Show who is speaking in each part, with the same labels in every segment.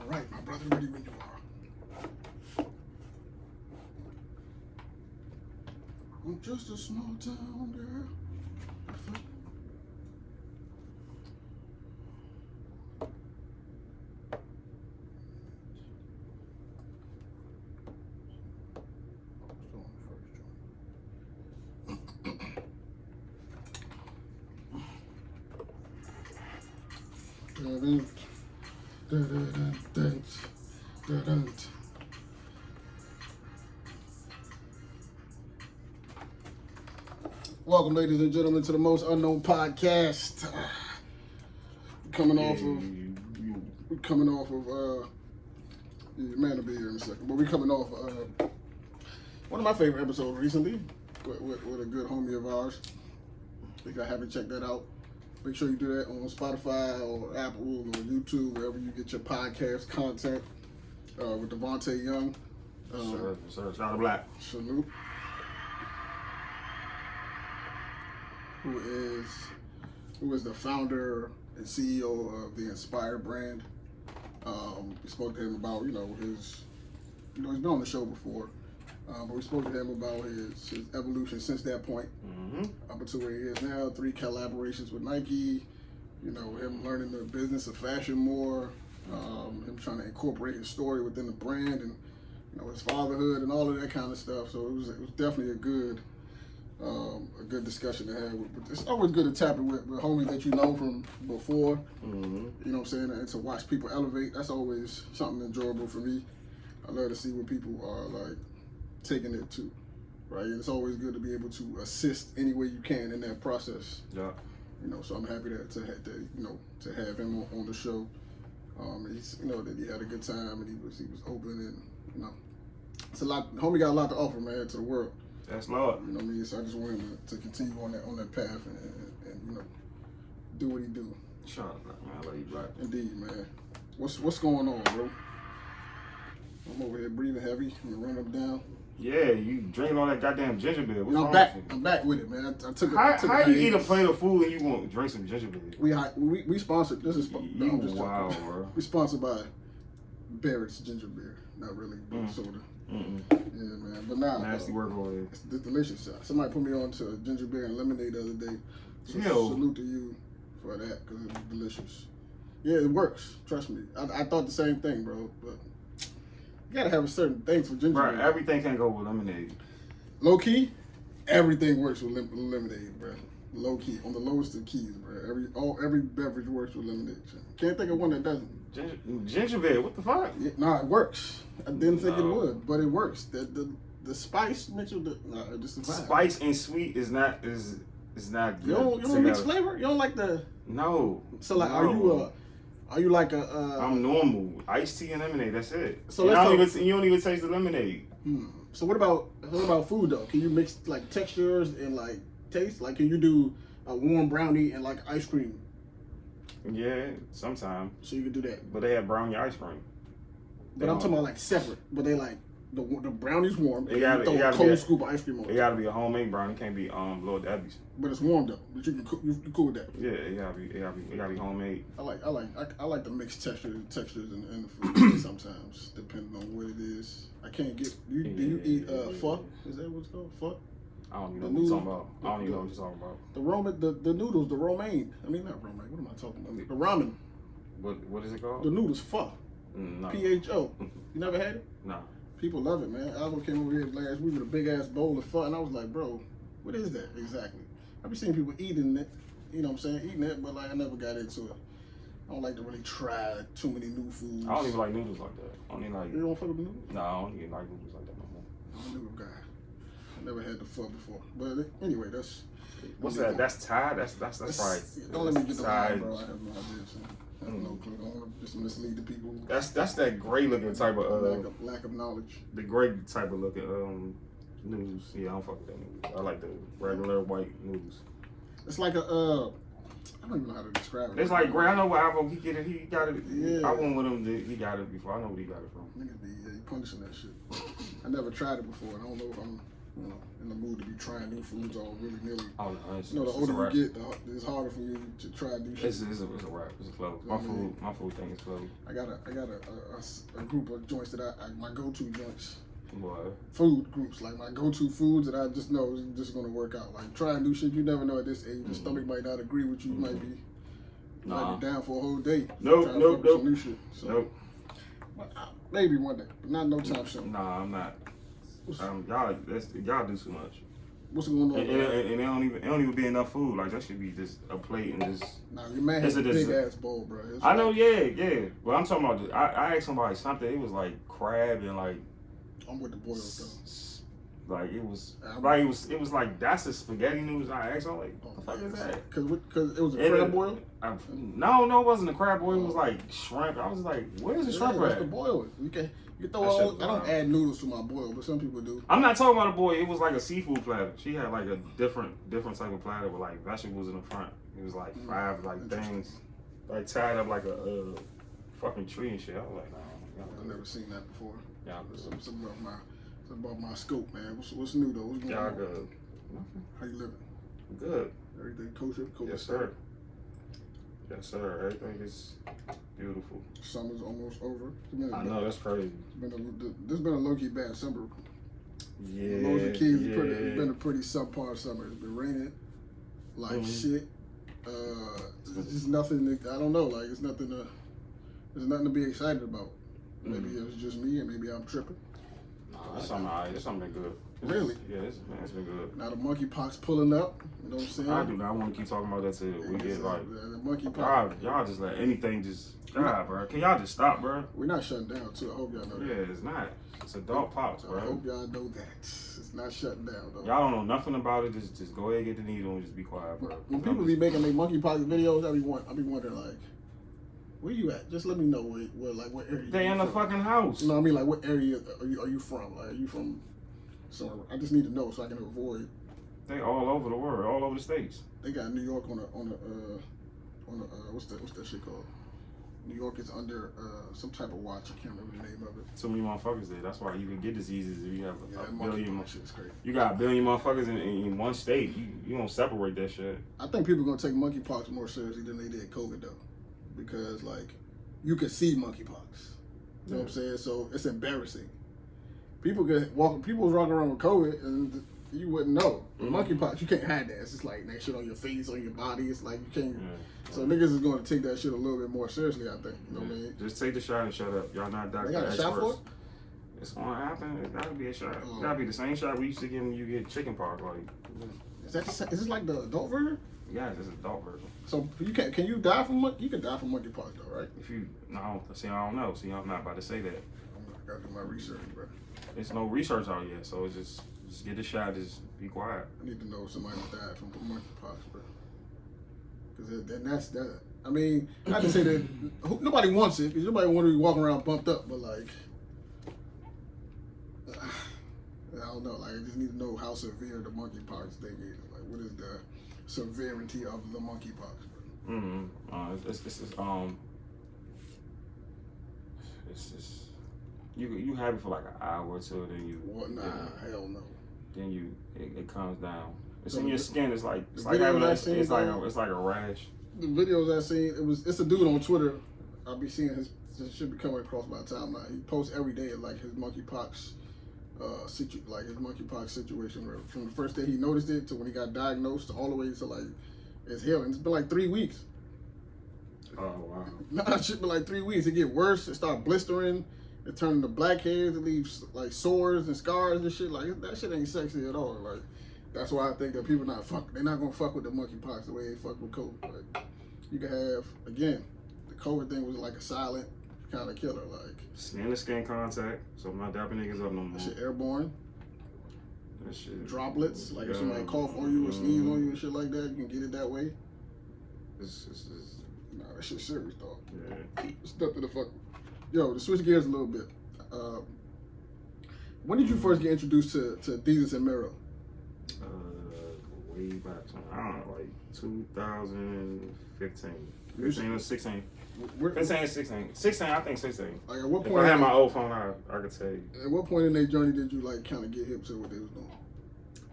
Speaker 1: right, my brother. Ready when you are. I'm just a small town girl. Welcome, ladies and gentlemen, to the Most Unknown Podcast. Coming off of man will be here in a second, but we're coming off one of my favorite episodes recently with a good homie of ours. If y'all haven't checked that out, make sure you do that on Spotify or Apple or YouTube, wherever you get your podcast content, with Devontae Young.
Speaker 2: Sir, shout out Black.
Speaker 1: Salute. Who is the founder and CEO of the Inspire brand. We spoke to him about, he's been on the show before, but we spoke to him about his evolution since that point, up until where he is now. 3 collaborations with Nike, him learning the business of fashion more, him trying to incorporate his story within the brand, and his fatherhood and all of that kind of stuff. So it was definitely a good discussion to have. It's always good to tap it with homies that you know from before. You know what I'm saying? And to watch people elevate, that's always something enjoyable for me. I love to see what people are like taking it to, right? And it's always good to be able to assist any way you can in that process.
Speaker 2: Yeah.
Speaker 1: So I'm happy to have him on the show. He's that he had a good time and he was open, and it's a lot. Homie got a lot to offer, man, to the world.
Speaker 2: That's Lord.
Speaker 1: You know what I mean? So I just want him to continue on that path and do what he do.
Speaker 2: Shout out, man. I love you, Black.
Speaker 1: Indeed, man. What's going on, bro? I'm over here breathing heavy. I'm gonna run up down.
Speaker 2: Yeah, you drinking all that goddamn ginger beer. What's wrong
Speaker 1: I'm back.
Speaker 2: with you?
Speaker 1: I'm back with it, man. I took
Speaker 2: How you eat a plate of food and you want to drink some ginger beer?
Speaker 1: We sponsored. This is
Speaker 2: You wow, bro.
Speaker 1: We sponsored by Barrett's ginger beer. Not really soda. Yeah, man. But now
Speaker 2: Nasty work over there.
Speaker 1: It's delicious. Somebody put me on to ginger beer and lemonade the other day. So
Speaker 2: Yo.
Speaker 1: salute to you for that, because it was delicious. Yeah, it works. Trust me. I thought the same thing, bro. But you gotta have a certain thing for ginger
Speaker 2: Bro,
Speaker 1: beer.
Speaker 2: everything can't go with lemonade.
Speaker 1: Low key, everything works with lemonade, bro. Low key, on the lowest of keys, bro. Every beverage works with lemonade. Can't think of one that doesn't.
Speaker 2: Ginger beer, what the fuck?
Speaker 1: Yeah, nah, it works. I didn't think it would, but it works. The spice mixed with the just the vibe.
Speaker 2: Spice and sweet is not good.
Speaker 1: You don't mix flavor? You don't like the?
Speaker 2: No.
Speaker 1: So like,
Speaker 2: no.
Speaker 1: are you like a?
Speaker 2: I'm normal. Iced tea and lemonade. That's it.
Speaker 1: So
Speaker 2: you don't even taste the lemonade.
Speaker 1: So what about food though? Can you mix like textures and like taste? Like, can you do a warm brownie and like ice cream?
Speaker 2: Yeah, sometimes.
Speaker 1: So you can do that.
Speaker 2: But they have brownie ice cream.
Speaker 1: But I'm talking about like separate. But they like the brownie's warm.
Speaker 2: It gotta
Speaker 1: throw a cold scoop of ice cream on it.
Speaker 2: It gotta be a homemade brownie. It can't be Lord Debbie's.
Speaker 1: But it's warm though. But you can cook. You cool with that.
Speaker 2: Yeah, it gotta be homemade.
Speaker 1: I like the mixed textures in the food sometimes, depending on what it is. I can't get. Do you eat pho? Is that what it's called? Pho?
Speaker 2: I don't even know what you're talking about. I don't even know what you're talking about.
Speaker 1: The Roman, the noodles, the romaine. I mean, not romaine. What am I talking about? The ramen.
Speaker 2: What is it called?
Speaker 1: The noodles, pho.
Speaker 2: No.
Speaker 1: PHO. You never had it?
Speaker 2: No.
Speaker 1: People love it, man. Alvo came over here last week with a big ass bowl of pho, and I was like, bro, what is that exactly? I've been seeing people eating it, you know what I'm saying, eating it, but like I never got into it. I don't like to really try too many new foods.
Speaker 2: I don't even like noodles like that. I don't even like.
Speaker 1: You don't fuck with noodles?
Speaker 2: No, I don't even like noodles like that no more.
Speaker 1: I'm a noodle guy. I never had the pho before, but anyway, that's.
Speaker 2: What's that? That's Thai. That's right.
Speaker 1: Don't let me get the
Speaker 2: Thai.
Speaker 1: line, bro. I have no idea. So I don't know. I don't want to just mislead the people.
Speaker 2: That's that gray looking type of
Speaker 1: lack of knowledge.
Speaker 2: The gray type of looking noodles. Yeah, I don't fuck with that noodles. I like the regular white noodles.
Speaker 1: It's like a I don't even know how to describe it.
Speaker 2: It's like gray. I know where Alvo he got it.
Speaker 1: Yeah.
Speaker 2: I went with him. He got it before. I know where he got it from.
Speaker 1: Niggas be punishing that shit. I never tried it before. And I don't know if I'm you know, in the mood to be trying new foods all willy nilly.
Speaker 2: Oh no,
Speaker 1: You know, the older you get, it's harder for you to try new shit.
Speaker 2: It's a wrap. It's close. My food thing is close.
Speaker 1: I got a group of joints that I my go-to joints.
Speaker 2: What?
Speaker 1: Food groups, like my go-to foods that I just know is just gonna work out. Like trying new shit, you never know at this age. Your stomach might not agree with you. You might be down for a whole day.
Speaker 2: Nope.
Speaker 1: Some new shit. So,
Speaker 2: Nope.
Speaker 1: maybe one day, but not no time soon.
Speaker 2: Nah, I'm not. Y'all do too much.
Speaker 1: What's going on?
Speaker 2: And it don't even be enough food. Like that should be just a plate and just.
Speaker 1: Nah, your man has a big ass bowl, bro.
Speaker 2: I know, yeah. Well, I'm talking about. I asked somebody something. It was like crab and like.
Speaker 1: I'm with the boils though.
Speaker 2: Like it was, like it was like that's the spaghetti noodles. I asked, I'm like, what the fuck is that?
Speaker 1: Cause it was a crab boil.
Speaker 2: No, it wasn't a crab boil. It was like shrimp. I was like, where's the shrimp
Speaker 1: That's
Speaker 2: at?
Speaker 1: the boil. You throw all. I don't add noodles to my boil, but some people do.
Speaker 2: I'm not talking about a boil. It was like a seafood platter. She had like a different type of platter with like vegetables in the front. It was like 5 like things, like tied up like a fucking tree and shit. I was like, no,
Speaker 1: I've never seen that before.
Speaker 2: Yeah,
Speaker 1: Something about my scope, man. What's new though? What's going on?
Speaker 2: good.
Speaker 1: How you living?
Speaker 2: Good.
Speaker 1: Everything kosher?
Speaker 2: Yes, sir. Yes, sir. Everything is beautiful.
Speaker 1: Summer's almost over.
Speaker 2: I know, that's crazy.
Speaker 1: This has been a low-key bad summer.
Speaker 2: Yeah.
Speaker 1: Those are kids. It's been a pretty subpar summer. It's been raining like shit. It's just nothing. I don't know. Like it's nothing. There's nothing to be excited about. Maybe it was just me, and maybe I'm tripping.
Speaker 2: Nah, it's something alright. It's something good.
Speaker 1: Really?
Speaker 2: Yeah, it's been good.
Speaker 1: Now the monkeypox pulling up. You know what I'm saying?
Speaker 2: I do not want to keep talking about that till we get like.
Speaker 1: The monkeypox.
Speaker 2: Y'all just let anything just. God, bro. Can y'all just stop, bro?
Speaker 1: We're not shutting down, too. I hope y'all know that.
Speaker 2: Yeah, it's not. It's adult pops, bro.
Speaker 1: I hope y'all know that. It's not shutting down, though.
Speaker 2: Y'all don't know nothing about it. Just go ahead and get the needle and just be quiet, bro.
Speaker 1: When people be making their monkeypox videos, I be wondering, like, where you at? Just let me know what area.
Speaker 2: They in the fucking house.
Speaker 1: You know what I mean? Like, what area are you from? Like, are you from somewhere? I just need to know so I can avoid.
Speaker 2: They all over the world, all over the states.
Speaker 1: They got New York on what's that shit called? New York is under some type of watch. I can't remember the name of it.
Speaker 2: Too many motherfuckers there. That's why you can get diseases if you have a billion.
Speaker 1: Shit is crazy.
Speaker 2: You got a billion motherfuckers in one state. You don't separate that shit.
Speaker 1: I think people are gonna take monkeypox more seriously than they did COVID though, because like you can see monkeypox. You know what I'm saying? So it's embarrassing. People was walking around with COVID and you wouldn't know. With monkeypox, you can't hide that. It's just like that shit on your face, on your body. It's like you can't. So niggas is going to take that shit a little bit more seriously, I think. You know what I mean?
Speaker 2: Just take the shot and shut up. Y'all not doctor
Speaker 1: They got a
Speaker 2: experts.
Speaker 1: shot for it?
Speaker 2: It's gonna happen. It gotta be a shot. It gotta be the same shot we used to get when you get chicken pox. Like,
Speaker 1: Is this like the adult version?
Speaker 2: yeah, it's an adult version.
Speaker 1: So you can you die from you can die from monkeypox though, right?
Speaker 2: If you I don't know. See, I'm not about to say that.
Speaker 1: I gotta do my research, bro.
Speaker 2: There's no research out yet, so it's just get the shot. Just be quiet.
Speaker 1: I need to know if somebody died from monkeypox, bro. Because then that's that. I mean, not to say that nobody wants it, because nobody want to be walking around bumped up, but like, I don't know. Like, I just need to know how severe the monkeypox thing is. Like, what is the severity of the monkeypox, bro?
Speaker 2: It's just you have it for like an hour or two, then you.
Speaker 1: What? Nah, hell no.
Speaker 2: Then it comes down. It's in your skin. It's like it's like a rash.
Speaker 1: The videos I seen, it's a dude on Twitter. I'll be seeing his should be coming across my timeline. He posts every day like his monkeypox situation. Where from the first day he noticed it to when he got diagnosed, all the way to like it's healing. It's been like 3 weeks.
Speaker 2: Oh wow.
Speaker 1: Nah, it should be like 3 weeks. It get worse. It start blistering. It turn into blackheads. It leaves like sores and scars and shit. Like that shit ain't sexy at all. Like that's why I think that people they're not gonna fuck with the monkeypox the way they fuck with COVID. Like you can have again, the COVID thing was like a silent kind of killer. Like
Speaker 2: skin to skin contact. So I'm not dapping niggas up no more.
Speaker 1: That shit airborne.
Speaker 2: That shit.
Speaker 1: Droplets. Like if somebody cough on you or sneeze on you and shit like that, you can get it that way. Nah, that shit serious, dog.
Speaker 2: Yeah.
Speaker 1: It's nothing to fuck. Yo, to switch gears a little bit. When did you first get introduced to Desus and Mero?
Speaker 2: Way back, I don't know, like 2015. 15 or 16. 15 or 16. 16, I think 16.
Speaker 1: Like at what point?
Speaker 2: If I had my old phone, I could tell you.
Speaker 1: At what point in their journey did you like kind of get hip to what they was doing?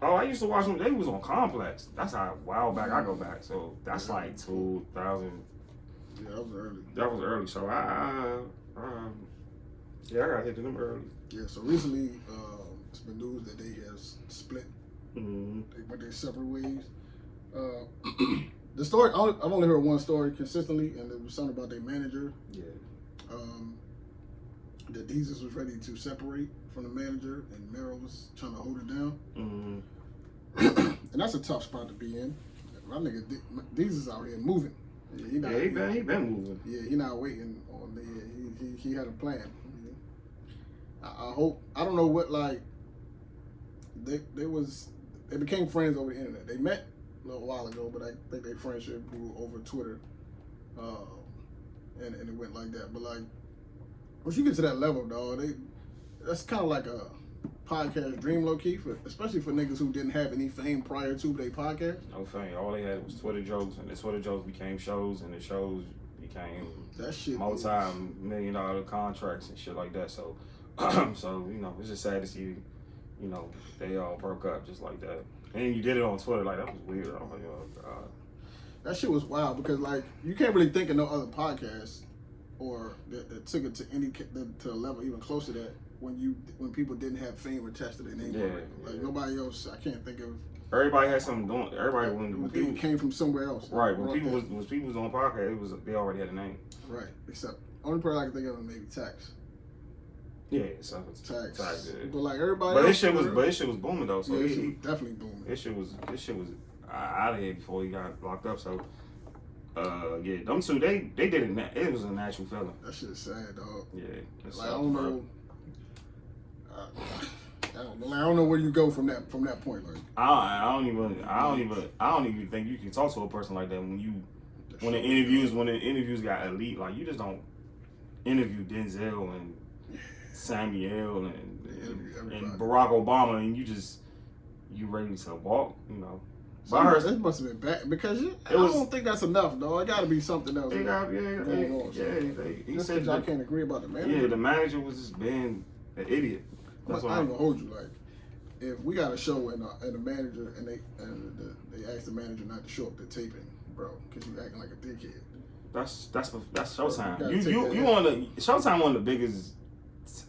Speaker 2: Oh, I used to watch them. They was on Complex. That's how a while back I go back. So that's like 2000.
Speaker 1: Yeah, that was early.
Speaker 2: That was early. So I got hit to them early.
Speaker 1: Yeah, so recently, it's been news that they have split.
Speaker 2: Mm-hmm.
Speaker 1: They went their separate ways. The story, I've only heard one story consistently, and it was something about their manager.
Speaker 2: Yeah.
Speaker 1: That Deezus was ready to separate from the manager, and Mero was trying to hold it down.
Speaker 2: Mm-hmm.
Speaker 1: And that's a tough spot to be in. My nigga Deezus out here moving. Yeah,
Speaker 2: he been moving.
Speaker 1: Yeah, he not waiting on the. He had a plan. I hope. I don't know what like. They became friends over the internet. They met a little while ago, but I think their friendship grew over Twitter, and it went like that. But like, once you get to that level, dog, that's kind of like a podcast dream, low key, especially for niggas who didn't have any fame prior to their podcast.
Speaker 2: No fame. All they had was Twitter jokes, and the Twitter jokes became shows, and the shows became
Speaker 1: that shit
Speaker 2: multi-million-dollar contracts and shit like that. So, so you know, it's just sad to see, you know, they all broke up just like that. And you did it on Twitter, like that was weird. I'm like, oh god.
Speaker 1: That shit was wild because like you can't really think of no other podcasts or that took it to a level even closer to that when people didn't have fame attached to their name.
Speaker 2: Yeah,
Speaker 1: like nobody else. I can't think of.
Speaker 2: Everybody had something doing. Everybody when
Speaker 1: people came from somewhere else.
Speaker 2: Right. When people was on podcast, they already had a name.
Speaker 1: Right. Except only person I can think of is maybe Tax.
Speaker 2: Yeah, so
Speaker 1: Tax.
Speaker 2: Yeah.
Speaker 1: But like everybody.
Speaker 2: But this shit was booming though. So
Speaker 1: yeah, it was definitely booming.
Speaker 2: This shit was out of here before he got locked up. So. Yeah, them two, they did it. It was a natural feeling.
Speaker 1: That shit is sad, dog.
Speaker 2: Yeah,
Speaker 1: like I don't know. I don't know where you go from that point. Like
Speaker 2: I don't even think you can talk to a person like that when the interviews got elite. Like you just don't interview Denzel and Samuel and Barack Obama and you ready to walk, you know.
Speaker 1: But that must have been bad because I don't think that's enough, though. It got to be something else.
Speaker 2: He said
Speaker 1: I can't agree about the manager.
Speaker 2: Yeah, the manager was just being an idiot.
Speaker 1: That's I ain't gonna hold you. Like, if we got a show and a manager and they ask the manager not to show up to taping, bro, because you acting like a dickhead.
Speaker 2: That's Showtime. You on the Showtime, one of the biggest.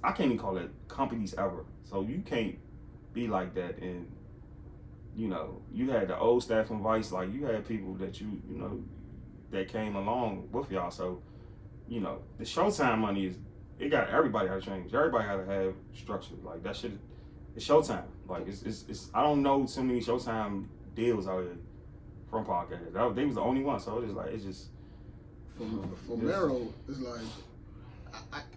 Speaker 2: I can't even call it companies ever. So you can't be like that and. You know, you had the old staff from Vice, like you had people that you know, that came along with y'all. So, you know, the Showtime money it got everybody got to change. Everybody got to have structure. Like that shit, it's Showtime. Like it's I don't know too many Showtime deals out here from podcasts. They was the only one. So it's just.
Speaker 1: For Mero, it's like.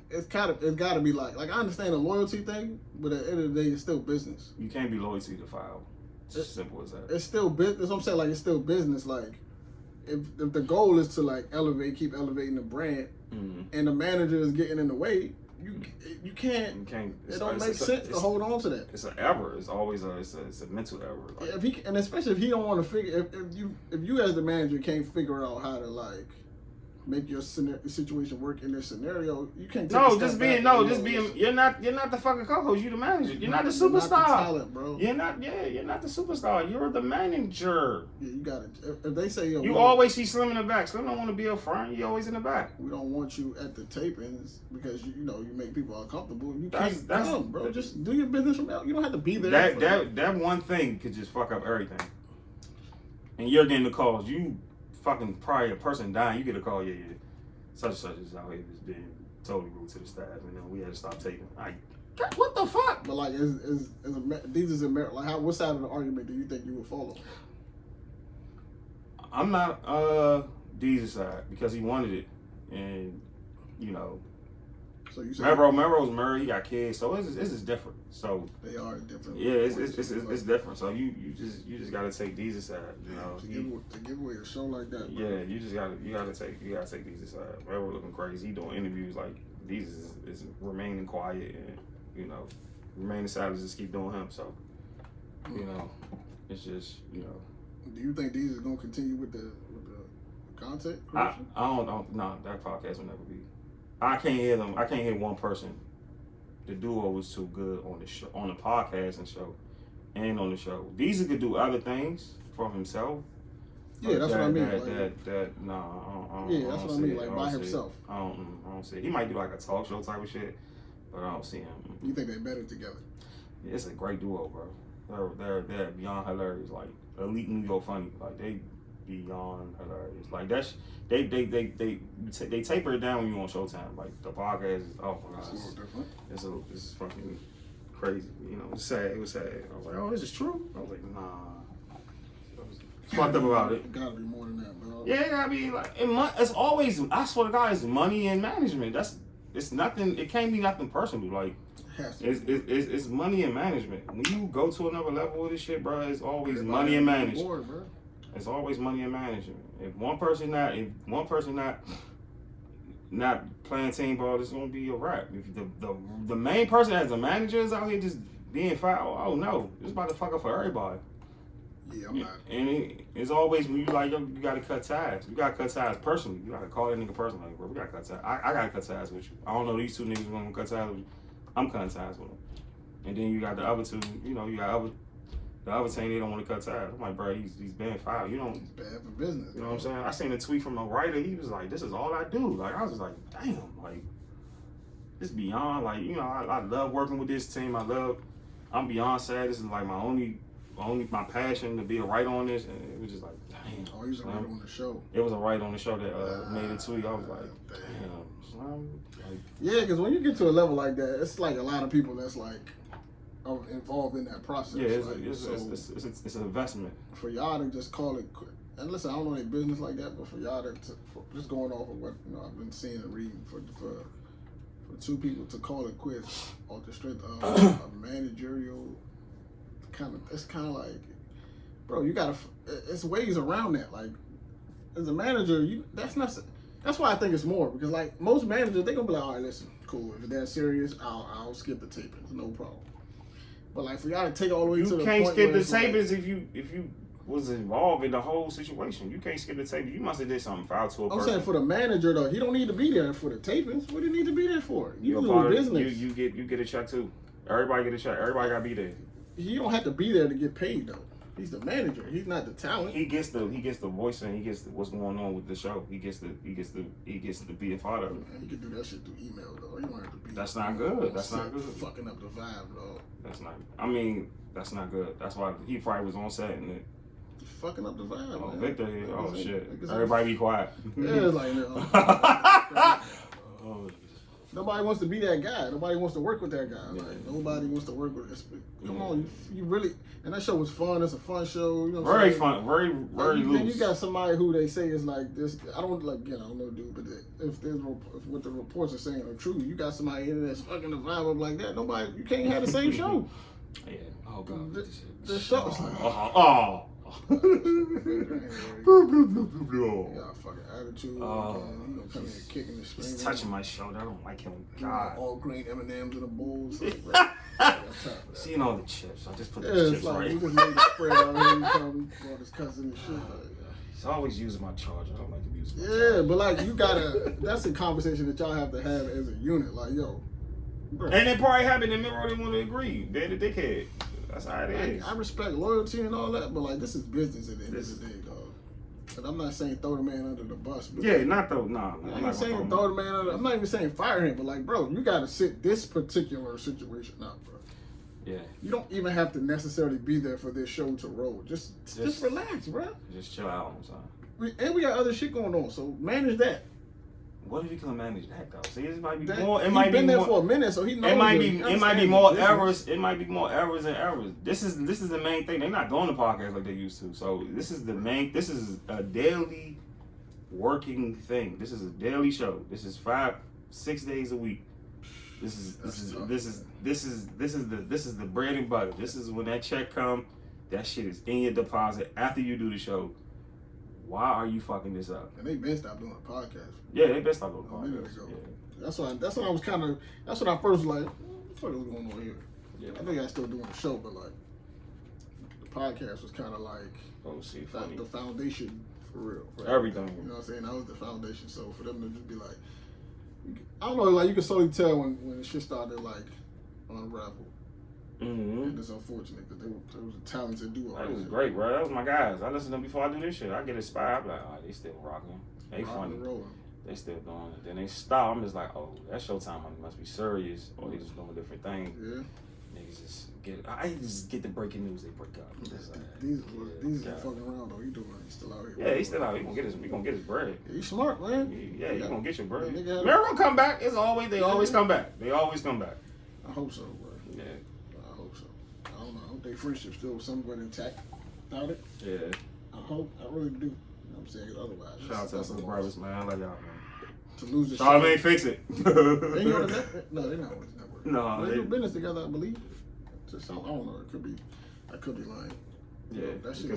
Speaker 1: It's got to be like I understand the loyalty thing, but at the end of the day, it's still business.
Speaker 2: You can't be loyal to the file. It's simple as that.
Speaker 1: It's still business. That's what I'm saying. Like it's still business. Like if the goal is to like keep elevating the brand, and the manager is getting in the way, you can't. It don't make sense to hold on to that.
Speaker 2: It's an error. It's always it's a mental error. Like,
Speaker 1: and especially if he don't want to figure if you as the manager can't figure out how to like make your situation work in this scenario, you can't. You're not the fucking co-host. You're the manager. You're not the superstar.
Speaker 2: Not the
Speaker 1: talent, bro.
Speaker 2: You're not the superstar. You're the manager.
Speaker 1: Yeah, you got it. If they say
Speaker 2: you always see Slim in the back. Slim don't want to be up front. You always in the back.
Speaker 1: We don't want you at the tapings because you make people uncomfortable. You can't come, bro. Just do your business from there. You don't have to be there.
Speaker 2: That one thing could just fuck up everything. And you're getting the calls. You fucking probably a person dying, you get a call, such and such is out here just being totally rude to the staff, and then we had to stop taping. Like, what the fuck?
Speaker 1: But like, these is America. Like, what side of the argument do you think you would follow?
Speaker 2: I'm not Deez's side because he wanted it, and you know. So you said Mero's married, he got kids, so it's just different. So
Speaker 1: they are different.
Speaker 2: Yeah, it's different. So you just gotta take Deez's side, you know.
Speaker 1: To give away a show like that. Bro.
Speaker 2: Yeah, you gotta take Deez's side. Mero looking crazy. He doing interviews like Deez is remaining quiet and you know remaining silent. Just keep doing him. So you know, it's just you know.
Speaker 1: Do you think Deez is gonna continue with the content?
Speaker 2: I don't. No, that podcast will never be. I can't hear them. I can't hear one person. The duo was too good on the show, on the podcast and show. and on the show. Deezy could do other things for himself.
Speaker 1: Yeah, that's what I mean.
Speaker 2: That's
Speaker 1: what I mean. Like by himself.
Speaker 2: I don't see it. He might do like a talk show type of shit, but I don't see him.
Speaker 1: You think they're better together?
Speaker 2: Yeah, it's a great duo, bro. They're beyond hilarious. Like elite New York funny. Like they beyond hilarious. Like that's they taper it down when you on Showtime. Like the podcast is
Speaker 1: It's a little different.
Speaker 2: It's fucking crazy. You know, it's sad. It was sad. I was like, oh, this is true. I was like, nah. It's fucked up about it.
Speaker 1: It gotta be more than that, bro.
Speaker 2: Yeah, I mean, like, it's always. I swear to God, it's money and management. It's nothing. It can't be nothing personal. Like, it's money and management. When you go to another level with this shit, bro, it's always money and management.
Speaker 1: Board, bro.
Speaker 2: It's always money and management. If one person not playing team ball, it's gonna be a wrap. If the main person as a manager is out here just being foul, oh no, it's about to fuck up for everybody.
Speaker 1: Yeah, I'm not.
Speaker 2: And it's always when you like, yo, you gotta cut ties. You gotta cut ties personally. You gotta call that nigga personally. Like, bro, we gotta cut ties. I gotta cut ties with you. I don't know these two niggas gonna cut ties with you. I'm cutting ties with them. And then you got the other two, you know, the other team, they don't want to cut ties. I'm like, bro, he's been foul. You don't.
Speaker 1: It's bad for business.
Speaker 2: You know what I'm saying? I seen a tweet from a writer. He was like, this is all I do. Like, I was just like, damn, like, it's beyond, like, you know, I love working with this team. I'm beyond sad. This is like my passion to be a writer on this. And it was just like, damn.
Speaker 1: Oh, he was a writer on the show.
Speaker 2: It was a writer on the show that made a tweet. I was like, damn. Like,
Speaker 1: yeah, because when you get to a level like that, it's like a lot of people that's like involved in that process.
Speaker 2: Yeah,
Speaker 1: like,
Speaker 2: it's an investment.
Speaker 1: For y'all to just call it quit. And listen, I don't know any business like that, but for y'all for just going off of what I've been seeing and reading, for two people to call it quits off the strength of a managerial it's kind of like, bro, you gotta. It's ways around that. Like, as a manager, that's why I think it's more, because like most managers, they gonna be like, all right, listen, cool. If they're serious, I'll skip the tapings, no problem. But like for y'all to take all the way to the point,
Speaker 2: you can't skip the
Speaker 1: tapings
Speaker 2: if you was involved in the whole situation. You can't skip the tapings. You must have did something foul to a person.
Speaker 1: I'm saying for the manager though, he don't need to be there for the tapings. What do you need to be there for? You do business.
Speaker 2: You get a check too. Everybody get a check. Everybody gotta be there.
Speaker 1: He don't have to be there to get paid though. He's the manager. He's not the talent.
Speaker 2: He gets the voice and he gets what's going on with the show. He gets to be a part of it.
Speaker 1: Man, he can do that shit through email though. You don't have to be.
Speaker 2: That's not good. That's not good.
Speaker 1: Fucking up the vibe though.
Speaker 2: That's not. I mean, that's not good. That's why he probably was on set and it.
Speaker 1: Fucking up the vibe.
Speaker 2: Oh,
Speaker 1: man.
Speaker 2: Victor here. Oh shit. Everybody be quiet.
Speaker 1: Yeah, it's like nobody wants to be that guy. Nobody wants to work with that guy.
Speaker 2: Yeah.
Speaker 1: Like, nobody wants to work with. Come on, you really. And that show was fun. It's a fun show. You know what
Speaker 2: very
Speaker 1: I'm
Speaker 2: fun. Very loose.
Speaker 1: Then you got somebody who they say is like this. I don't like. I don't know, dude. But if what the reports are saying are true, you got somebody in there that's fucking the vibe up like that. Nobody. You can't have the same show.
Speaker 2: Yeah. Oh god.
Speaker 1: The show's like.
Speaker 2: Oh.
Speaker 1: Yeah, fucking attitude. You know, coming here kicking and screaming.
Speaker 2: He's touching my shoulder. I don't like him. God.
Speaker 1: All green M&Ms in the bowls.
Speaker 2: Seeing all the chips. I just put the
Speaker 1: it's
Speaker 2: chips
Speaker 1: like
Speaker 2: right.
Speaker 1: you just made the spread out here. You probably brought his cousin and shit.
Speaker 2: He's always using my charger. I don't like to use my
Speaker 1: charger.
Speaker 2: charger.
Speaker 1: But like you gotta. That's a conversation that y'all have to have as a unit. Like yo. Bro.
Speaker 2: And it probably happened in the mirror. They want to agree. They're the dickhead. That's how it is.
Speaker 1: I respect loyalty and all that, but like this is business at the end of the day, dog. And I'm not saying throw the man under the bus, but
Speaker 2: yeah, not though. Nah,
Speaker 1: I'm not saying throw the man under. I'm not even saying fire him, but like, bro, you got to sit this particular situation out, bro.
Speaker 2: Yeah.
Speaker 1: You don't even have to necessarily be there for this show to roll. Just relax, bro.
Speaker 2: Just chill out on time.
Speaker 1: And we got other shit going on, so manage that.
Speaker 2: What if you can manage that though? See, it might be
Speaker 1: that,
Speaker 2: more. It might
Speaker 1: been
Speaker 2: be
Speaker 1: there
Speaker 2: more,
Speaker 1: for a minute, so he knows.
Speaker 2: It might be more errors. It might be more errors and errors. This is the main thing. They're not doing the podcast like they used to. So this is the main. This is a daily working thing. This is a daily show. This is 5-6 days a week. This is the bread and butter. This is when that check come. That shit is in your deposit after you do the show. Why are you fucking this up?
Speaker 1: And they been stopped doing a podcast.
Speaker 2: Yeah, they been stopped doing a
Speaker 1: podcast.
Speaker 2: Yeah.
Speaker 1: That's what I was kind of. That's what I first like. What the fuck is going on here? Yeah. I think I still doing the show, but like the podcast was kind of like the foundation for real. Right?
Speaker 2: Everything.
Speaker 1: You know what I'm saying? That was the foundation. So for them to just be like, I don't know, like you can slowly tell when the shit started like unravel. And it's unfortunate because they was a talented duo.
Speaker 2: That was great, bro. That was my guys. I listen to them before I do this shit. I get inspired. I'm like, oh, they still rocking. They funny. They still doing it. Then they stop. I'm just like, oh, that's Showtime. I must be serious, or they just doing different things.
Speaker 1: Yeah.
Speaker 2: Niggas just get the breaking news. They break up.
Speaker 1: These are fucking around though. He's still out here.
Speaker 2: Yeah, he's still out. We gonna get his bread.
Speaker 1: He's smart, man.
Speaker 2: Yeah, you gonna get your bread.
Speaker 1: They're
Speaker 2: gonna come back. They always come back. They always come back.
Speaker 1: I hope so, bro.
Speaker 2: Yeah.
Speaker 1: I hope so. I don't know. I hope their friendship still somewhat intact. Doubt it.
Speaker 2: Yeah.
Speaker 1: I really do. You know what I'm saying? 'Cause otherwise,
Speaker 2: Shout out to the brothers, man. I like y'all, man.
Speaker 1: To lose the
Speaker 2: Charlamagne, fix it.
Speaker 1: They ain't on the network. No, they're not on the network.
Speaker 2: No,
Speaker 1: they do business together, I believe. Just, I don't know. I could be lying.
Speaker 2: Yeah,
Speaker 1: that
Speaker 2: you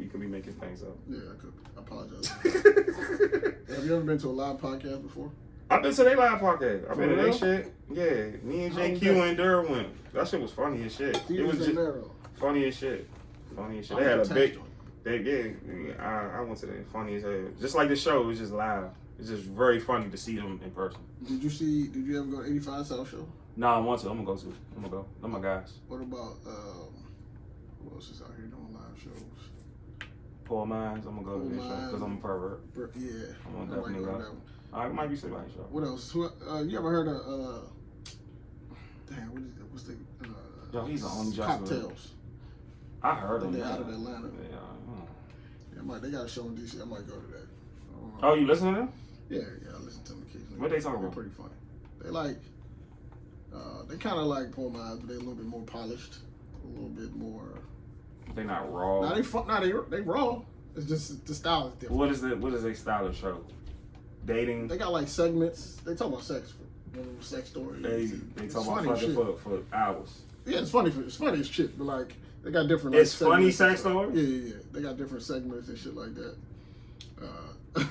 Speaker 2: could be making things up.
Speaker 1: Yeah, I could. I apologize. Have you ever been to a live podcast before?
Speaker 2: I've been to their live podcast. I've been to their shit. Yeah, me and JQ and Durr went. That shit was funny as shit. It was just funny as shit. Funny as shit. They had a big. I went to the funny as hell. Just like the show, it was just live. It's just very funny to see them in person.
Speaker 1: Did you ever go to 85 South Show?
Speaker 2: No, I want to. I'm gonna go. They're my guys.
Speaker 1: What about who else is out here doing live shows?
Speaker 2: Paul Mines. I'm gonna go to that show because I'm a pervert.
Speaker 1: Yeah,
Speaker 2: I'm gonna definitely go. I might be somebody show.
Speaker 1: What else? You ever heard of damn, what's the
Speaker 2: Yo, he's the only
Speaker 1: Cocktails.
Speaker 2: I heard him.
Speaker 1: They're out of Atlanta.
Speaker 2: Yeah,
Speaker 1: they got a show in DC. I might go to that.
Speaker 2: Oh, you listen to them?
Speaker 1: Yeah, I listen to them occasionally.
Speaker 2: What they talking
Speaker 1: They're
Speaker 2: about?
Speaker 1: pretty funny. They like, they kind of like Paul Miles, but they're a little bit more polished, a little bit more.
Speaker 2: They not raw.
Speaker 1: They raw. It's just the style is different.
Speaker 2: What is their style of show? Dating.
Speaker 1: They got like segments. They talk about sex, sex stories.
Speaker 2: They talk about fucking for hours.
Speaker 1: Yeah, it's funny as shit, but like they got different.
Speaker 2: It's funny sex stories.
Speaker 1: Yeah. They got different segments and shit like that.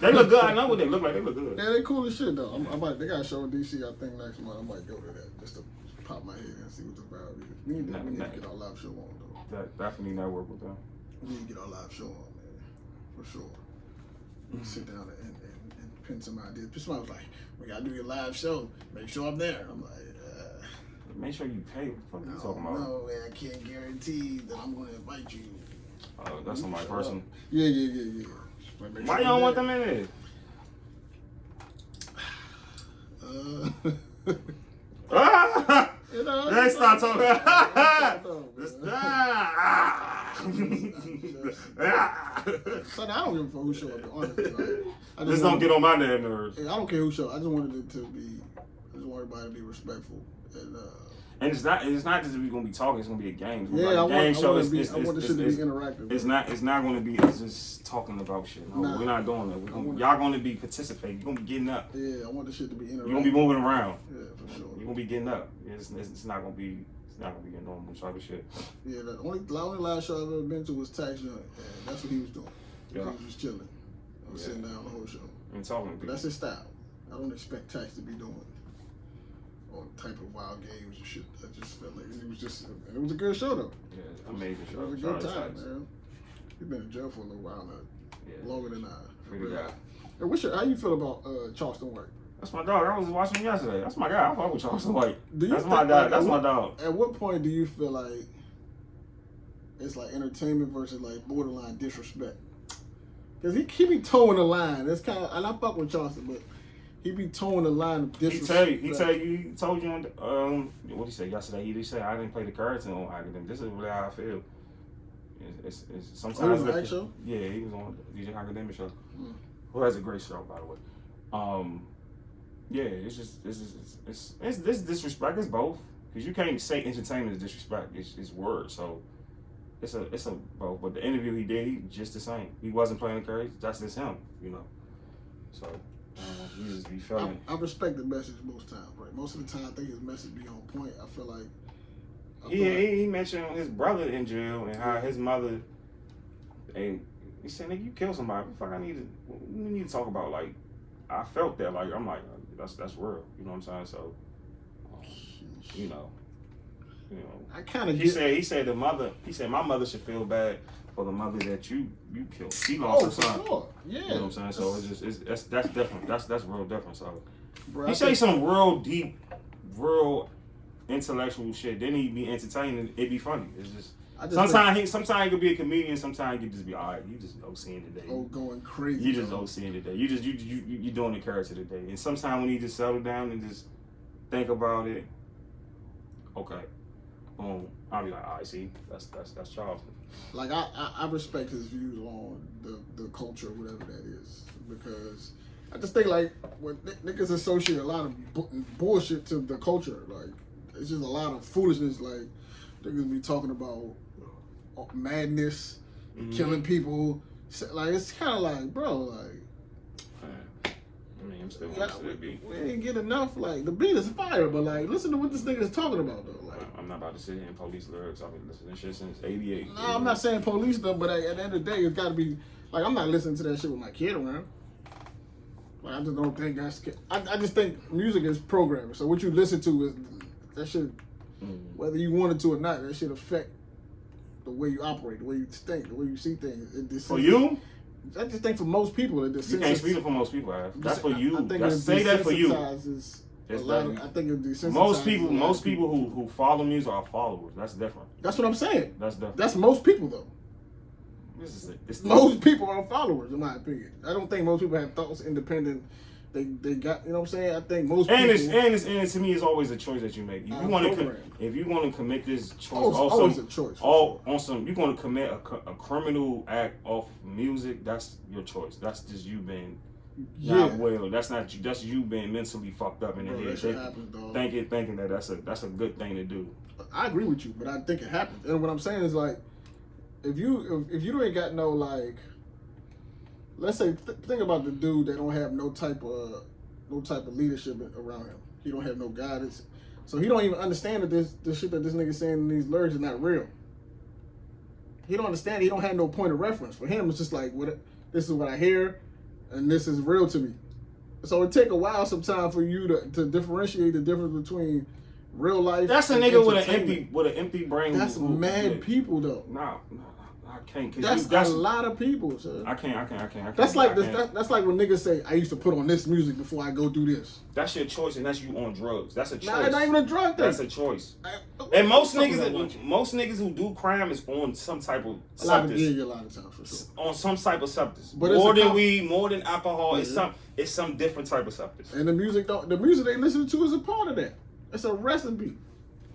Speaker 2: They look good. I know what they look like. They look good.
Speaker 1: Yeah, they cool as shit though. They got a show in DC. I think next month I might go to that just to pop my head and see what the vibe is. We need to get our live show on though.
Speaker 2: Definitely network with them.
Speaker 1: We need to get our live show on, man, for sure. Sit down and pin some ideas. Somebody was like, "We gotta do your live show. Make sure I'm there." I'm like,
Speaker 2: make sure you pay. What the fuck are you talking about?
Speaker 1: No, man, I can't guarantee that I'm gonna invite you.
Speaker 2: Oh, that's on my person.
Speaker 1: Yeah.
Speaker 2: Why you don't want them in there? They start talking.
Speaker 1: Son, I don't give a fuck who show up. Honestly,
Speaker 2: Just don't get on my damn nerves.
Speaker 1: I don't care who show up. I just wanted it to be. I just want everybody to be respectful
Speaker 2: and it's not just that we're gonna be talking. It's gonna be a game.
Speaker 1: Yeah,
Speaker 2: like
Speaker 1: I want the
Speaker 2: to
Speaker 1: shit be interactive.
Speaker 2: It's not gonna be us just talking about shit. No, we're not doing that. Y'all gonna be participating. You're gonna be getting up.
Speaker 1: Yeah, I want the shit to be interactive.
Speaker 2: You're gonna be moving around.
Speaker 1: Yeah, for sure.
Speaker 2: You're gonna be getting up. It's not gonna be a normal type of shit.
Speaker 1: Yeah, the only live show I've ever been to was Tax Young, and that's what he was doing.
Speaker 2: Yeah.
Speaker 1: He was just chilling. I was sitting down the whole show.
Speaker 2: And talking to people.
Speaker 1: That's his style. I don't expect Tax to be doing all type of wild games and shit. I just felt like it was a good show though.
Speaker 2: Yeah, amazing show.
Speaker 1: It was a good time, man. He's been in jail for a little while now. Yeah. Longer than I.
Speaker 2: Pretty guy.
Speaker 1: Hey, how you feel about Charleston White?
Speaker 2: That's my dog. I was watching him yesterday. That's my guy. I fuck with Charleston White. That's my
Speaker 1: dog.
Speaker 2: That's my dog.
Speaker 1: At what point do you feel like it's like entertainment versus like borderline disrespect? Because he be towing the line. It's kind of, and I fuck with Charleston, but he be towing the line of disrespect.
Speaker 2: He told you what he said yesterday. He said I didn't play the cards on Academic. This is really how I feel. It's sometimes.
Speaker 1: He was on that show?
Speaker 2: Yeah, he was on DJ Academic show. Who has a great show, by the way. Yeah, it's this disrespect. It's both, because you can't say entertainment is disrespect. It's words. So it's a both. But the interview he did, he just the same. He wasn't playing the cards. That's just him, you know. So. He just be feeling.
Speaker 1: I respect the message most times, right? Most of the time, I think his message be on point. I feel like.
Speaker 2: He mentioned his brother in jail and how his mother. And he said, "Nigga, you killed somebody. What the fuck? We need to talk about, like, I felt that. Like, I'm like, that's real. You know what I'm saying? So, you know.
Speaker 1: I kind of.
Speaker 2: He said the mother. He said my mother should feel bad for the mother that you killed. She lost her son.
Speaker 1: Sure. Yeah.
Speaker 2: You know what I'm saying? So that's different. That's real different. So
Speaker 1: bro,
Speaker 2: he say some real deep, real intellectual shit. Then he be entertaining. It be funny. It's just
Speaker 1: think,
Speaker 2: sometimes he could be a comedian. Sometimes he could just be all right. You just OCing today.
Speaker 1: Oh, going crazy.
Speaker 2: You just OCing today. You doing the character today. And sometimes when he just settle down and just think about it, okay, boom. I'll be like, all right, see, that's Charleston.
Speaker 1: Like I respect his views on the culture, whatever that is, because I just think like when niggas associate a lot of bullshit to the culture, like it's just a lot of foolishness. Like niggas be talking about madness, killing people. Like it's kind of like, bro, like.
Speaker 2: I mean, I'm still
Speaker 1: we ain't get enough. Like the beat is fire, but like listen to what this nigga is talking about though. Like
Speaker 2: I'm not about to sit here and police lyrics. I've been listening to shit since '88.
Speaker 1: No, I'm not saying police though, but at the end of the day, it's got to be like I'm not listening to that shit with my kid around. Like I just don't think that's. I just think music is programming. So what you listen to is that shit, whether you want it to or not, that shit affect the way you operate, the way you think, the way you see things.
Speaker 2: For you.
Speaker 1: I just think for most people,
Speaker 2: you can't speak it for most people. That's for you.
Speaker 1: I think
Speaker 2: say that for you.
Speaker 1: I think it desensitizes
Speaker 2: most people who follow music are followers. That's different.
Speaker 1: That's what I'm saying.
Speaker 2: That's different.
Speaker 1: That's most people though. Most people are followers, in my opinion. I don't think most people have thoughts independent. They got, you know what I'm saying? I think most people.
Speaker 2: And to me, it's always a choice that you make. If you want to commit this choice,
Speaker 1: always a choice.
Speaker 2: You're going to commit a criminal act off music. That's your choice. That's just you being not well. That's not you. That's you being mentally fucked up in the head. Thinking that that's a good thing to do.
Speaker 1: I agree with you, but I think it happens. And what I'm saying is like, if you ain't got no like. Let's say, think about the dude that don't have no type of leadership around him. He don't have no guidance, so he don't even understand that this shit that this nigga saying in these lyrics is not real. He don't understand. He don't have no point of reference. For him, it's just like, this is what I hear, and this is real to me. So it take a while sometimes for you to differentiate the difference between real life.
Speaker 2: That's a nigga with an empty brain.
Speaker 1: That's mad people though.
Speaker 2: No. I can't.
Speaker 1: That's a lot of people, sir.
Speaker 2: I can't.
Speaker 1: That's like when niggas say, I used to put on this music before I go do this.
Speaker 2: That's your choice, and that's you on drugs. That's a choice.
Speaker 1: Nah, it's not even a drug thing.
Speaker 2: That's a choice. And most niggas who do crime is on some type of substance.
Speaker 1: A lot of times for sure.
Speaker 2: On some type of substance.
Speaker 1: But
Speaker 2: more than weed, more than alcohol. It's some different type of substance.
Speaker 1: And the music they listen to is a part of that. It's a recipe.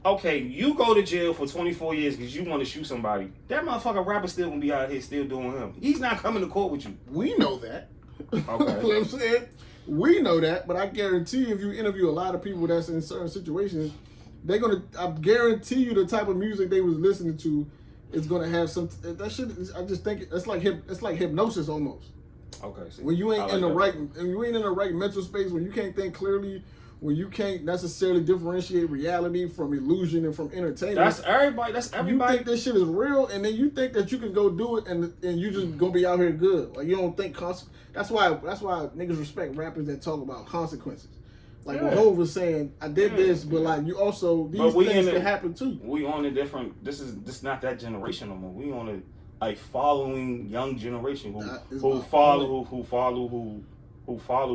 Speaker 2: Okay, you go to jail for 24 years because you want to shoot somebody. That motherfucker rapper still gonna be out here still doing him. He's not coming to court with you.
Speaker 1: We know that.
Speaker 2: Okay.
Speaker 1: You know what I'm saying? We know that, but I guarantee if you interview a lot of people that's in certain situations, I guarantee you the type of music they was listening to is gonna have some, that shit, I just think it's like hypnosis almost.
Speaker 2: Okay. See,
Speaker 1: when you ain't in the right mental space, when you can't think clearly, when you can't necessarily differentiate reality from illusion and from entertainment.
Speaker 2: That's everybody.
Speaker 1: You think this shit is real, and then you think that you can go do it, and you just gonna be out here good. Like you don't think That's why niggas respect rappers that talk about consequences. Like what Hov was saying, I did this, but like you also these things can happen too.
Speaker 2: We on a different. This is not that generation no more. We on a following young generation who follow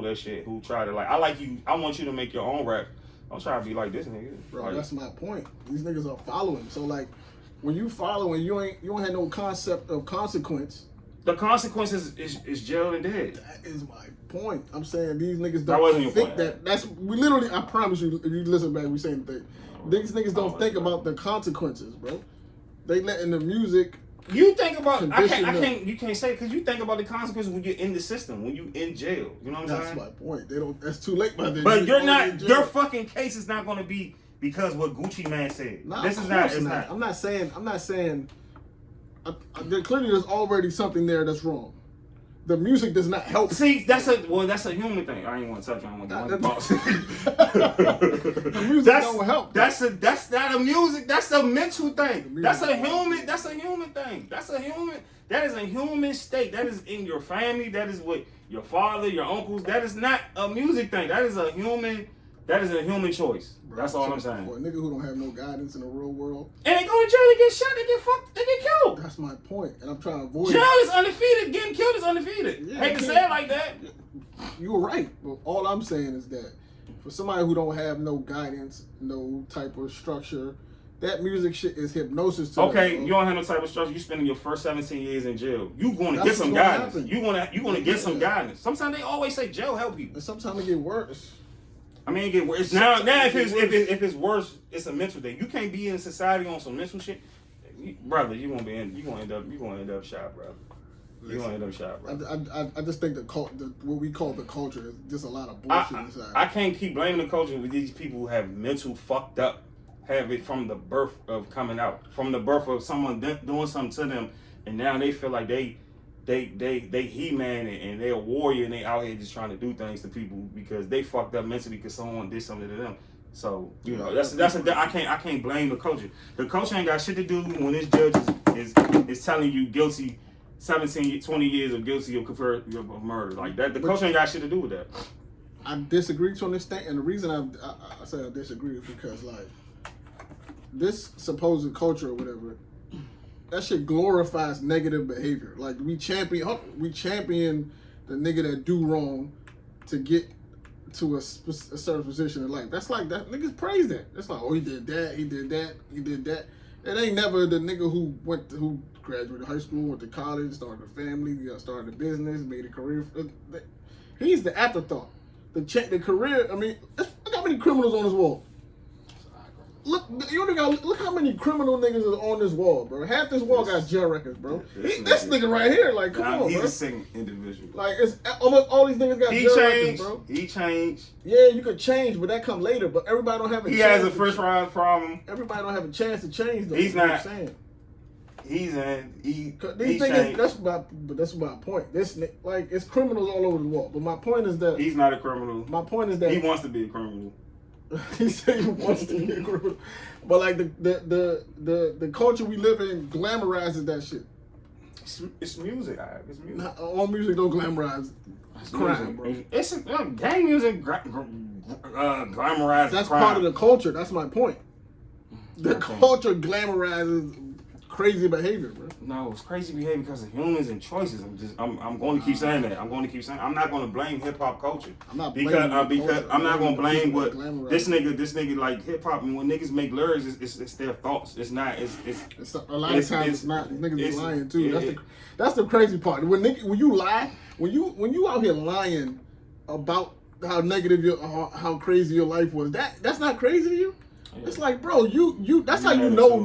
Speaker 2: that shit, who try to like, I want you to make your own rap. Don't try to be like this nigga.
Speaker 1: Bro,
Speaker 2: like,
Speaker 1: that's my point. These niggas are following. So like, when you follow and you don't have no concept of consequence.
Speaker 2: The consequences is jail and dead.
Speaker 1: That is my point. I'm saying these niggas don't think that. That's we literally. I promise you, if you listen back, we saying the thing. These niggas don't think about the consequences, bro. They letting the music.
Speaker 2: You think about you can't say because you think about the consequences when you're in the system, when you in jail. You know what I'm saying?
Speaker 1: That's my point. They don't. That's too late by then.
Speaker 2: But you're not. Your fucking case is not going to be because what Gucci Mane said.
Speaker 1: Nah,
Speaker 2: this is not. It's not.
Speaker 1: I'm not saying. Clearly, there's already something there that's wrong. The music does not help.
Speaker 2: See, that's a human thing. I ain't want to touch on. The
Speaker 1: music don't help.
Speaker 2: That's not a music. That's a mental thing. That's a human thing. That's a human. That is a human state. That is in your family. That is what your father, your uncles. That is not a music thing. That is a human. That is a human choice. Bro, that's all I'm saying.
Speaker 1: For a nigga who don't have no guidance in the real world.
Speaker 2: And they go to jail, they get shot, they get fucked, they get killed.
Speaker 1: That's my point. And I'm trying to avoid
Speaker 2: jail is undefeated. Getting killed is undefeated. Yeah, hate to say it like that.
Speaker 1: You're right. But all I'm saying is that For somebody who don't have no guidance, no type of structure, that music shit is hypnosis to
Speaker 2: Okay,
Speaker 1: them,
Speaker 2: you don't have no type of structure. You spending your first 17 years in jail. You going to
Speaker 1: That's
Speaker 2: get some
Speaker 1: what's gonna
Speaker 2: guidance.
Speaker 1: happen.
Speaker 2: You going to get some guidance. Sometimes they always say jail help people.
Speaker 1: And sometimes it get worse.
Speaker 2: I mean, it get worse. Now if it's worse, it's a mental thing. You can't be in society on some mental shit, brother. You gonna end up shot, brother. You gonna end up shot, brother.
Speaker 1: I just think what we call the culture is just a lot of bullshit inside.
Speaker 2: I can't keep blaming the culture with these people who have mental fucked up. Have it from the birth of coming out, from the birth of someone doing something to them, and now they feel like they He-Man and they're a warrior and they out here just trying to do things to people because they fucked up mentally because someone did something to them. So I can't blame the culture. The culture ain't got shit to do when this judge is telling you guilty, 17, 20 years of guilty of murder like that. The culture ain't got shit to do with that.
Speaker 1: I disagree to an extent, and the reason I say I disagree is because like this supposed culture or whatever, that shit glorifies negative behavior. Like we champion the nigga that do wrong to get to a certain position in life. That's like that niggas praise that. It's like, oh, he did that, he did that, he did that. It ain't never the nigga who graduated high school, went to college, started a family, started a business, made a career. He's the afterthought. The career. I mean, look how many criminals on this wall. Look how many criminal niggas is on this wall, bro. Half this wall got jail records, bro. This nigga right here, like, come on,
Speaker 2: he's
Speaker 1: bro.
Speaker 2: a sick individual.
Speaker 1: Like, it's almost all these niggas got jail records, bro.
Speaker 2: He changed.
Speaker 1: Yeah, you could change, but that come later. But everybody don't have a chance.
Speaker 2: He has a first round problem.
Speaker 1: Everybody don't have a chance to change, though.
Speaker 2: He's
Speaker 1: you know
Speaker 2: not.
Speaker 1: what I'm saying?
Speaker 2: He's changed.
Speaker 1: That's my point. Like, it's criminals all over the wall. But my point is that
Speaker 2: he's not a criminal.
Speaker 1: My point is that
Speaker 2: he wants to be a criminal.
Speaker 1: He said he wants to be a criminal, but like the culture we live in glamorizes that shit.
Speaker 2: It's music. It's music.
Speaker 1: Not, all music don't glamorize crime, bro.
Speaker 2: It's gang music glamorizes.
Speaker 1: That's
Speaker 2: crime.
Speaker 1: part of the culture. That's my point. The culture glamorizes crazy behavior, bro.
Speaker 2: No, it's crazy behavior because of humans and choices. I'm going to keep saying that. I'm not going to blame hip hop culture.
Speaker 1: I'm not
Speaker 2: because I'm not going to blame what this nigga like hip hop. And when niggas make lyrics, it's their thoughts. It's not. It's
Speaker 1: a lot of times it's not. These niggas be lying too. That's the crazy part. When you lie, when you out here lying about how negative how crazy your life was, that's not crazy to you. Yeah. It's like, bro, that's how you know.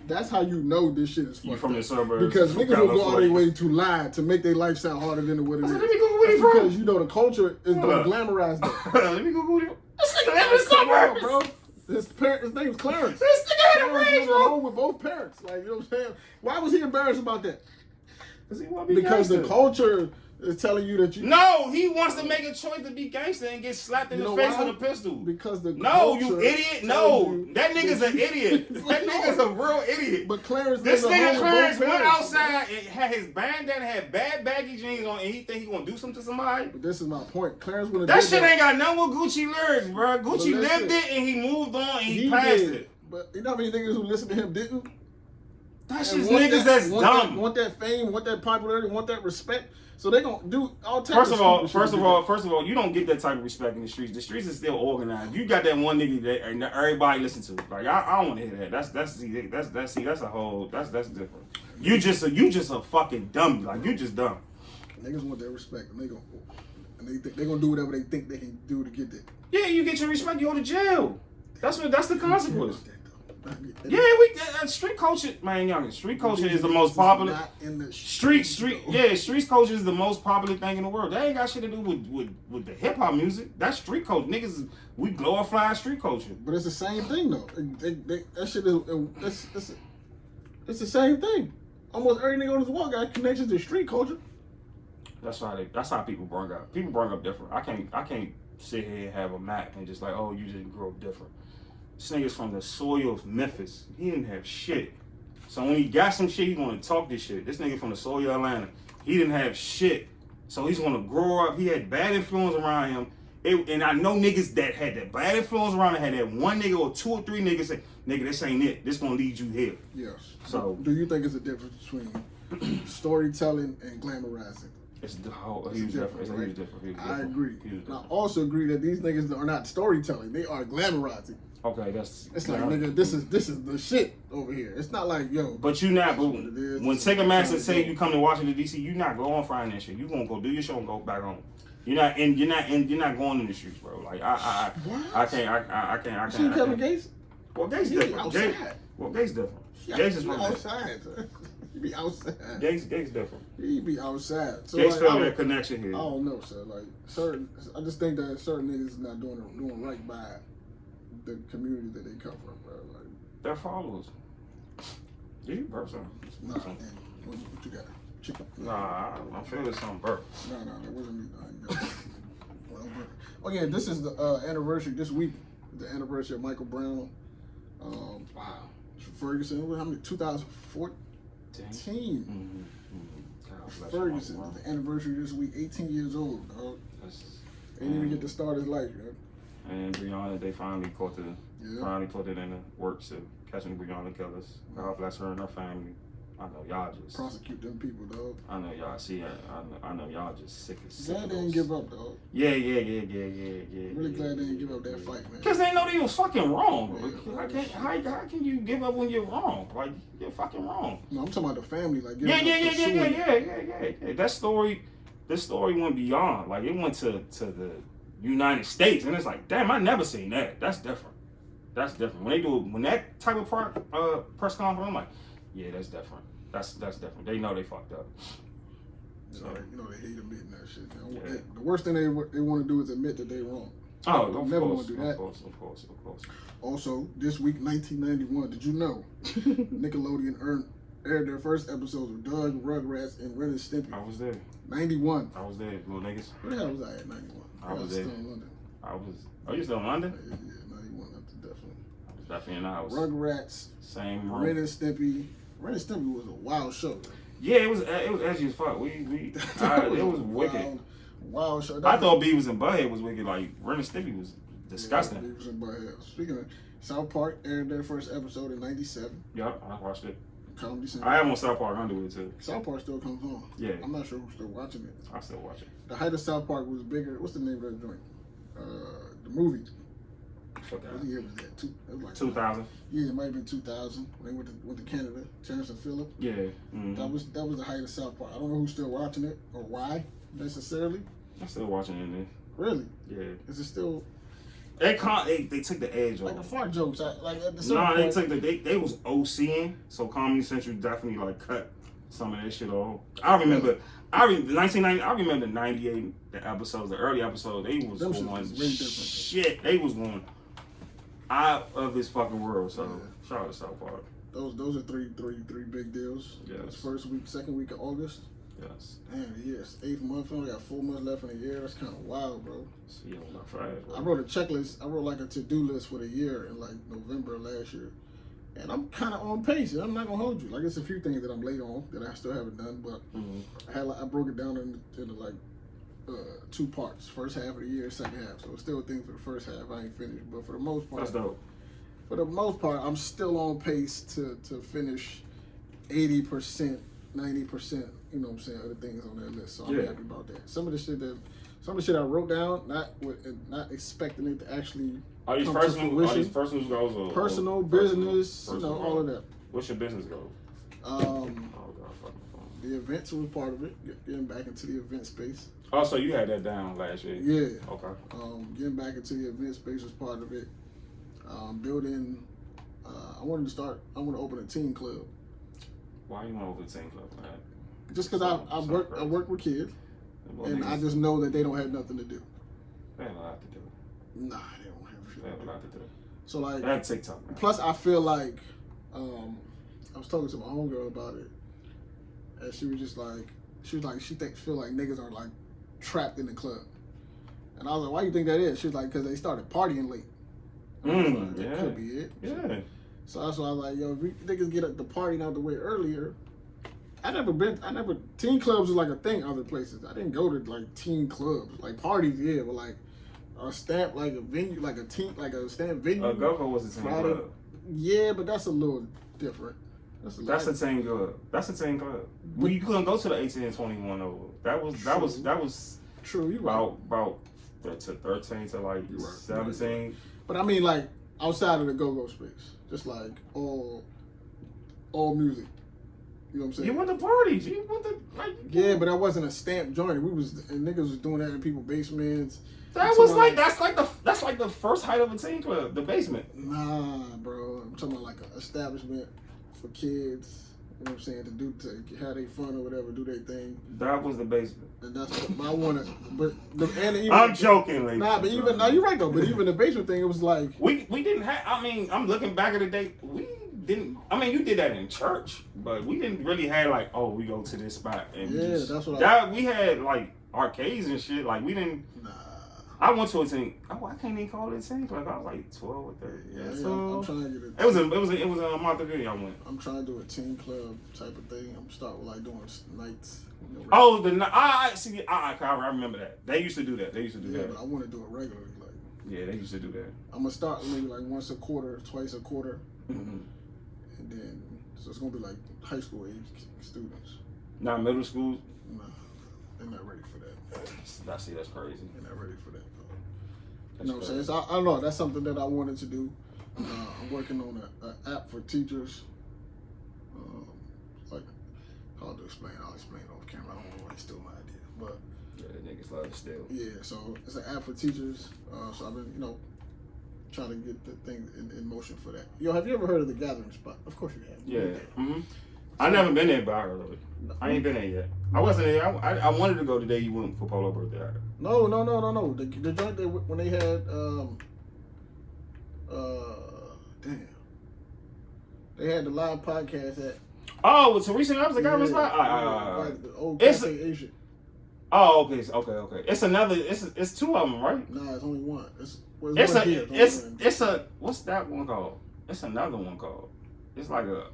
Speaker 1: That's how you know this shit is fucked.
Speaker 2: You from the suburbs?
Speaker 1: Because niggas will go out their way to lie to make their life sound harder than what it is.
Speaker 2: Let me Google where you from.
Speaker 1: Because you know the culture is gonna glamorize that.
Speaker 2: Let me Google you. This nigga live in the suburbs,
Speaker 1: bro. His name was Clarence.
Speaker 2: This nigga had a range,
Speaker 1: bro. Home with both parents. Like, you know what I'm saying? Why was he embarrassed about that?
Speaker 2: Because
Speaker 1: the culture is telling you that you.
Speaker 2: No, he wants to make a choice to be gangster and get slapped in the face with a pistol.
Speaker 1: Because the
Speaker 2: you idiot. No, that nigga's an idiot. That nigga's a real idiot.
Speaker 1: But Clarence,
Speaker 2: this nigga Clarence went outside and had his bandana, had bad baggy jeans on, and he think he gonna do something to somebody.
Speaker 1: But this is my point. Clarence would have.
Speaker 2: That shit ain't got nothing with Gucci lyrics, bro. Gucci lived it and he moved on and he passed it.
Speaker 1: But you know how many niggas who listen to him didn't?
Speaker 2: That's just niggas that's dumb.
Speaker 1: Want that fame, want that popularity, want that respect. So they gonna do all types
Speaker 2: First of all, you don't get that type of respect in the streets. The streets is still organized. You got that one nigga that everybody listen to. Like I don't want to hear that. That's different. You just a fucking dummy. Like you just dumb.
Speaker 1: Niggas want their respect, and they gonna do whatever they think they can do to get that.
Speaker 2: Yeah, you get your respect, you go to jail. That's the consequence. Yeah, street culture, man, young. Street culture is the most popular. Street culture is the most popular thing in the world. That ain't got shit to do with the hip hop music. That's street culture. Niggas, we glorify street culture.
Speaker 1: But it's the same thing though. That shit is it's the same thing. Almost every nigga on this wall got connections to street culture.
Speaker 2: That's how people bring up. People bring up different. I can't sit here and have a map and just like, oh, you just grew up different. This nigga's from the soil of Memphis. He didn't have shit. So when he got some shit, he gonna talk this shit. This nigga from the soil of Atlanta. He didn't have shit. So he's gonna grow up. He had bad influence around him. And I know niggas that had that bad influence around him had that one nigga or two or three niggas say, nigga, this ain't it. This gonna lead you here.
Speaker 1: Yes.
Speaker 2: So
Speaker 1: do you think it's a difference between storytelling and glamorizing?
Speaker 2: It's the whole huge difference. It's a huge difference.
Speaker 1: I agree. And I also agree that these niggas are not storytelling. They are glamorizing.
Speaker 2: Okay, that's.
Speaker 1: It's like, nigga, this is the shit over here. It's not like, yo.
Speaker 2: But you not. But
Speaker 1: when
Speaker 2: Ticketmaster say you come to Washington D.C., you not going Friday that shit. You gonna go do your show and go back home. You're not going in the streets, bro. Like I can't.
Speaker 1: See Kevin Gates?
Speaker 2: Well, Gates different. Gates different. Gates is from
Speaker 1: outside. He be outside.
Speaker 2: Gates different.
Speaker 1: He be outside. So
Speaker 2: Gates
Speaker 1: like,
Speaker 2: feel that connection here.
Speaker 1: I don't know, sir. Like I just think that certain niggas is not doing right by the community that they come from, bro. Like
Speaker 2: their followers. You person.
Speaker 1: Nah, what you got? Chicken?
Speaker 2: Nah, I'm feeling some burp.
Speaker 1: No, that wasn't me. Oh yeah, this is the anniversary this week. The anniversary of Michael Brown. Wow. Ferguson. How many? 2014. Ferguson. The anniversary this week. 18 years old, dog. Ain't even get to start his life, man.
Speaker 2: And Breonna, they finally put it in the works of catching Breonna killers. God bless her and her family. I know y'all just
Speaker 1: prosecute them people, dog.
Speaker 2: I know y'all see. I know y'all just sick as.
Speaker 1: Glad they didn't give up, dog.
Speaker 2: Yeah.
Speaker 1: Really glad they didn't give up that fight, man.
Speaker 2: Cause they know they was fucking wrong.
Speaker 1: Yeah,
Speaker 2: how can you give up when you're wrong? Like you're fucking wrong.
Speaker 1: No, I'm talking about the family. Like
Speaker 2: yeah. That story, this story went beyond. Like it went to the United States, and it's like, damn, I never seen that. That's different. When that type of press conference, I'm like, yeah, that's different. That's different. They know they fucked up.
Speaker 1: So they hate admitting that shit. The worst thing they want to do is admit that they're wrong.
Speaker 2: Oh,
Speaker 1: they never want to do that.
Speaker 2: Of course.
Speaker 1: Also, this week, 1991, did you know Nickelodeon aired their first episodes of Doug, Rugrats, and Ren and Stimpy?
Speaker 2: I was there.
Speaker 1: 91.
Speaker 2: I was there, little niggas.
Speaker 1: Where the hell was I at 91?
Speaker 2: I was there.
Speaker 1: Still in London.
Speaker 2: Oh, you still in London?
Speaker 1: Yeah, 91. Definitely.
Speaker 2: I was definitely in the house.
Speaker 1: Rugrats.
Speaker 2: Same room.
Speaker 1: Ren and Stimpy. Ren and Stimpy was a wild show.
Speaker 2: Yeah, it was edgy as fuck. It was wicked.
Speaker 1: Wild show.
Speaker 2: I thought Beavis and Butthead was wicked. Like Ren and Stimpy was disgusting.
Speaker 1: Yeah, Beavis and Butthead. Speaking of, South Park aired their first episode in '97.
Speaker 2: Yep, I watched it.
Speaker 1: Comedy Central.
Speaker 2: I have on South Park Underwood too.
Speaker 1: South Park still comes on.
Speaker 2: Yeah.
Speaker 1: I'm not sure who's still watching it.
Speaker 2: I still watch it.
Speaker 1: The height of South Park was bigger. What's the name of that joint? The movie.
Speaker 2: Fuck that.
Speaker 1: What year was that? It was like
Speaker 2: 2000.
Speaker 1: Yeah, it might have been 2000 when they went to Canada. Terrence and Phillip.
Speaker 2: Yeah. Mm-hmm.
Speaker 1: That was the height of South Park. I don't know who's still watching it or why necessarily.
Speaker 2: I'm still watching it. Man.
Speaker 1: Really?
Speaker 2: Yeah.
Speaker 1: Is it still?
Speaker 2: They took the edge off.
Speaker 1: Like the fart jokes. Like at the
Speaker 2: no, they took they was OCing, so Comedy Central definitely like cut some of that shit off. I remember 1990. I remember 98 the episodes, the early episodes. They was going shit. They was going out of this fucking world. So shout out to South Park.
Speaker 1: Those are three big deals.
Speaker 2: Yes.
Speaker 1: First week, second week of August.
Speaker 2: Yes.
Speaker 1: Damn, yes. 8th month. We only got 4 months left in the year. That's kind of wild, bro.
Speaker 2: See you on my Friday.
Speaker 1: I wrote a checklist. I wrote like a to-do list for the year in like November of last year. And I'm kind of on pace. I'm not going to hold you. Like, it's a few things that I'm late on that I still haven't done. But I broke it down into like 2 parts. First half of the year, second half. So it's still a thing for the first half. I ain't finished. But for the most part.
Speaker 2: That's dope.
Speaker 1: For the most part, I'm still on pace to finish 80%, 90%. You know what I'm saying? Other things on that list, so I'm happy about that. Some of the shit I wrote down, not expecting it to actually
Speaker 2: Are these personal goals or
Speaker 1: personal, business,
Speaker 2: personal
Speaker 1: all of that.
Speaker 2: What's your business goal?
Speaker 1: The events was part of it. Getting back into the event space.
Speaker 2: Oh, so you had that down last year?
Speaker 1: Yeah.
Speaker 2: Okay.
Speaker 1: Getting back into the event space was part of it. Building. I want to open a teen club.
Speaker 2: Why you want to open a teen club, man?
Speaker 1: Just because I work with kids, and I just know that they don't have nothing to do.
Speaker 2: They have a lot to do.
Speaker 1: Nah, they don't have shit.
Speaker 2: They have a lot to do.
Speaker 1: So like,
Speaker 2: they have TikTok, man.
Speaker 1: Plus, I feel like I was talking to my homegirl about it, and she was like, she feel like niggas are like trapped in the club, and I was like, why do you think that is? She was like, because they started partying late. That could be it.
Speaker 2: Yeah.
Speaker 1: So that's why I was like, yo, if we niggas get the partying out the way earlier. Teen clubs was like a thing other places. I didn't go to like teen clubs. Like parties, yeah, but like a stamp, like a venue, like a stamp venue.
Speaker 2: Go-Go was a teen club.
Speaker 1: Yeah, but that's a little different.
Speaker 2: That's a team club. That's a team club. You couldn't go to the 18 and 21 over. That was
Speaker 1: true. You right.
Speaker 2: About to 13 to like 17.
Speaker 1: But I mean, like outside of the go-go space, just like all music. You know what I'm saying?
Speaker 2: You went to parties. You went to like.
Speaker 1: Yeah, but that wasn't a stamped joint. Niggas was doing that in people's basements.
Speaker 2: That's like the first height of a teen club, the basement.
Speaker 1: Nah, bro. I'm talking about like an establishment for kids. You know what I'm saying? To have their fun or whatever, do their thing.
Speaker 2: That was the basement.
Speaker 1: And that's what I wanna. But even
Speaker 2: I'm joking, ladies.
Speaker 1: Nah, but even you're right though. But even the basement thing, it was like
Speaker 2: we didn't have. I mean, I'm looking back at the day. We didn't. I mean, you did that in church, but we didn't really have like, oh, we go to this spot and
Speaker 1: that's what
Speaker 2: we had like arcades and shit. Like we didn't.
Speaker 1: Nah.
Speaker 2: I went to a team. Oh, I can't even call it a team. Like I was like 12 or 13.
Speaker 1: Yeah,
Speaker 2: so
Speaker 1: I'm trying to get it.
Speaker 2: It was a Montevideo I went.
Speaker 1: I'm trying to do a teen club type of thing. I'm start with like doing nights. You know,
Speaker 2: oh, I see. I remember that. They used to do that.
Speaker 1: Yeah, but I want to do it regularly. Like.
Speaker 2: Yeah, they used to do that.
Speaker 1: I'm gonna start maybe like once a quarter, twice a quarter,
Speaker 2: mm-hmm.
Speaker 1: and then so it's gonna be like high school age students.
Speaker 2: Not middle school.
Speaker 1: Nah, they're not ready for that.
Speaker 2: I see. That's crazy.
Speaker 1: They're not ready for that. You know what I'm saying? So I don't know. That's something that I wanted to do. I'm working on an app for teachers. Like, how to explain? I'll explain it off camera. I don't know why he stole my idea, but
Speaker 2: yeah, the niggas love to steal.
Speaker 1: Yeah, so it's an app for teachers. So I've been, trying to get the thing in motion for that. Yo, have you ever heard of the Gathering Spot? Of course you have.
Speaker 2: Yeah. Mm-hmm. I never been there, but I heard of it. I ain't been there yet. I wasn't there. I wanted to go the day you went for Polo birthday.
Speaker 1: No. The joint when they had damn, they had the live podcast at.
Speaker 2: Oh, with Teresa and I was the Gathering Spot.
Speaker 1: The old Cafe Asian.
Speaker 2: Oh, okay. It's another. It's two of them, right?
Speaker 1: Nah, it's only one.
Speaker 2: It's a what's that one called? It's another one called. It's like a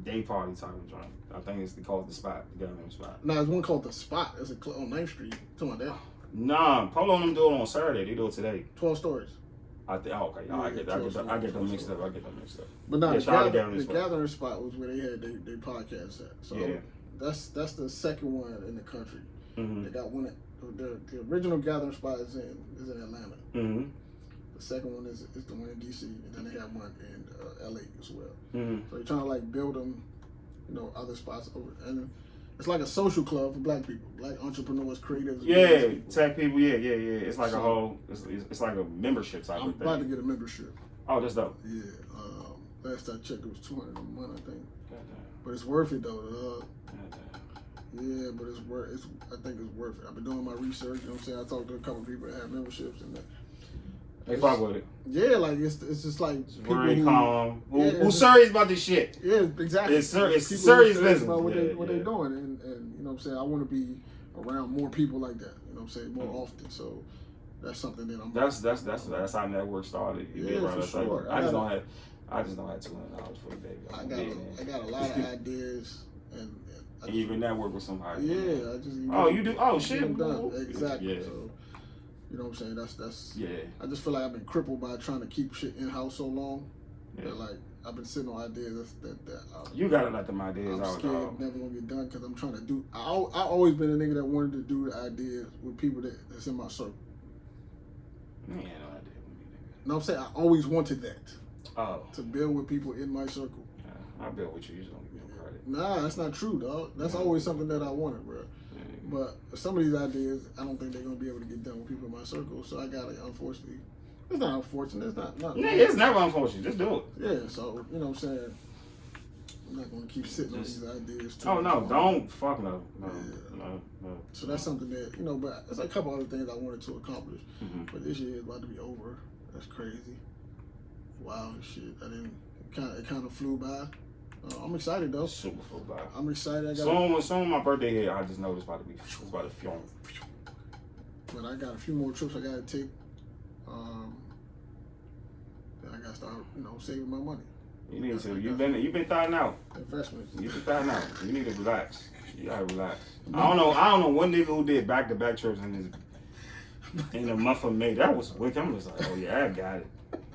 Speaker 2: day party type of joint. I think it's called the Spot, the Gathering Spot.
Speaker 1: Nah, there's one called the Spot. It's on 9th Street. Talking about that.
Speaker 2: Nah, Polo and them do it on Saturday. They do it today.
Speaker 1: 12 stories.
Speaker 2: I get them mixed up.
Speaker 1: But no, the Gathering Spot was where they had their podcast at. So yeah. That's the second one in the country.
Speaker 2: Mm-hmm.
Speaker 1: They got one at the original Gathering Spot is in Atlanta.
Speaker 2: Mm-hmm.
Speaker 1: The second one is the one in DC, and then they have one in LA as well.
Speaker 2: Mm-hmm.
Speaker 1: So they're trying to like build them, other spots over, and it's like a social club for black people, black entrepreneurs, creatives.
Speaker 2: Yeah, tech people. Yeah. It's like a whole. It's like a membership type of thing.
Speaker 1: I'm about to get a membership.
Speaker 2: Oh, that's dope.
Speaker 1: Yeah. Last I checked, it was $200 a month, I think. But it's worth it though. Yeah, but I think it's worth it. I've been doing my research. You know what I'm saying? I talked to a couple of people that have memberships and that.
Speaker 2: They fuck with it.
Speaker 1: Yeah, like it's just like
Speaker 2: it's very calm. Who's serious about this shit?
Speaker 1: Yeah, exactly.
Speaker 2: It's serious business
Speaker 1: about what they're doing, and you know what I'm saying. I want to be around more people like that. You know what I'm saying, more often. So that's something that I'm.
Speaker 2: That's how network started.
Speaker 1: For sure.
Speaker 2: I just don't have $200 for the day.
Speaker 1: I got a lot of ideas and
Speaker 2: even network with somebody.
Speaker 1: Yeah, I just.
Speaker 2: You do? Oh shit.
Speaker 1: Exactly.
Speaker 2: Yeah.
Speaker 1: So, you know what I'm saying? That's
Speaker 2: yeah.
Speaker 1: I just feel like I've been crippled by trying to keep shit in house so long. Yeah. That like I've been sitting on ideas that
Speaker 2: you gotta let them ideas
Speaker 1: I'm
Speaker 2: out.
Speaker 1: Scared never gonna get done because I'm trying to do. I always been a nigga that wanted to do the ideas with people that's in my circle.
Speaker 2: Man, no idea.
Speaker 1: No, I'm saying I always wanted that.
Speaker 2: Oh.
Speaker 1: To build with people in my circle.
Speaker 2: Yeah, I build with you. You just don't give me credit.
Speaker 1: Nah, that's not true, dog. That's always something that I wanted, bro. But some of these ideas, I don't think they're gonna be able to get done with people in my circle. So I gotta, unfortunately, it's not unfortunate. It's not.
Speaker 2: It's never unfortunate. Just do it.
Speaker 1: Yeah. So you know what I'm saying. I'm not gonna keep sitting on these ideas.
Speaker 2: Oh no! Don't fuck no.
Speaker 1: So that's something that but there's a couple other things I wanted to accomplish.
Speaker 2: Mm-hmm.
Speaker 1: But this year is about to be over. That's crazy. Wow, shit. It kind of flew by. I'm excited though.
Speaker 2: Super flew by.
Speaker 1: I'm excited.
Speaker 2: Soon my birthday hit, I just know it's about to film.
Speaker 1: But I got a few more trips I gotta take. Then I gotta start, saving my money.
Speaker 2: You need to. You've been thawing out.
Speaker 1: Investments.
Speaker 2: You've been thawing out. You need to relax. You gotta relax. I don't know one nigga who did back-to-back trips in the month of May. That was wicked. I'm just like, oh yeah, I got it.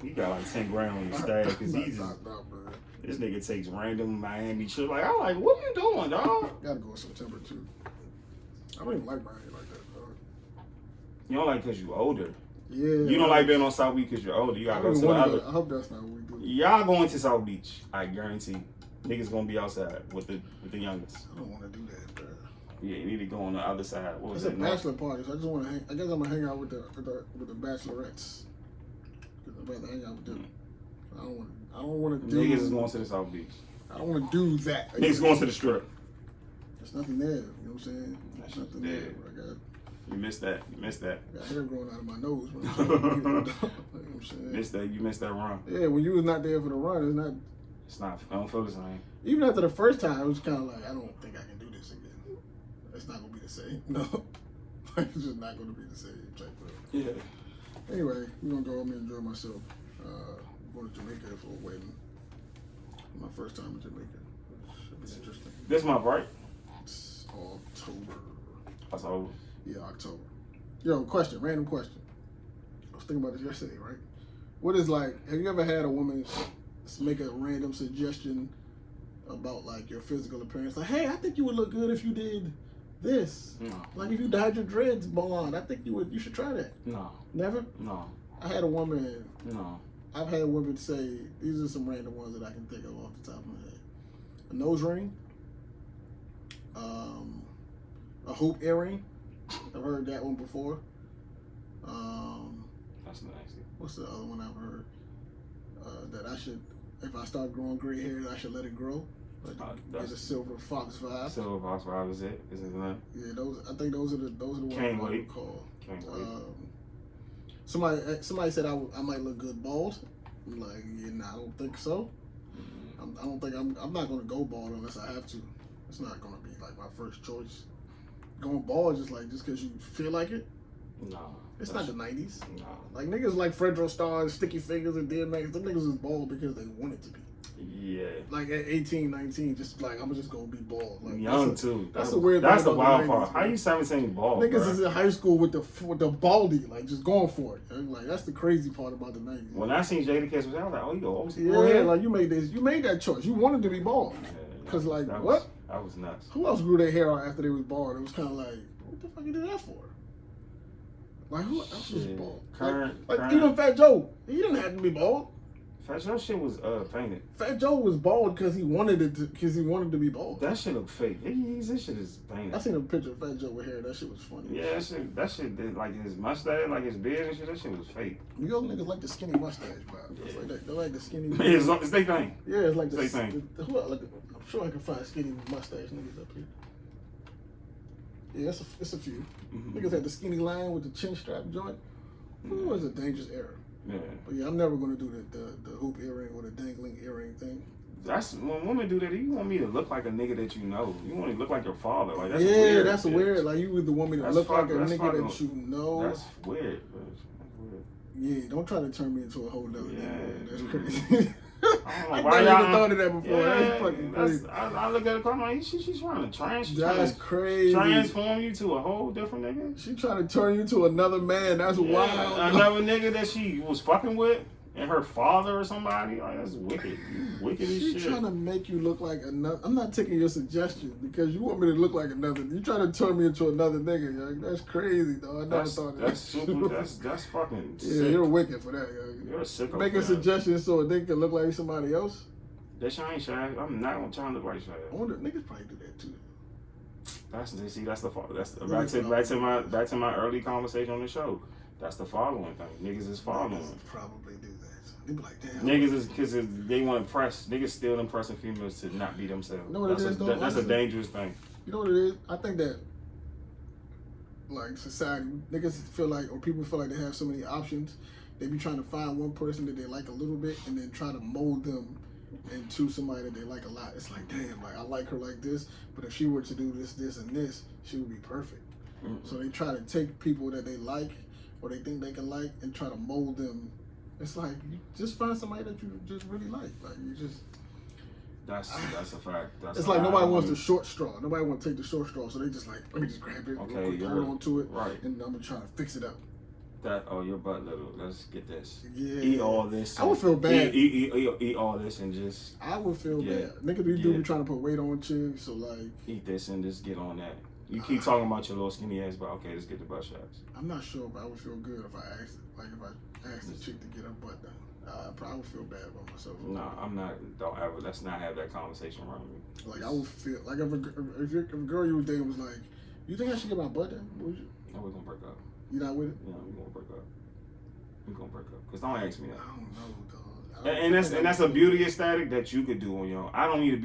Speaker 2: He got like 10 grand on his stash because he's just. This nigga takes random Miami trip. Like, I'm like, what are you doing, dog?
Speaker 1: Gotta go in September too. I don't even like Miami like that, dog.
Speaker 2: You don't like because you older.
Speaker 1: Yeah.
Speaker 2: You don't like being on South Beach because you're older. You gotta go to the other.
Speaker 1: I hope that's not what we do.
Speaker 2: Y'all going to South Beach. I guarantee. Niggas gonna be outside with the youngest.
Speaker 1: I don't want to do that, bro.
Speaker 2: Yeah, you need to go on the other side. What was
Speaker 1: It's a
Speaker 2: it?
Speaker 1: bachelor party, so I just want to hang. I guess I'm gonna hang out with the bachelorettes. Cause I'd rather hang out with them. I don't want to do.
Speaker 2: Niggas is going to the South Beach.
Speaker 1: I don't want to do that.
Speaker 2: Niggas going to the strip.
Speaker 1: There's nothing there. You know what I'm saying? There's nothing there. I got
Speaker 2: You missed that. You missed that.
Speaker 1: hair growing out of my nose. When I'm trying to you know what I'm saying?
Speaker 2: Missed that. You missed that run.
Speaker 1: Yeah, when you was not there for the run, it's not.
Speaker 2: It's not. I don't feel the same.
Speaker 1: Even after the first time, it was kind of like, I don't think I can do this again. It's not gonna be the same. No, like it's just not gonna be the same type of.
Speaker 2: Yeah.
Speaker 1: Anyway, we're gonna go home and enjoy myself. Going to Jamaica for a wedding. My first time in Jamaica. Should be interesting.
Speaker 2: This month, right?
Speaker 1: It's October.
Speaker 2: That's over.
Speaker 1: Yeah, October. Yo, question, random question. I was thinking about this yesterday, right? What is like, have you ever had a woman make a random suggestion about like your physical appearance? Like, hey, I think you would look good if you did this.
Speaker 2: No.
Speaker 1: Like if you dyed your dreads blonde, I think you should try that.
Speaker 2: No.
Speaker 1: Never?
Speaker 2: No.
Speaker 1: I had a woman,
Speaker 2: No.
Speaker 1: I've had women say, these are some random ones that I can think of off the top of my head. A nose ring, a hoop earring. I've heard that one before.
Speaker 2: That's nasty.
Speaker 1: What's the other one I've heard? That I should, if I start growing gray hair, I should let it grow. Like
Speaker 2: That's
Speaker 1: the silver fox vibe.
Speaker 2: Silver Fox Vibe is it? Is it that?
Speaker 1: Yeah, those. I think those are the ones
Speaker 2: Can't
Speaker 1: I
Speaker 2: wait.
Speaker 1: would call.
Speaker 2: Can't wait.
Speaker 1: Somebody said I might look good bald. I'm like, yeah, nah, I don't think so. I don't think I'm not gonna go bald unless I have to. It's not gonna be like my first choice. Going bald just because you feel like it.
Speaker 2: No.
Speaker 1: It's not the 90s.
Speaker 2: No.
Speaker 1: Like niggas like Fredro Starr, Sticky Fingers, and DMX. Them niggas is bald because they wanted to be.
Speaker 2: Yeah.
Speaker 1: Like at 18, 19, just like I'm just gonna be bald. Like
Speaker 2: Young too.
Speaker 1: That's the weird.
Speaker 2: That's
Speaker 1: thing
Speaker 2: the
Speaker 1: about
Speaker 2: wild
Speaker 1: the 90s,
Speaker 2: part. How
Speaker 1: man.
Speaker 2: you 17 bald?
Speaker 1: Niggas
Speaker 2: bro?
Speaker 1: is in high school with the baldy, like just going for it. And like that's the crazy part about the 90s.
Speaker 2: When I seen Jadakiss was out, I was like, oh, you go always
Speaker 1: Yeah, like you made that choice. You wanted to be bald. Cause like
Speaker 2: that
Speaker 1: what?
Speaker 2: That was nuts.
Speaker 1: Who else grew their hair out after they was bald? It was kind of like, what the fuck you did that for? Like who else was
Speaker 2: Shit.
Speaker 1: bald?
Speaker 2: Current.
Speaker 1: Even Fat Joe, he didn't have to be bald.
Speaker 2: Fat Joe shit was painted.
Speaker 1: Fat Joe was bald because he wanted to be bald.
Speaker 2: That shit look fake. This shit is painted.
Speaker 1: I seen a picture of Fat Joe with hair. That shit was funny.
Speaker 2: Yeah, that shit did, like his mustache, like his beard and shit. That shit was fake.
Speaker 1: New York niggas like the skinny mustache vibe. It's like that. They like the skinny.
Speaker 2: It's their thing.
Speaker 1: Yeah, it's like the.
Speaker 2: It's their thing.
Speaker 1: I'm sure I can find skinny mustache niggas up here. Yeah, it's a few.
Speaker 2: Mm-hmm.
Speaker 1: Niggas had the skinny line with the chin strap joint. Ooh, it's a dangerous era.
Speaker 2: Yeah.
Speaker 1: But yeah, I'm never gonna do the hoop earring or the dangling earring thing.
Speaker 2: That's when women do that. You want me to look like a nigga that you know. You want me to look like your father. Like that's
Speaker 1: yeah,
Speaker 2: weird.
Speaker 1: that's weird. Like you would want me to
Speaker 2: That's
Speaker 1: look like a
Speaker 2: that's
Speaker 1: nigga that
Speaker 2: fucking-
Speaker 1: you know.
Speaker 2: That's weird. That's weird.
Speaker 1: Yeah, don't try to turn me into a whole nother
Speaker 2: Yeah.
Speaker 1: nigga. That's crazy.
Speaker 2: I
Speaker 1: I
Speaker 2: don't know
Speaker 1: never
Speaker 2: why
Speaker 1: even thought of that before. That's fucking crazy.
Speaker 2: I look at it, I'm like, she's trying to
Speaker 1: That's crazy.
Speaker 2: transform you to a whole different nigga.
Speaker 1: She trying to turn you to another man. That's wild.
Speaker 2: Another nigga that she was fucking with and her father or somebody. Like, that's wicked. You wicked as
Speaker 1: She
Speaker 2: shit.
Speaker 1: trying to make you look like another. I'm not taking your suggestion because you want me to look like another. You trying to turn me into another nigga. Yo. That's crazy, though. I never thought of that.
Speaker 2: That's super. That's fucking
Speaker 1: Yeah,
Speaker 2: sick.
Speaker 1: you're wicked for that. Yo.
Speaker 2: You're a sicko.
Speaker 1: Making
Speaker 2: for that.
Speaker 1: suggestions so a nigga can look like somebody else.
Speaker 2: That shit ain't Shaq. I'm not gonna try to look like
Speaker 1: I
Speaker 2: Shaq.
Speaker 1: wonder niggas probably do that too.
Speaker 2: That's the fault. That's back to my early conversation on the show. That's the following thing. Niggas is following.
Speaker 1: Niggas probably do that. They be like, damn.
Speaker 2: Niggas is because they want to impress. Niggas still impressing females to not be themselves.
Speaker 1: You know what it is, though,
Speaker 2: That's a
Speaker 1: honestly?
Speaker 2: dangerous thing.
Speaker 1: You know what it is? I think that like society, niggas feel like, or people feel like they have so many options. They be trying to find one person that they like a little bit and then try to mold them into somebody that they like a lot. It's like, damn, like I like her like this, but if she were to do this, this, and this, she would be perfect.
Speaker 2: Mm-hmm.
Speaker 1: So they try to take people that they like or they think they can like and try to mold them. It's like you just find somebody that you just really like. Like you just.
Speaker 2: That's a fact. That's
Speaker 1: It's like nobody wants the short straw. Nobody wants to take the short straw, so they just like, let me just grab it,
Speaker 2: Okay,
Speaker 1: hold
Speaker 2: you're
Speaker 1: on to it,
Speaker 2: right.
Speaker 1: and I'm gonna try to fix it up.
Speaker 2: Your butt little. Let's get this.
Speaker 1: Yeah.
Speaker 2: Eat all this.
Speaker 1: I would feel bad.
Speaker 2: Eat all this and just.
Speaker 1: I would feel bad. Nigga, these dudes be trying to put weight on chicks, so like.
Speaker 2: Eat this and just get on that. You keep talking about your little skinny ass, but okay, let's get the butt shots.
Speaker 1: I'm not sure if I would feel good if I asked the chick to get her butt done. I probably would feel bad about myself.
Speaker 2: No, I'm not. Don't ever. Let's not have that conversation around me.
Speaker 1: Like I would feel like if a girl you were dating was like, you think I should get my butt done? Would you?
Speaker 2: No, we're gonna break up.
Speaker 1: You not with it?
Speaker 2: Yeah, we're gonna break up. We're gonna break up. Cause don't ask me that.
Speaker 1: I don't know, dog.
Speaker 2: And that's a beauty aesthetic that you could do on your own. I don't want to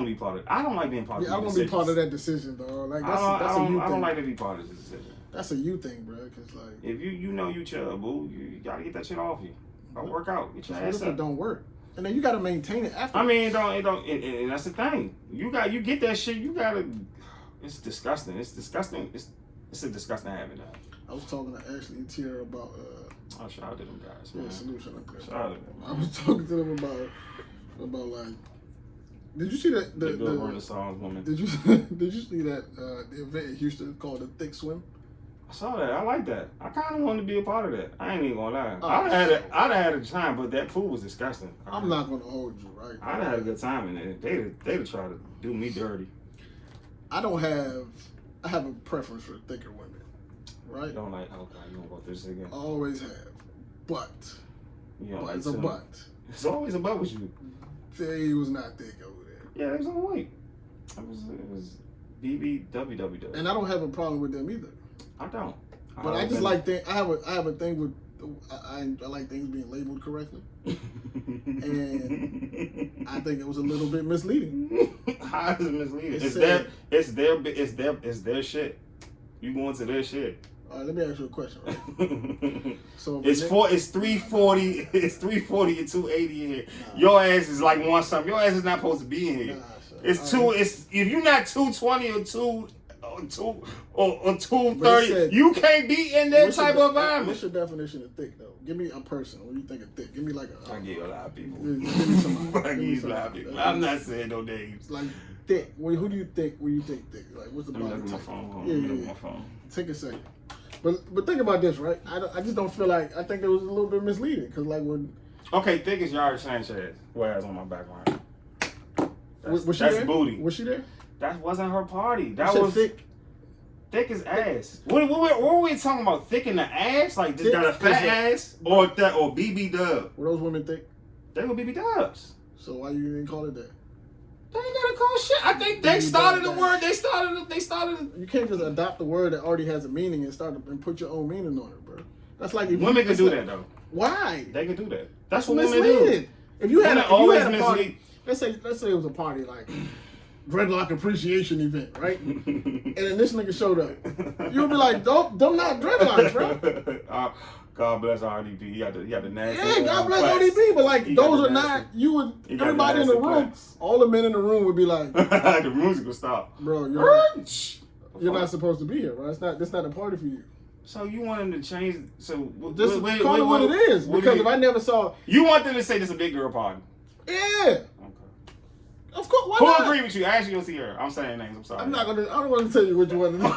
Speaker 2: be part of it. I don't like being part of it.
Speaker 1: I don't want to be part of that decision, dog. Like that's a you thing.
Speaker 2: I don't like to be part of this decision.
Speaker 1: That's a you thing, bro. Cause like
Speaker 2: if you chill, boo, you gotta get that shit off you. Don't work out. Get your ass up.
Speaker 1: It don't work, and then you gotta maintain it after.
Speaker 2: I mean, it don't. And that's the thing. You get that shit. You gotta. It's disgusting. It's disgusting. It's a disgusting habit now.
Speaker 1: I was talking to Ashley and Tierra about.
Speaker 2: Oh, shout out to them guys, man.
Speaker 1: Yeah, solution up there.
Speaker 2: Shout out to them.
Speaker 1: I was talking to them about like. Did you see that the
Speaker 2: Renaissance woman?
Speaker 1: Did you see that the event in Houston called the Thick Swim?
Speaker 2: I saw that. I like that. I kind of wanted to be a part of that. I ain't even gonna lie.
Speaker 1: Oh,
Speaker 2: I'd had a time, but that food was disgusting.
Speaker 1: I'm not gonna hold you, right?
Speaker 2: I'd had a good time in it. They'd try to do me dirty. I
Speaker 1: have a preference for thicker women, right?
Speaker 2: You don't like, okay, you don't go through this again.
Speaker 1: I always have, but
Speaker 2: like
Speaker 1: it's a but.
Speaker 2: It's always a but with you.
Speaker 1: They was not thick over there.
Speaker 2: Yeah, it was on weight. It was BBWW.
Speaker 1: And I don't have a problem with them either.
Speaker 2: I don't.
Speaker 1: But I just like things. I have a thing with. I like things being labeled correctly, and I think it was a little bit misleading.
Speaker 2: How is it misleading? It's their shit. You going to their shit.
Speaker 1: All right, let me ask you a question. Right? So
Speaker 2: it's 340. It's 340 and 280 in here. Nah. Your ass is like one something. Your ass is not supposed to be in here. Nah, it's two. It's if you're not 220 or 230, you can't be in that type of environment.
Speaker 1: What's your definition of thick, though? Give me a person. When you think of thick, give me like a.
Speaker 2: I give you a lot of people.
Speaker 1: Give me somebody.
Speaker 2: I give you a lot of people. I'm not saying no names.
Speaker 1: Like thick. Who do you think? When you think thick, like what's the body type?
Speaker 2: My phone.
Speaker 1: Yeah.
Speaker 2: My phone.
Speaker 1: Take a second. But think about this, right? I just don't feel like I think it was a little bit misleading because like when.
Speaker 2: Okay, thick is Yara Sanchez. Whereas on my background.
Speaker 1: Was she
Speaker 2: that's
Speaker 1: there?
Speaker 2: Booty.
Speaker 1: Was she there?
Speaker 2: That wasn't her party. That was
Speaker 1: thick.
Speaker 2: Thick as ass. What were we talking about? Thick in the ass? Like just got a fat ass? Or BB Dub?
Speaker 1: Were those women thick?
Speaker 2: They were BB Dubs.
Speaker 1: So why you didn't call it that?
Speaker 2: They ain't gotta call shit. I think they started the word. They started.
Speaker 1: You can't just adopt a word that already has a meaning and put your own meaning on it, bro. That's like if
Speaker 2: women can do that though.
Speaker 1: Why?
Speaker 2: They can do that. That's what women do.
Speaker 1: If you had a party, let's say it was a party like dreadlock appreciation event, right? And then this nigga showed up. You'll be like, them not dreadlocks, bro.
Speaker 2: God bless RDP. He got the nasty.
Speaker 1: Yeah, God bless RDP, but like those are not. You would everybody in the room, all the men in the room would be like,
Speaker 2: the music would stop,
Speaker 1: bro. You're not supposed to be here, bro. That's not a party for you.
Speaker 2: So you want them to change? So
Speaker 1: just call it what it is. Because if I never saw,
Speaker 2: you want them to say this is a big girl party.
Speaker 1: Yeah. Okay. Of course. Why
Speaker 2: Who
Speaker 1: not?
Speaker 2: agree with you? Actually, you'll see her. I'm saying names. I'm sorry.
Speaker 1: I don't want to tell you what you want to know.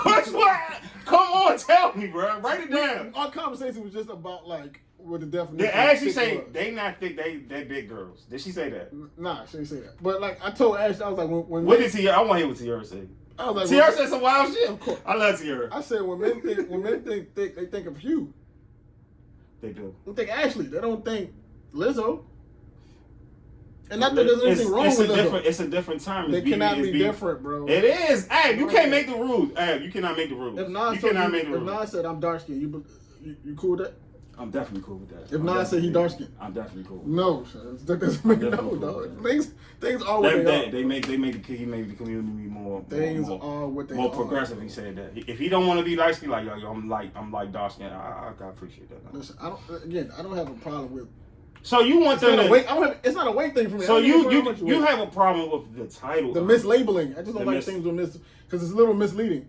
Speaker 2: Come on, tell me, bro. Write it down.
Speaker 1: Our conversation was just about like what the definition.
Speaker 2: Did Ashley say they not thick? They big girls. Did she say that?
Speaker 1: Nah, she didn't say that. But like I told Ashley, I was like, when
Speaker 2: what did Tierra? I want to hear what Tierra said.
Speaker 1: I was like,
Speaker 2: Tierra said some wild shit.
Speaker 1: Of course.
Speaker 2: I love Tierra.
Speaker 1: I said when men think thick, they think of you.
Speaker 2: They do.
Speaker 1: They think Ashley. They don't think Lizzo. And not that there's anything wrong with Lizzo.
Speaker 2: It's a different term.
Speaker 1: They cannot be different, bro.
Speaker 2: It is. Hey, you can't make the rules. Hey, you cannot make the rules.
Speaker 1: If Nas said I'm dark skinned, you cool with that?
Speaker 2: I'm definitely cool with that.
Speaker 1: If Nas said he dark skinned,
Speaker 2: I'm definitely cool.
Speaker 1: No, that doesn't make no, dog. Things are what they are.
Speaker 2: He made the community more.
Speaker 1: Things are what they are.
Speaker 2: More progressive. He said that. If he don't want to be light skinned, like yo, I'm like dark skinned. I appreciate that.
Speaker 1: Listen, I don't have a problem with.
Speaker 2: So you want them to?
Speaker 1: It's not a weight thing for me.
Speaker 2: So you have a problem with the title,
Speaker 1: the mislabeling. I just don't like things with because it's a little misleading.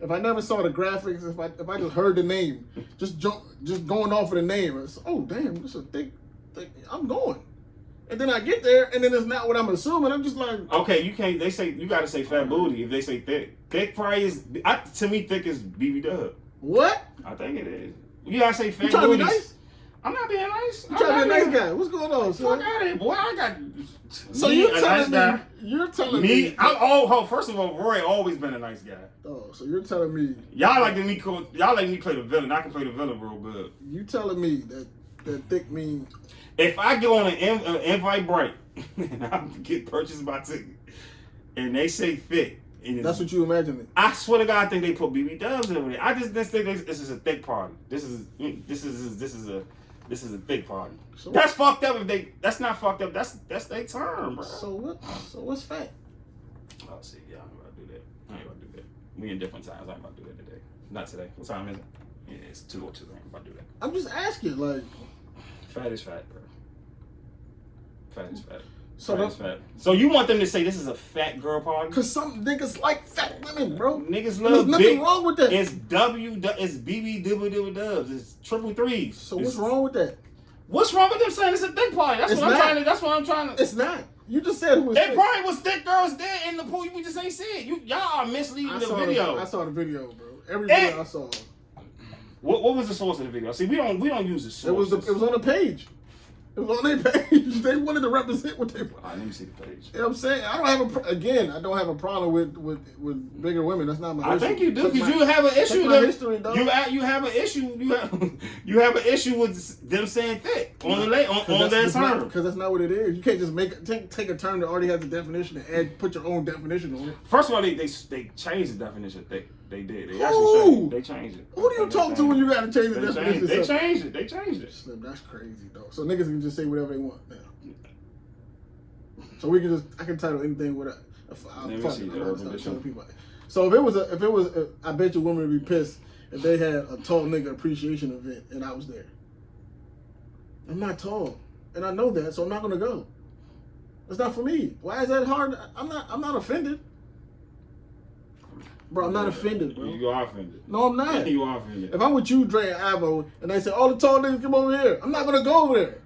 Speaker 1: If I never saw the graphics, if I just heard the name, just going off of the name, it's damn, this is a thick. I'm going, and then I get there, and then it's not what I'm assuming. I'm just like,
Speaker 2: okay, you can't. They say you got to say fat booty if they say thick. Thick probably is. To me, thick is BB Dub.
Speaker 1: What?
Speaker 2: I think it is. You gotta say fat
Speaker 1: You trying to be
Speaker 2: booties.
Speaker 1: nice?
Speaker 2: I'm not being nice.
Speaker 1: You trying to be a nice guy? What's going on,
Speaker 2: Fuck
Speaker 1: son?
Speaker 2: out of here, boy. I got.
Speaker 1: So
Speaker 2: me,
Speaker 1: you're
Speaker 2: a
Speaker 1: telling
Speaker 2: nice
Speaker 1: me?
Speaker 2: guy.
Speaker 1: You're telling
Speaker 2: Me,
Speaker 1: me?
Speaker 2: I'm all. First of all, Roy always been a nice guy.
Speaker 1: Oh, so you're telling me?
Speaker 2: Y'all like me play the villain. I can play the villain real good.
Speaker 1: You telling me that thick means?
Speaker 2: If I go on an invite break and I get purchased by ticket, and they say thick, and
Speaker 1: That's what you imagine.
Speaker 2: I swear to God, I think they put BB Dubs over there. I just think this is a thick party. This is a thick party.
Speaker 1: So
Speaker 2: That's fucked up. That's not fucked up. That's their term, bro.
Speaker 1: So what? So what's fat?
Speaker 2: Oh, see, yeah, I'm about to do that. I ain't about to do that. We in different times. I ain't about to do that today. Not today. What time is it? Yeah, it's 2:02. I ain't about to do that.
Speaker 1: I'm just asking, like.
Speaker 2: Fat is fat, bro. Fat is fat.
Speaker 1: So
Speaker 2: Fat is fat. So you want them to say this is a fat girl party?
Speaker 1: Cause some niggas like fat women, bro.
Speaker 2: Niggas
Speaker 1: There's
Speaker 2: love
Speaker 1: nothing
Speaker 2: big.
Speaker 1: wrong with that.
Speaker 2: It's it's BB Dubs. It's triple threes.
Speaker 1: So what's wrong with that?
Speaker 2: What's wrong with them saying it's a thick party? That's
Speaker 1: It's
Speaker 2: what I'm
Speaker 1: not.
Speaker 2: trying to. That's what I'm trying to.
Speaker 1: It's not. You just said who was
Speaker 2: There
Speaker 1: thick.
Speaker 2: probably was thick girls there in the pool. We just ain't see it. Y'all are misleading the video.
Speaker 1: I saw the video, bro. Every
Speaker 2: And-
Speaker 1: video I saw.
Speaker 2: What was the source of the video? See, we don't use the source.
Speaker 1: It was on the page. It was on their page. They wanted to represent what they.
Speaker 2: All right, let me see the page.
Speaker 1: You know what I'm saying? I don't have a problem with bigger women. That's not my
Speaker 2: I
Speaker 1: issue.
Speaker 2: think you do
Speaker 1: Check
Speaker 2: because
Speaker 1: my-
Speaker 2: you have an issue.
Speaker 1: check my
Speaker 2: though.
Speaker 1: history, dog.
Speaker 2: You have an issue. You have an issue with them saying thick on their term.
Speaker 1: Because that's not what it is. You can't just take a term that already has a definition and put your own definition on it.
Speaker 2: First of all, they changed the definition of thick. They did. They
Speaker 1: Who?
Speaker 2: actually changed it.
Speaker 1: Who do you talk to when you gotta change the
Speaker 2: They
Speaker 1: definition?
Speaker 2: changed it. They changed it.
Speaker 1: Slim, that's crazy, though. So niggas can just say whatever they want now. So we can I can title anything with
Speaker 2: Let me see the urban edition.
Speaker 1: people. So if it was, I bet you women would be pissed if they had a tall nigga appreciation event and I was there. I'm not tall, and I know that, so I'm not gonna go. It's not for me. Why is that hard? I'm not offended, bro. I'm not offended, bro.
Speaker 2: You are offended.
Speaker 1: No, I'm not.
Speaker 2: You are offended.
Speaker 1: If I'm with you, Dre and Ivo, and they say, all the tall niggas come over here, I'm not going to go over there.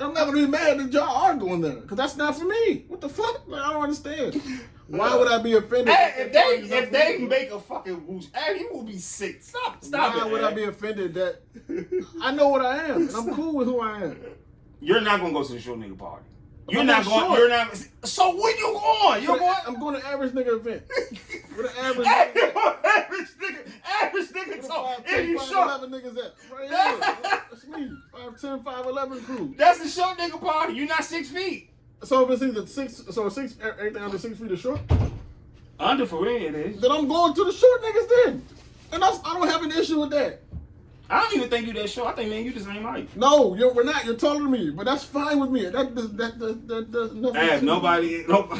Speaker 1: I'm not going to be mad that y'all are going there, because that's not for me. What the fuck? Like, I don't understand. Why would I be offended?
Speaker 2: Hey, if they make a fucking whoosh, hey, you will be sick. Stop
Speaker 1: Why
Speaker 2: it.
Speaker 1: would I be offended that I know what I am, and I'm cool with who I am?
Speaker 2: You're not gonna go to the short nigga party. You're
Speaker 1: I'm
Speaker 2: not
Speaker 1: not
Speaker 2: going.
Speaker 1: short.
Speaker 2: You're not. So when you going? You're going.
Speaker 1: I'm going to average nigga event. With an average
Speaker 2: Hey,
Speaker 1: nigga.
Speaker 2: average nigga talk.
Speaker 1: 5'10",
Speaker 2: If you short,
Speaker 1: 5'11" niggas at right here. That's me. 5'10", 5'11" crew.
Speaker 2: that's the short nigga party. You're not 6 feet.
Speaker 1: So if it's either everything under 6 feet is short,
Speaker 2: Under for real it is.
Speaker 1: then I'm going to the short niggas then. And I don't have an issue with that.
Speaker 2: I don't even think you that short. I think man, you the same height.
Speaker 1: No, we're not. You're taller than me, but that's fine with me. That does nothing.
Speaker 2: Hey,
Speaker 1: to
Speaker 2: nobody.
Speaker 1: Bro,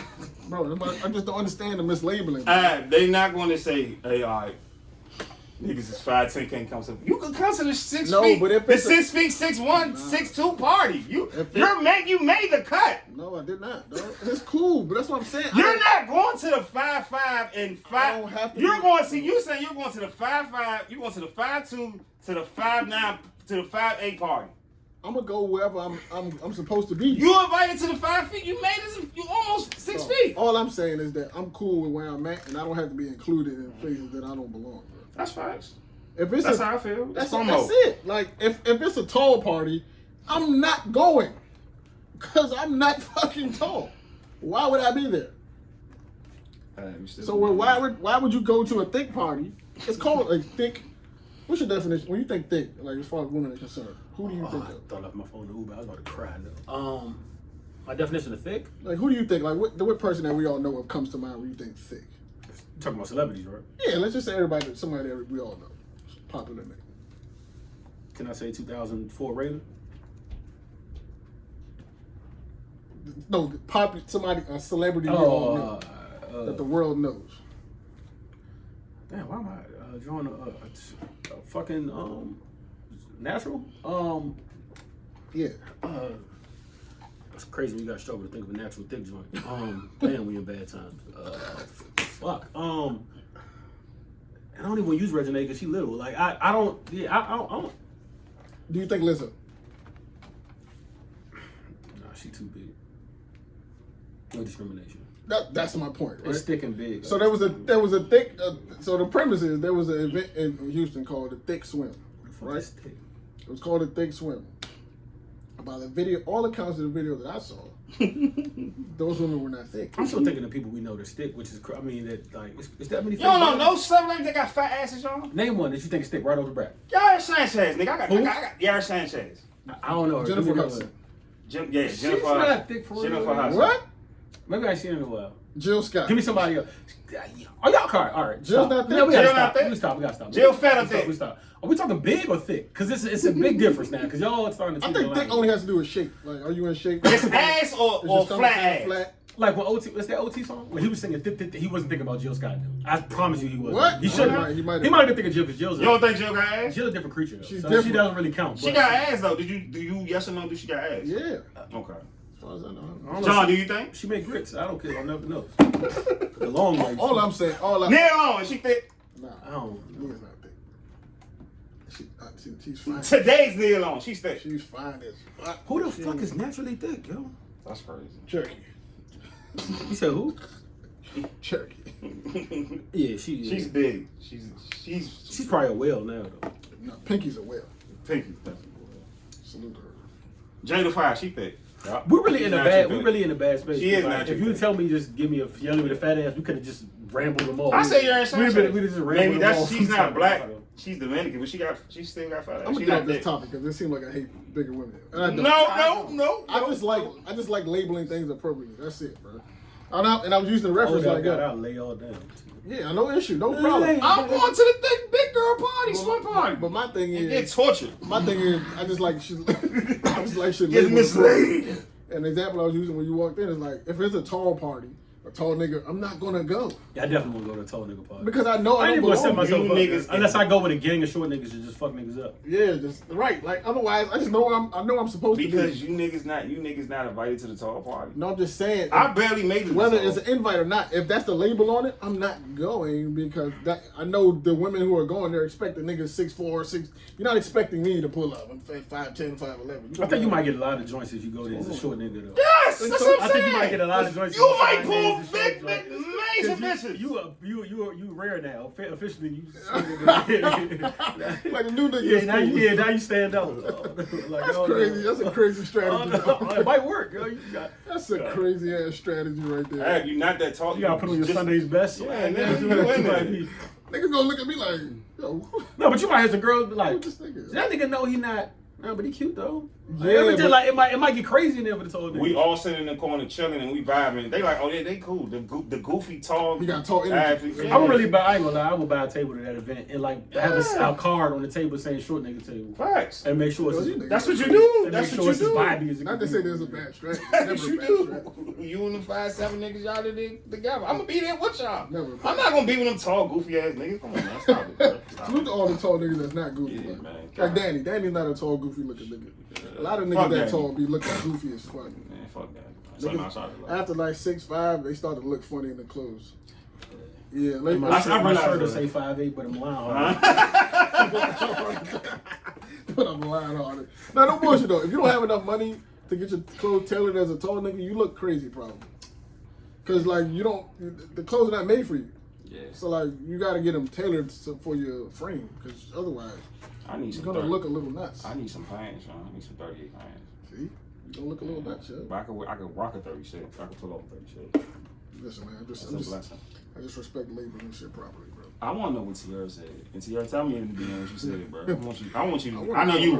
Speaker 1: I just don't understand the mislabeling.
Speaker 2: They not going to say, hey, all right. Niggas is 5'10" can't come to. You can come to the 6
Speaker 1: No,
Speaker 2: feet.
Speaker 1: but if
Speaker 2: the
Speaker 1: it's
Speaker 2: 6 feet, 6'1", 6'2" party. You made the cut.
Speaker 1: No, I did not. Dog. It's cool, but that's what I'm saying.
Speaker 2: You're not going to the 5'5" and 5.
Speaker 1: I don't have to
Speaker 2: You're
Speaker 1: be-
Speaker 2: going. See, you saying you're going to the 5'5". You're going to the 5'2", to the 5'9", to the 5'8" party.
Speaker 1: I'm gonna go wherever I'm supposed to be.
Speaker 2: You invited to the 5 feet. You made it. You almost 6 feet.
Speaker 1: All I'm saying is that I'm cool with where I'm at, and I don't have to be included in places that I don't belong. Bro.
Speaker 2: That's facts.
Speaker 1: If it's
Speaker 2: That's how I feel.
Speaker 1: That's
Speaker 2: FOMO.
Speaker 1: it. Like if it's a tall party, I'm not going because I'm not fucking tall. Why would I be there? So why would you go to a thick party? It's called a thick. What's your definition? When you think thick, like as far as women are concerned, who do you think
Speaker 3: I
Speaker 1: of?
Speaker 3: thought I left my phone in the Uber. I was about to cry. My definition of thick?
Speaker 1: Like who do you think? Like what person that we all know of comes to mind when you think thick?
Speaker 3: You're talking about celebrities, right?
Speaker 1: Yeah, let's just say somebody that we all know, popular name.
Speaker 3: Can I say 2004 Raven?
Speaker 1: No, a celebrity we all know that the world knows.
Speaker 3: Damn, why am I drawing a fucking natural?
Speaker 1: Yeah.
Speaker 3: That's crazy when you got struggle to think of a natural thick joint. Damn, we in bad times. Fuck. And I don't even use Regina because she little. Like I don't. Yeah, I don't.
Speaker 1: Do you think Lizzo?
Speaker 3: Nah, she too big. No discrimination.
Speaker 1: That's my point, right?
Speaker 3: It's thick and big.
Speaker 1: So there was a thick. So the premise is there was an event in Houston called the Thick Swim, right?
Speaker 3: Thick.
Speaker 1: It was called the Thick Swim. By the video, all accounts of the video that I saw, those women were not thick.
Speaker 3: I'm still thinking of people we know that stick, which is, I mean, that like, is that many?
Speaker 2: You don't know no celebrities that got fat asses, y'all?
Speaker 3: Name one that you think is thick right off the bat.
Speaker 2: Yair Sanchez, nigga. I got Yair Sanchez.
Speaker 3: I don't know.
Speaker 1: Jennifer
Speaker 3: Maybe
Speaker 1: Hudson.
Speaker 2: Jennifer.
Speaker 3: She's not thick for real.
Speaker 2: Jennifer Hudson.
Speaker 1: What?
Speaker 3: Maybe I ain't seen her in a while.
Speaker 1: Jill Scott.
Speaker 3: Give me somebody else. Oh, y'all car. All right.
Speaker 1: Jill's
Speaker 3: Stop.
Speaker 1: not thick?
Speaker 3: No, we gotta
Speaker 2: Jill
Speaker 3: stop.
Speaker 2: not thick?
Speaker 3: We gotta stop.
Speaker 2: Jill fat or
Speaker 3: We stop.
Speaker 2: thick?
Speaker 3: We stop. Are we talking big or thick? Because it's a big difference now. Because y'all are starting to.
Speaker 1: I think thick only has to do with shape. Like, are you in shape?
Speaker 2: It's ass
Speaker 1: Is
Speaker 2: or
Speaker 1: your stomach
Speaker 2: flat
Speaker 1: kinda
Speaker 2: ass?
Speaker 1: flat?
Speaker 3: Like when OT, what's that OT song? When he was singing thick, thick, thick, he wasn't thinking about Jill Scott. Though. I promise you, he wasn't.
Speaker 1: What?
Speaker 3: He should
Speaker 1: He
Speaker 3: have.
Speaker 1: might
Speaker 3: He
Speaker 1: have.
Speaker 3: might have been thinking Jill because Jill's.
Speaker 2: You don't think Jill got ass?
Speaker 3: Jill's a different creature. Though.
Speaker 1: She's
Speaker 3: So
Speaker 1: different.
Speaker 3: She doesn't really count.
Speaker 2: She
Speaker 3: but-
Speaker 2: got ass though. Do you yes or no? Do she got ass?
Speaker 1: Yeah.
Speaker 2: Okay.
Speaker 1: As far as I know.
Speaker 3: I don't know.
Speaker 2: John, do you think?
Speaker 3: She made grits. I don't care. I'll never know. The long way.
Speaker 1: All I'm saying,
Speaker 2: Neil on, is she thick?
Speaker 1: Nah,
Speaker 3: I don't.
Speaker 1: Nia's not thick. She's fine.
Speaker 2: Today's Neil on. She's thick.
Speaker 1: She's fine as fuck.
Speaker 3: Who the fuck is naturally thick, yo?
Speaker 2: That's crazy.
Speaker 1: Cherokee?
Speaker 3: You said who?
Speaker 1: Cherokee.
Speaker 3: Yeah, she's
Speaker 2: She's big. She's
Speaker 3: probably a whale now though.
Speaker 1: No, Pinky's a whale.
Speaker 2: pinky.
Speaker 1: Salute her.
Speaker 2: Jada Fire, she thick. Yep.
Speaker 3: We're really
Speaker 2: She's
Speaker 3: in a
Speaker 2: naturally
Speaker 3: bad. We're
Speaker 2: thick.
Speaker 3: really in a bad space.
Speaker 2: She is
Speaker 3: Like,
Speaker 2: naturally
Speaker 3: if you
Speaker 2: thick.
Speaker 3: tell me just give me a young with a fat ass, we could have just rambled them all.
Speaker 2: I say you're in
Speaker 3: We just rambled
Speaker 2: Maybe
Speaker 3: them all
Speaker 2: that's she's
Speaker 3: from
Speaker 2: not
Speaker 3: time
Speaker 2: black.
Speaker 3: to time.
Speaker 2: She's Dominican, but she still got fat ass.
Speaker 1: I'm gonna
Speaker 2: She
Speaker 1: get
Speaker 2: not
Speaker 1: off this
Speaker 2: thick.
Speaker 1: topic because it seems like I hate bigger women. And I don't.
Speaker 2: No.
Speaker 1: I just like labeling things appropriately. That's it, bro. And I was using the reference
Speaker 3: Oh,
Speaker 1: like that.
Speaker 3: I'll lay all down.
Speaker 1: Yeah, no issue, no problem.
Speaker 2: I'm going to the thick big girl party, swim party.
Speaker 1: But my thing
Speaker 2: You get
Speaker 1: is,
Speaker 2: tortured.
Speaker 1: I just like shit
Speaker 2: Get
Speaker 1: labeled
Speaker 2: mislaid.
Speaker 1: An example I was using when you walked in is like, if it's a tall party, a tall nigga, I'm not gonna go
Speaker 3: Yeah, I definitely want to go to a tall nigga party.
Speaker 1: because I know
Speaker 3: I
Speaker 1: I
Speaker 3: ain't
Speaker 1: don't
Speaker 3: even gonna set
Speaker 1: belong.
Speaker 3: myself
Speaker 2: You
Speaker 3: up
Speaker 2: niggas-
Speaker 3: unless I go with a gang of short niggas and just fuck niggas up.
Speaker 1: Yeah, just right. Like otherwise, I just know I know I'm supposed
Speaker 2: Because
Speaker 1: to
Speaker 2: you niggas not invited to the tall party.
Speaker 1: be. No, I'm just saying.
Speaker 2: I barely made it.
Speaker 1: Whether
Speaker 2: to
Speaker 1: it's
Speaker 2: the
Speaker 1: an invite or not, if that's the label on it, I'm not going because that I know the women who are going, they're expecting niggas 6'4", 6. You're not expecting me to pull up. I'm 5'10", 5'11".
Speaker 3: I think you might get a lot of joints if you go there as a short nigga though.
Speaker 2: Yes, that's what I'm
Speaker 3: I
Speaker 2: saying.
Speaker 3: think you might get a lot of joints.
Speaker 2: You
Speaker 3: if
Speaker 2: might
Speaker 3: find
Speaker 2: pull
Speaker 3: niggas as
Speaker 2: big,
Speaker 3: short joints.
Speaker 2: major
Speaker 3: 'Cause
Speaker 2: bitches.
Speaker 3: You rare now. Officially, you.
Speaker 1: Like the new niggas.
Speaker 3: Now you stand out. Like,
Speaker 1: That's
Speaker 3: oh,
Speaker 1: crazy.
Speaker 3: no.
Speaker 1: That's a crazy strategy.
Speaker 3: Oh, no. It might work. Yo. You
Speaker 1: That's a crazy ass strategy right there.
Speaker 2: Hey, you not that tall.
Speaker 3: gotta put on your
Speaker 2: Just-
Speaker 3: Sunday's best.
Speaker 2: Yeah,
Speaker 3: Like,
Speaker 2: nigga,
Speaker 3: you
Speaker 2: you in
Speaker 3: might
Speaker 2: there.
Speaker 3: be-
Speaker 1: Niggas gonna look at me like, yo,
Speaker 3: No, but you might have some girls be like,
Speaker 1: who this nigga?
Speaker 3: that nigga know he not. No, but he cute though.
Speaker 1: Yeah,
Speaker 3: Everything
Speaker 1: but-
Speaker 3: like it might get crazy in there for the tall nigga.
Speaker 2: We all sitting in the corner chilling and we vibing. They like, oh, they cool. The goofy tall.
Speaker 1: He got tall energy.
Speaker 2: athletes.
Speaker 3: I would really buy. I ain't gonna lie. I would buy a table to that event and like have a card on the table saying short nigga table
Speaker 2: Facts.
Speaker 3: and make sure it's.
Speaker 1: Yo, you niggas
Speaker 2: That's what you
Speaker 1: are
Speaker 2: do.
Speaker 3: and
Speaker 2: That's
Speaker 3: make
Speaker 2: what
Speaker 3: sure
Speaker 2: you
Speaker 3: it's as
Speaker 2: do.
Speaker 3: vibey as it
Speaker 1: Not
Speaker 3: can
Speaker 1: to
Speaker 3: be.
Speaker 1: say there's a bad strategy.
Speaker 2: That's
Speaker 1: Never
Speaker 2: what
Speaker 1: a
Speaker 2: you
Speaker 1: bad
Speaker 2: do.
Speaker 1: strategy.
Speaker 2: You and the 5'7" niggas, y'all did together. I'm gonna be there with y'all.
Speaker 1: Never.
Speaker 2: I'm not gonna be with them tall, goofy ass niggas. Come on, man. Stop it, bro. Stop
Speaker 1: Salute
Speaker 2: it.
Speaker 1: to all the tall niggas that's not goofy.
Speaker 2: Yeah,
Speaker 1: like,
Speaker 2: man.
Speaker 1: like Danny. Danny's not a tall, goofy looking nigga. A lot of
Speaker 2: Fuck
Speaker 1: niggas that
Speaker 2: Danny.
Speaker 1: tall be looking goofy as fuck.
Speaker 2: Man, fuck that. Something outside the line.
Speaker 1: After like 6'5", they start to look funny in the clothes. Yeah, like
Speaker 3: My
Speaker 2: I
Speaker 3: shirt
Speaker 2: realize
Speaker 3: will
Speaker 2: that.
Speaker 3: say 5'8", but I'm lying.
Speaker 1: But I'm lying on it. Now, no bullshit though. If you don't have enough money to get your clothes tailored as a tall nigga, you look crazy probably. Cause like the clothes are not made for you.
Speaker 2: Yeah.
Speaker 1: So like you got to get them tailored for your frame, cause otherwise
Speaker 2: I need
Speaker 1: you're
Speaker 2: some.
Speaker 1: gonna
Speaker 2: 30.
Speaker 1: look a little nuts.
Speaker 2: I need some pants, man. I need some 38 pants.
Speaker 1: See, you gonna look a little nuts, yeah.
Speaker 2: But I could rock a 36. I could pull off a 36.
Speaker 1: Listen, man,
Speaker 2: That's a blessing.
Speaker 1: I just respect labeling shit properly, bro.
Speaker 2: I want to know what Tierra said. And Tierra, tell me in the beginning what you said, bro. I want you. I
Speaker 1: wanna
Speaker 2: know you.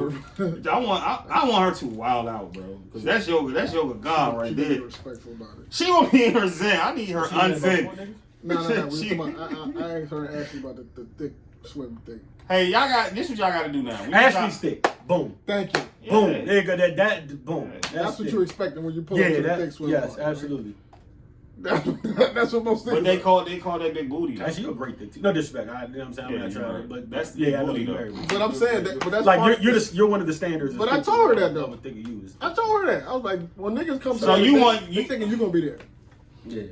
Speaker 1: know
Speaker 2: I want her to wild out, bro. Because that's yoga. That's yoga God right
Speaker 1: She being
Speaker 2: there.
Speaker 1: respectful about it.
Speaker 2: She won't be in her zen. I need her unzen.
Speaker 1: No. We
Speaker 2: She-
Speaker 1: talking about, I asked her asking about the thick swim thing.
Speaker 2: Hey, y'all got this. What y'all got to do now? We
Speaker 3: Ashley
Speaker 2: got-
Speaker 3: stick. Boom.
Speaker 1: Thank you.
Speaker 2: Yeah.
Speaker 3: Boom. There you go. That. Boom.
Speaker 1: That's what
Speaker 3: it.
Speaker 1: you're expecting when you pull up
Speaker 3: Yeah.
Speaker 1: to the thick swim.
Speaker 3: Yes.
Speaker 1: party, right?
Speaker 3: Absolutely.
Speaker 1: That's what most things.
Speaker 2: But they call that big booty. Though.
Speaker 3: Actually, you're a great thing. No disrespect. You know what I'm saying? I'm
Speaker 2: Yeah,
Speaker 3: not
Speaker 2: you're
Speaker 3: trying
Speaker 2: right.
Speaker 3: to, but
Speaker 2: That's
Speaker 3: yeah, I know
Speaker 2: booty,
Speaker 3: you're
Speaker 2: though.
Speaker 3: married.
Speaker 1: But I'm saying that. But that's
Speaker 3: Like
Speaker 1: part-
Speaker 3: you're one of the standards.
Speaker 1: But I told her that, though.
Speaker 3: I'm a thinking you is.
Speaker 1: I told her that. I was like, when niggas come to
Speaker 2: So
Speaker 1: that
Speaker 2: you
Speaker 1: event,
Speaker 2: want-
Speaker 1: they thinking you gonna be there.
Speaker 3: Yeah.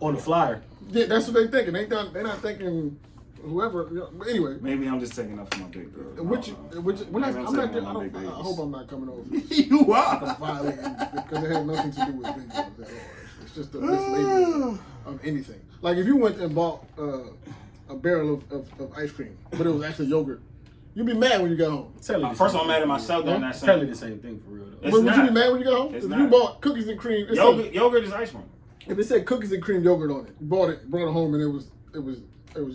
Speaker 3: On the flyer.
Speaker 1: Yeah, that's what they thinking. They're not thinking whoever. You know, but anyway,
Speaker 2: Maybe I'm just taking up for my big girl.
Speaker 1: which when I,
Speaker 2: Maybe
Speaker 1: I'm not.
Speaker 2: taking
Speaker 1: I
Speaker 2: up my big
Speaker 1: hope I'm not coming over.
Speaker 2: you
Speaker 1: I'm
Speaker 2: are.
Speaker 1: violating because it had nothing to do with big girls at all. It's just the mislabeling of anything. Like if you went and bought a barrel of ice cream, but it was actually yogurt, you'd be mad when you got home.
Speaker 2: First, I'm mad at myself doing that.
Speaker 3: Tell you the same thing for real though.
Speaker 1: But would you be mad when you got home? If you bought cookies and cream,
Speaker 2: yogurt is ice cream.
Speaker 1: If it said cookies and cream yogurt on it, you brought it home, and it was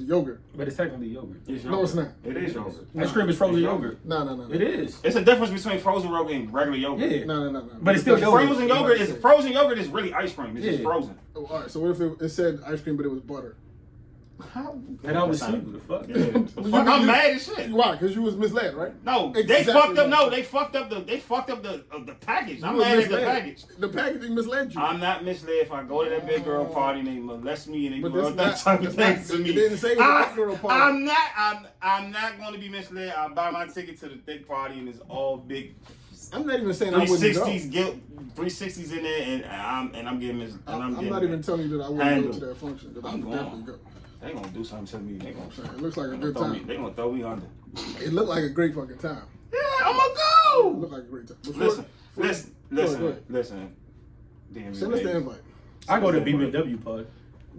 Speaker 1: yogurt.
Speaker 3: But it's technically yogurt.
Speaker 1: No, it's not.
Speaker 2: It is yogurt.
Speaker 3: Ice cream is frozen yogurt.
Speaker 1: No.
Speaker 3: It is.
Speaker 2: It's a difference between frozen yogurt and regular yogurt.
Speaker 3: Yeah.
Speaker 1: No.
Speaker 3: But it's still yogurt.
Speaker 2: Frozen yogurt is really ice cream. It's just frozen.
Speaker 1: Oh, all right. So what if it said ice cream, but it was butter?
Speaker 3: And I was sleeping. The fuck.
Speaker 2: Yeah. I'm mad as shit.
Speaker 1: Why? Because you was misled, right?
Speaker 2: No,
Speaker 1: Exactly.
Speaker 2: they fucked up. No, they fucked up the package. I'm mad at the package.
Speaker 1: The packaging misled you.
Speaker 2: I'm not misled if I go to that big girl party and they molest me and they
Speaker 1: But
Speaker 2: do all that
Speaker 1: that's
Speaker 2: type
Speaker 1: not-
Speaker 2: of things to
Speaker 1: it
Speaker 2: me.
Speaker 1: didn't say it was a big girl party.
Speaker 2: I'm not going to be misled. I buy my ticket to the big party and it's all big
Speaker 1: I'm not even saying I wouldn't go.
Speaker 2: 360s in there and I'm getting misled.
Speaker 1: I'm not even telling you that I wouldn't go to that function. Because I would definitely go.
Speaker 2: They gonna do something to me. They gonna.
Speaker 1: It looks like a good time.
Speaker 2: They gonna throw me under.
Speaker 1: It looked like a great fucking time.
Speaker 2: Yeah, I'm gonna
Speaker 1: It
Speaker 2: go.
Speaker 1: looked like a great time.
Speaker 2: Listen.
Speaker 1: Send us the invite.
Speaker 3: I go to BBW party.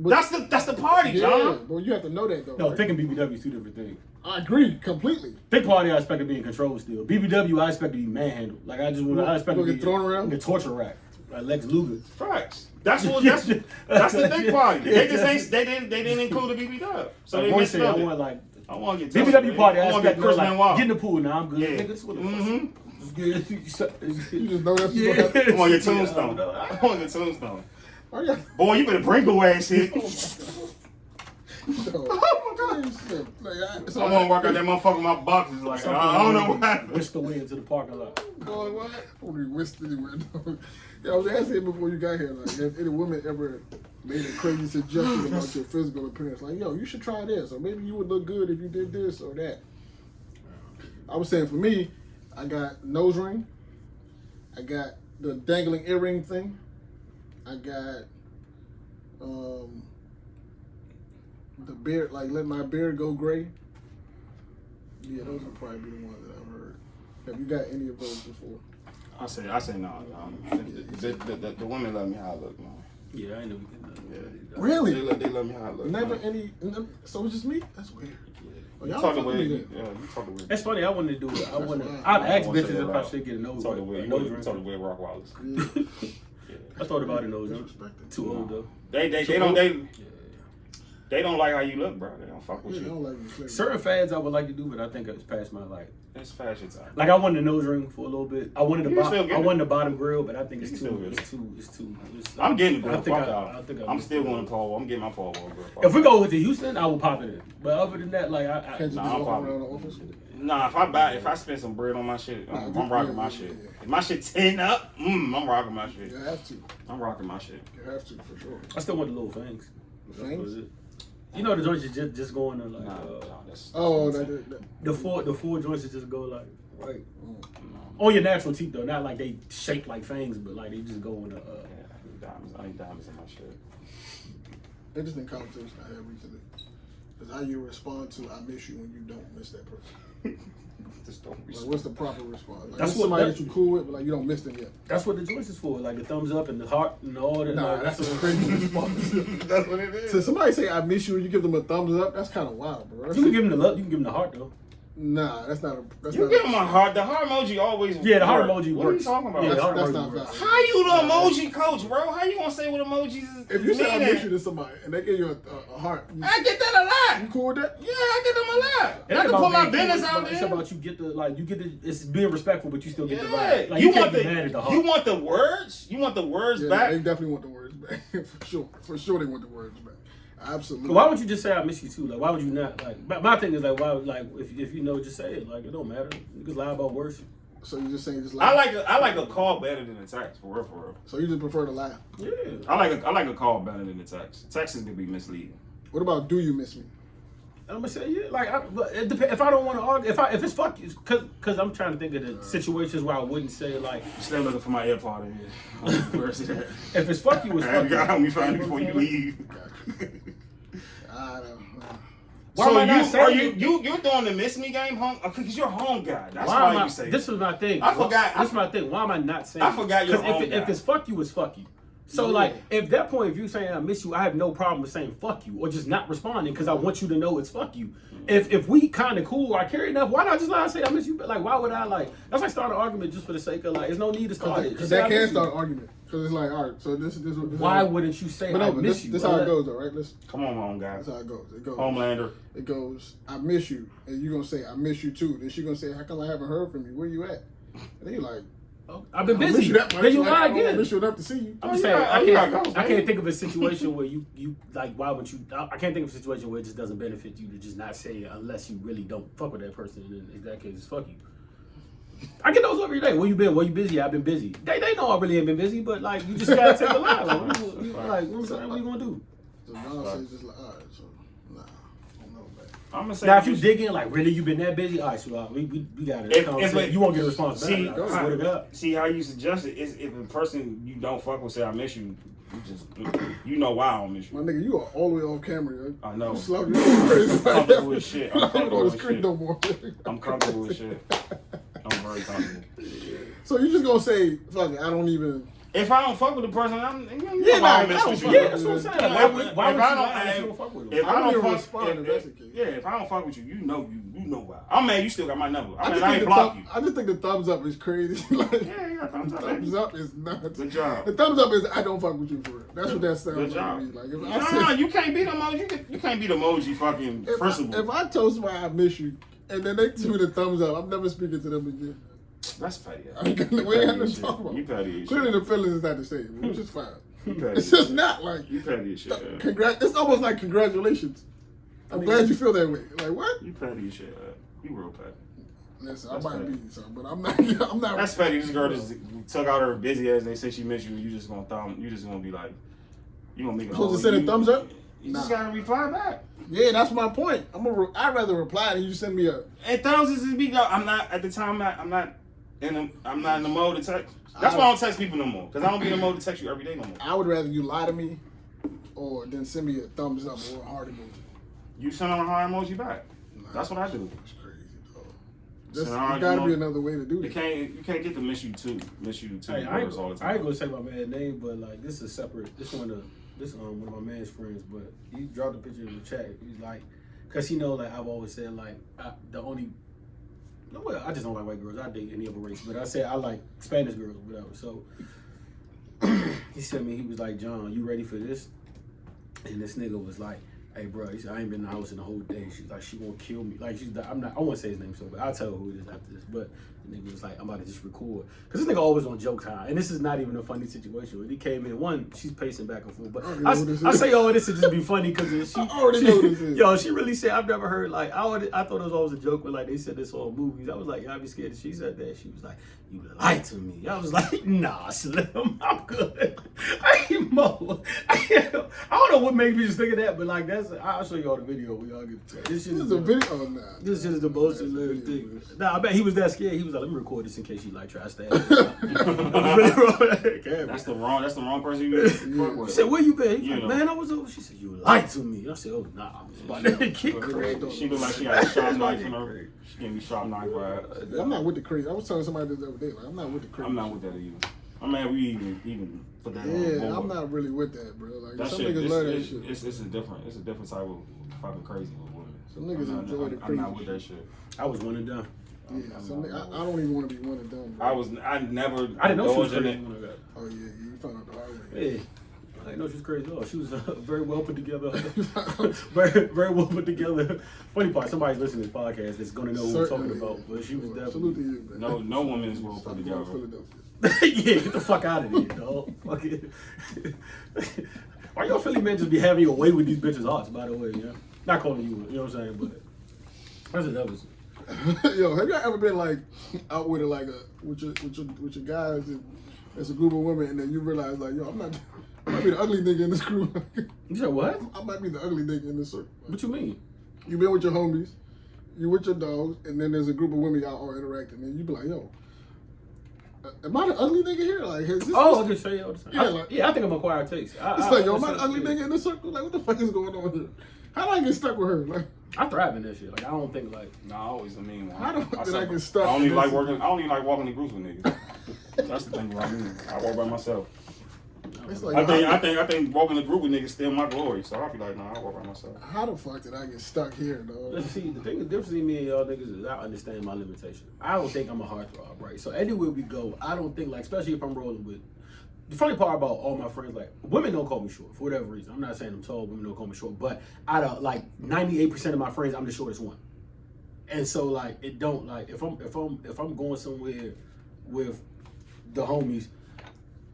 Speaker 2: That's the party,
Speaker 1: Yeah,
Speaker 2: John.
Speaker 1: but you have to know that though.
Speaker 3: No,
Speaker 1: right?
Speaker 3: thick and BBW is two different things.
Speaker 1: I agree completely.
Speaker 3: Thick party, I expect to be in control still. BBW, I expect to be manhandled. Like I expect to be
Speaker 1: get thrown around
Speaker 3: in the torture rack, like Lex Luger.
Speaker 2: Facts. That's the big party. They just ain't. They didn't include the BBW. So they missed
Speaker 3: I
Speaker 2: it.
Speaker 3: want like
Speaker 2: I want to get
Speaker 3: BBW party. I
Speaker 2: want to
Speaker 3: expect
Speaker 2: get Chris
Speaker 3: like
Speaker 2: Benoit.
Speaker 3: get in the pool now. I'm good.
Speaker 2: Yeah.
Speaker 3: Nigga, this what the fuck. It's good.
Speaker 1: You just know that's
Speaker 3: Yeah.
Speaker 1: what happened.
Speaker 2: I want your tombstone. I want your tombstone.
Speaker 1: Oh, yeah.
Speaker 2: Boy, you better bring away shit.
Speaker 1: Oh my god.
Speaker 2: I want to work out that motherfucker in my boxes. Like I don't know what happened.
Speaker 3: Whisk the way into the parking lot.
Speaker 1: Boy, what? Only whisked anywhere. Yeah, I was asking you before you got here, like, have any women ever made a crazy suggestion about your physical appearance? Like, yo, you should try this, or maybe you would look good if you did this or that. I was saying for me, I got nose ring, I got the dangling earring thing, I got the beard, like let my beard go gray. Yeah, those would probably be the ones that I've heard. Have you got any of those before?
Speaker 2: I say no. The women love me how I look, man.
Speaker 3: Yeah, I know we can.
Speaker 1: Really?
Speaker 2: They love me how I look.
Speaker 1: Never
Speaker 2: man.
Speaker 1: any. So it's just me? That's weird. Oh,
Speaker 2: You
Speaker 1: y'all
Speaker 2: talk the
Speaker 1: fucking
Speaker 2: way.
Speaker 1: me then.
Speaker 2: Yeah, you talk the way.
Speaker 3: That's funny. I wanted to do it. I'd
Speaker 1: why.
Speaker 3: ask
Speaker 2: wanna
Speaker 3: bitches
Speaker 2: say
Speaker 3: if I
Speaker 2: that
Speaker 3: should get a nose
Speaker 2: Talk the
Speaker 3: ring.
Speaker 2: way.
Speaker 3: A
Speaker 2: You
Speaker 3: nose ring.
Speaker 2: talk the way Rock Wallace.
Speaker 1: Yeah.
Speaker 3: I thought about a nose ring.
Speaker 1: Disrespected.
Speaker 3: Too old though.
Speaker 2: They don't like how you look, bro. They don't fuck with
Speaker 1: Yeah, I
Speaker 2: you.
Speaker 1: don't like me.
Speaker 3: Certain fads I would like to do, but I think it's past my like.
Speaker 2: It's fashion time.
Speaker 3: Like I wanted a nose ring for a little bit. I wanted
Speaker 2: You can still get it.
Speaker 3: the bottom grill, but I think it's
Speaker 2: You can
Speaker 3: too.
Speaker 2: still get
Speaker 3: It's too.
Speaker 2: I'm getting the
Speaker 3: I
Speaker 2: grill.
Speaker 3: think
Speaker 2: Fuck
Speaker 3: I
Speaker 2: out.
Speaker 3: think
Speaker 2: I'm still going to Paul. I'm getting my Paul Wall grill.
Speaker 3: If we go to Houston, I will pop it in. But other than that, like I
Speaker 1: Can't you
Speaker 2: Nah,
Speaker 1: just
Speaker 2: I'm
Speaker 1: walk
Speaker 2: probably-
Speaker 1: around the office?
Speaker 2: Nah, if I spend some bread on my shit, I'm rocking my shit. If my shit 10 up, I'm rocking my shit.
Speaker 1: You have to.
Speaker 2: I'm rocking my shit.
Speaker 1: You have to, for sure.
Speaker 3: I still want the little fangs.
Speaker 1: The fangs?
Speaker 3: You know the joints you just go in there like
Speaker 2: Nah, that's
Speaker 1: Oh,
Speaker 2: insane.
Speaker 3: the four joints that just go like right on your natural teeth though, not like they shape like fangs, but like they just go in the.
Speaker 2: I need diamonds in my shit.
Speaker 1: Interesting conversation I had recently. Is how you respond to "I miss you" when you don't miss that person.
Speaker 2: Just don't be.
Speaker 1: Like, what's the proper response? Like,
Speaker 3: That's
Speaker 1: that's
Speaker 3: what-
Speaker 1: somebody
Speaker 3: that-
Speaker 1: that you cool with, but like you don't miss them yet.
Speaker 3: That's what the joints is for, like the thumbs up and the heart and all that.
Speaker 1: Nah,
Speaker 3: like,
Speaker 1: that's a crazy response.
Speaker 2: That's what it is.
Speaker 1: So somebody say "I miss you" and you give them a thumbs up. That's kind of wild, bro.
Speaker 3: you can give them the love. You can give them the heart though.
Speaker 1: Nah, that's not a. That's
Speaker 2: You
Speaker 1: not
Speaker 2: give them a heart. The heart emoji always.
Speaker 3: Yeah, the heart
Speaker 2: work.
Speaker 3: emoji
Speaker 2: What are you
Speaker 3: works.
Speaker 2: talking about?
Speaker 3: Yeah, the heart
Speaker 1: That's
Speaker 3: emoji
Speaker 1: not
Speaker 3: works.
Speaker 1: valid.
Speaker 2: How you the emoji coach, bro? How you gonna say what emojis is?
Speaker 1: If you say "I
Speaker 2: meaning?
Speaker 1: miss you" to somebody and they give you a heart,
Speaker 2: I get that a
Speaker 1: you
Speaker 2: lot.
Speaker 1: cool with that?
Speaker 2: Yeah, I get them a lot.
Speaker 3: It
Speaker 2: I
Speaker 3: ain't
Speaker 2: can
Speaker 3: about
Speaker 2: put my
Speaker 3: being cool,
Speaker 2: business
Speaker 3: it's
Speaker 2: out
Speaker 3: about- It's
Speaker 2: there.
Speaker 3: about you get the. It's being respectful, but you still get the
Speaker 2: Yeah,
Speaker 3: vibe. Like
Speaker 2: you
Speaker 3: can't
Speaker 2: want
Speaker 3: be mad at the
Speaker 2: the
Speaker 3: heart.
Speaker 2: you want the words. You want the words
Speaker 1: Yeah,
Speaker 2: back.
Speaker 1: they definitely want the words back. For sure they want the words back. Absolutely.
Speaker 3: Why would you just say I miss you too? Like, why would you not? Like, my thing is like, why? Like, if you know, just say it. Like, it don't matter. You can lie about worse.
Speaker 1: So you just saying just
Speaker 2: I
Speaker 1: laugh.
Speaker 2: like a call better than a text. For real.
Speaker 1: So you just prefer to laugh.
Speaker 3: Yeah.
Speaker 2: I like a call better than a text. Texting can be misleading.
Speaker 1: What about "Do you miss me"?
Speaker 3: I'm gonna say yeah. Like, but it depends. If I don't want to argue, if it's fuck you, cause I'm trying to think of the situations where I wouldn't say like.
Speaker 2: I'm still looking for my AirPod in here. Where's it at?
Speaker 3: If it's fuck you, it's fuck you.
Speaker 2: Help me find it before you leave.
Speaker 1: I don't know.
Speaker 3: Why
Speaker 2: So
Speaker 3: am I not saying
Speaker 2: you're doing the miss me game home because you're a home guy. That's
Speaker 3: Why
Speaker 2: why
Speaker 3: am I,
Speaker 2: you say
Speaker 3: this is my thing.
Speaker 2: I forgot-
Speaker 3: This is my thing. Why am I not saying?
Speaker 2: I forgot you're a
Speaker 3: Because
Speaker 2: home
Speaker 3: if
Speaker 2: guy.
Speaker 3: it's fuck you, it's fuck you. So like, if that point of view saying I miss you, I have no problem with saying fuck you or just not responding because I want you to know it's fuck you. If we kind of cool or I care enough, why not just lie and say I miss you? But like, why would I like? That's like start an argument just for the sake of like. There's no need to start it.
Speaker 1: Because
Speaker 3: Just say,
Speaker 1: that
Speaker 3: I
Speaker 1: can
Speaker 3: miss
Speaker 1: start
Speaker 3: you.
Speaker 1: an argument. Because it's like, all right, so this
Speaker 3: Why wouldn't you say
Speaker 1: But
Speaker 3: I
Speaker 1: no, but
Speaker 3: miss you?
Speaker 1: this how it goes though, right?
Speaker 2: Come on, home guy.
Speaker 1: That's how it goes.
Speaker 2: Homelander.
Speaker 1: It goes, I miss you, and you're gonna say, I miss you too. Then she's gonna say, how come I haven't heard from you? Where you at? And then you're like,
Speaker 3: Oh, I've been
Speaker 1: I miss
Speaker 3: busy.
Speaker 1: you that much.
Speaker 3: Then you
Speaker 1: Like,
Speaker 3: lie
Speaker 1: I don't
Speaker 3: again.
Speaker 1: miss you enough to see you.
Speaker 3: I'm just saying, I can't think of a situation where you like, why would you, I can't think of a situation where it just doesn't benefit you to just not say it unless you really don't fuck with that person. And in that case, it's fuck you. I get those every day. Where you been? Where you busy? I've been busy. They know I really ain't been busy, but like, you just gotta take a lie. Like, what you gonna do?
Speaker 1: So now it's just like, all right, so, nah, I don't know, man.
Speaker 2: I'm gonna say
Speaker 3: Now, if you dig in, like, really, you been that busy? All right, so we got it.
Speaker 2: If
Speaker 3: You won't get a response.
Speaker 2: See,
Speaker 3: back. I swear to God.
Speaker 2: see how you suggest it is if a person you don't fuck with say I miss you, you know why I don't miss
Speaker 1: My
Speaker 2: you.
Speaker 1: nigga, you are all the way off camera. Yo.
Speaker 2: I know.
Speaker 1: You slow, you crazy.
Speaker 2: I'm comfortable with shit. I'm
Speaker 1: I'm
Speaker 2: comfortable
Speaker 1: on the
Speaker 2: with
Speaker 1: screen
Speaker 2: shit.
Speaker 1: no more.
Speaker 2: I'm comfortable with shit. I'm very comfortable.
Speaker 1: So you just gonna say, fuck it, I don't even.
Speaker 2: If I don't fuck with the person, I'm
Speaker 1: Yeah,
Speaker 2: why
Speaker 1: I
Speaker 2: miss
Speaker 1: don't
Speaker 2: with
Speaker 1: fuck
Speaker 2: you.
Speaker 3: Yeah, that's what I'm saying.
Speaker 2: Yeah,
Speaker 3: Why would you lie if you don't fuck with them?
Speaker 2: If
Speaker 1: I
Speaker 2: I
Speaker 1: don't
Speaker 2: don't
Speaker 1: even
Speaker 2: fuck,
Speaker 1: respond if that's the case.
Speaker 2: yeah, if I don't fuck with you, you know why. I'm mad. You still got my number. I
Speaker 1: just
Speaker 2: ain't
Speaker 1: think
Speaker 2: block you.
Speaker 1: I just think the thumbs up is crazy. Like,
Speaker 2: Yeah, thumbs up.
Speaker 1: thumbs up is nuts.
Speaker 2: Good job.
Speaker 1: The thumbs up is I don't fuck with you for real. That's what that sounds
Speaker 2: Good
Speaker 1: like
Speaker 2: job.
Speaker 1: to me. Like if
Speaker 2: No,
Speaker 1: I
Speaker 2: you can't beat emoji. You can't beat emoji fucking principle.
Speaker 1: if I told somebody I miss you and then they give me the thumbs up, I'm never speaking to them again.
Speaker 2: That's petty.
Speaker 1: I ain't gonna, we ain't have to talk about
Speaker 2: You
Speaker 1: it.
Speaker 2: petty as
Speaker 1: Clearly
Speaker 2: shit.
Speaker 1: the feelings is not the same, which is fine.
Speaker 2: You petty
Speaker 1: It's
Speaker 2: as
Speaker 1: just
Speaker 2: shit.
Speaker 1: not like
Speaker 2: You petty as shit.
Speaker 1: It's almost like congratulations. I'm glad you feel that way. Like what?
Speaker 2: You petty as shit. You real petty.
Speaker 1: Listen,
Speaker 2: That's
Speaker 1: I might
Speaker 2: petty.
Speaker 1: be so, but I'm not. I'm not.
Speaker 2: That's petty. This girl just took out her busy ass. They say she miss you. You just gonna be like, you gonna make it.
Speaker 1: Supposed to send a thumbs up?
Speaker 2: You just
Speaker 1: Nah.
Speaker 2: gotta reply back.
Speaker 1: Yeah, that's my point. I'd rather reply than you send me a.
Speaker 2: And thumbs is be. I'm not at the time. I'm not in the mode to text. That's why I don't text people no more. Cause I don't be in the mode to text you every day no more.
Speaker 1: I would rather you lie to me, or then send me a thumbs up or a heart emoji.
Speaker 2: You send on a heart emoji back.
Speaker 1: Nah,
Speaker 2: That's what I do.
Speaker 1: It's crazy, dog.
Speaker 2: Send
Speaker 1: There's
Speaker 2: a heart
Speaker 1: got to be
Speaker 2: emoji.
Speaker 1: another way to do
Speaker 2: You
Speaker 1: this.
Speaker 2: can't get to miss you two
Speaker 3: Hey, I
Speaker 2: words all the
Speaker 3: ain't
Speaker 2: time.
Speaker 3: gonna say my man's name, but like this is separate. This one of my man's friends, but he dropped a picture in the chat. He's like, cause he know like I've always said like well, I just don't like white girls. I date any other race, but I said I like Spanish girls or whatever. So he sent me. He was like, John, you ready for this? And this nigga was like, hey, bro, he said, I ain't been in the house in the whole day. She's like, she won't kill me. Like, I won't say his name, so, but I'll tell her who it is after this. But the nigga was like, I'm about to just record. Because this nigga always on joke time. And this is not even a funny situation. When he came in, one, she's pacing back and forth. But I say all this to just be funny because
Speaker 1: I already know this is.
Speaker 3: Yo, she really said, I've never heard, like, I thought it was always a joke when, like, they said this on movies. I was like, y'all be scared. She said that. She was like, you lied to me. I was like, nah, Slim, I'm good. I ain't Mo. I don't know what made me just think of that, but, like, I'll show you all the video. We all get to this shit.
Speaker 1: This is a video. Oh, nah.
Speaker 3: This shit is the bullshit little thing. Nah, I bet he was that scared. He was like, let me record this in case she, like, try to stab me.
Speaker 2: That's the wrong person you fuck
Speaker 3: He
Speaker 2: with.
Speaker 3: said, where you been? He's
Speaker 2: You
Speaker 3: like,
Speaker 2: know.
Speaker 3: man, I was over. She said, you lied to me. I said, oh, nah. I was about to get crazy.
Speaker 2: She look like she got a sharp knife in her. She gave me sharp knife vibes.
Speaker 1: I'm not with the crazy. I was telling somebody this the other day. Like, I'm not with the crazy.
Speaker 2: I'm not with that either. I'm mad we even put that on
Speaker 1: Yeah,
Speaker 2: board.
Speaker 1: I'm not really with that, bro. Like
Speaker 2: That
Speaker 1: some
Speaker 2: shit,
Speaker 1: niggas love that shit.
Speaker 2: it's a different type of fucking crazy with women.
Speaker 1: Some niggas enjoy the
Speaker 2: I'm not
Speaker 1: crazy
Speaker 2: with that shit.
Speaker 3: I was one and done.
Speaker 1: Yeah, some niggas, I don't even want to be one of them, bro.
Speaker 2: I never.
Speaker 3: I didn't know she was
Speaker 2: indulged in
Speaker 3: crazy
Speaker 2: it.
Speaker 3: when I got.
Speaker 1: Oh yeah, you found out the hard way.
Speaker 3: Hey, I didn't know she was crazy at all. She was very well put together. very, very well put together. Funny part, somebody's listening to this podcast that's gonna know what we're talking about. But she was
Speaker 1: Salute to
Speaker 3: definitely.
Speaker 1: you, man.
Speaker 2: No woman is well put together.
Speaker 1: Philadelphia.
Speaker 3: Yeah, get the fuck out of here, dog. Fuck it. Why y'all Philly men just be having your way with these bitches' hearts? By the way, yeah. Not calling you, you know what I'm saying, but that's another.
Speaker 1: Yo, have you ever been like out with with your guys and as a group of women, and then you realize like, yo, I might be the ugly nigga in this group.
Speaker 3: You said what?
Speaker 1: I might be the ugly nigga in this circle.
Speaker 3: What you mean?
Speaker 1: You been with your homies, you with your dogs, and then there's a group of women y'all all interacting, and you be like, yo, am I the ugly nigga here? Like, is this?
Speaker 3: Oh, I can show you all the time.
Speaker 1: Yeah,
Speaker 3: I think I'm acquired taste.
Speaker 1: It's like, yo, am I the ugly nigga in this circle? Like, what the fuck is going on here? How do I get stuck with her? Like,
Speaker 3: I thrive in that shit. Like, I don't think like.
Speaker 2: Nah, I always the mean one.
Speaker 1: How the fuck did I get stuck?
Speaker 2: I don't even
Speaker 1: in
Speaker 2: like
Speaker 1: this?
Speaker 2: working. I don't even like walking in groups with niggas. That's the thing about me. I walk by myself.
Speaker 1: It's like,
Speaker 2: I think walking the group with niggas steal my glory. So I'll be like, nah, I'll walk by myself.
Speaker 1: how the fuck did I get stuck here, dog?
Speaker 3: Listen, see, the difference between me and y'all niggas is I understand my limitation. I don't think I'm a heartthrob, right? So anywhere we go, I don't think, like, especially if I'm rolling with. The funny part about all my friends, like, women don't call me short for whatever reason. I'm not saying I'm tall, women don't call me short, but out of like 98% of my friends, I'm the shortest one. And so like it don't like if I'm going somewhere with the homies,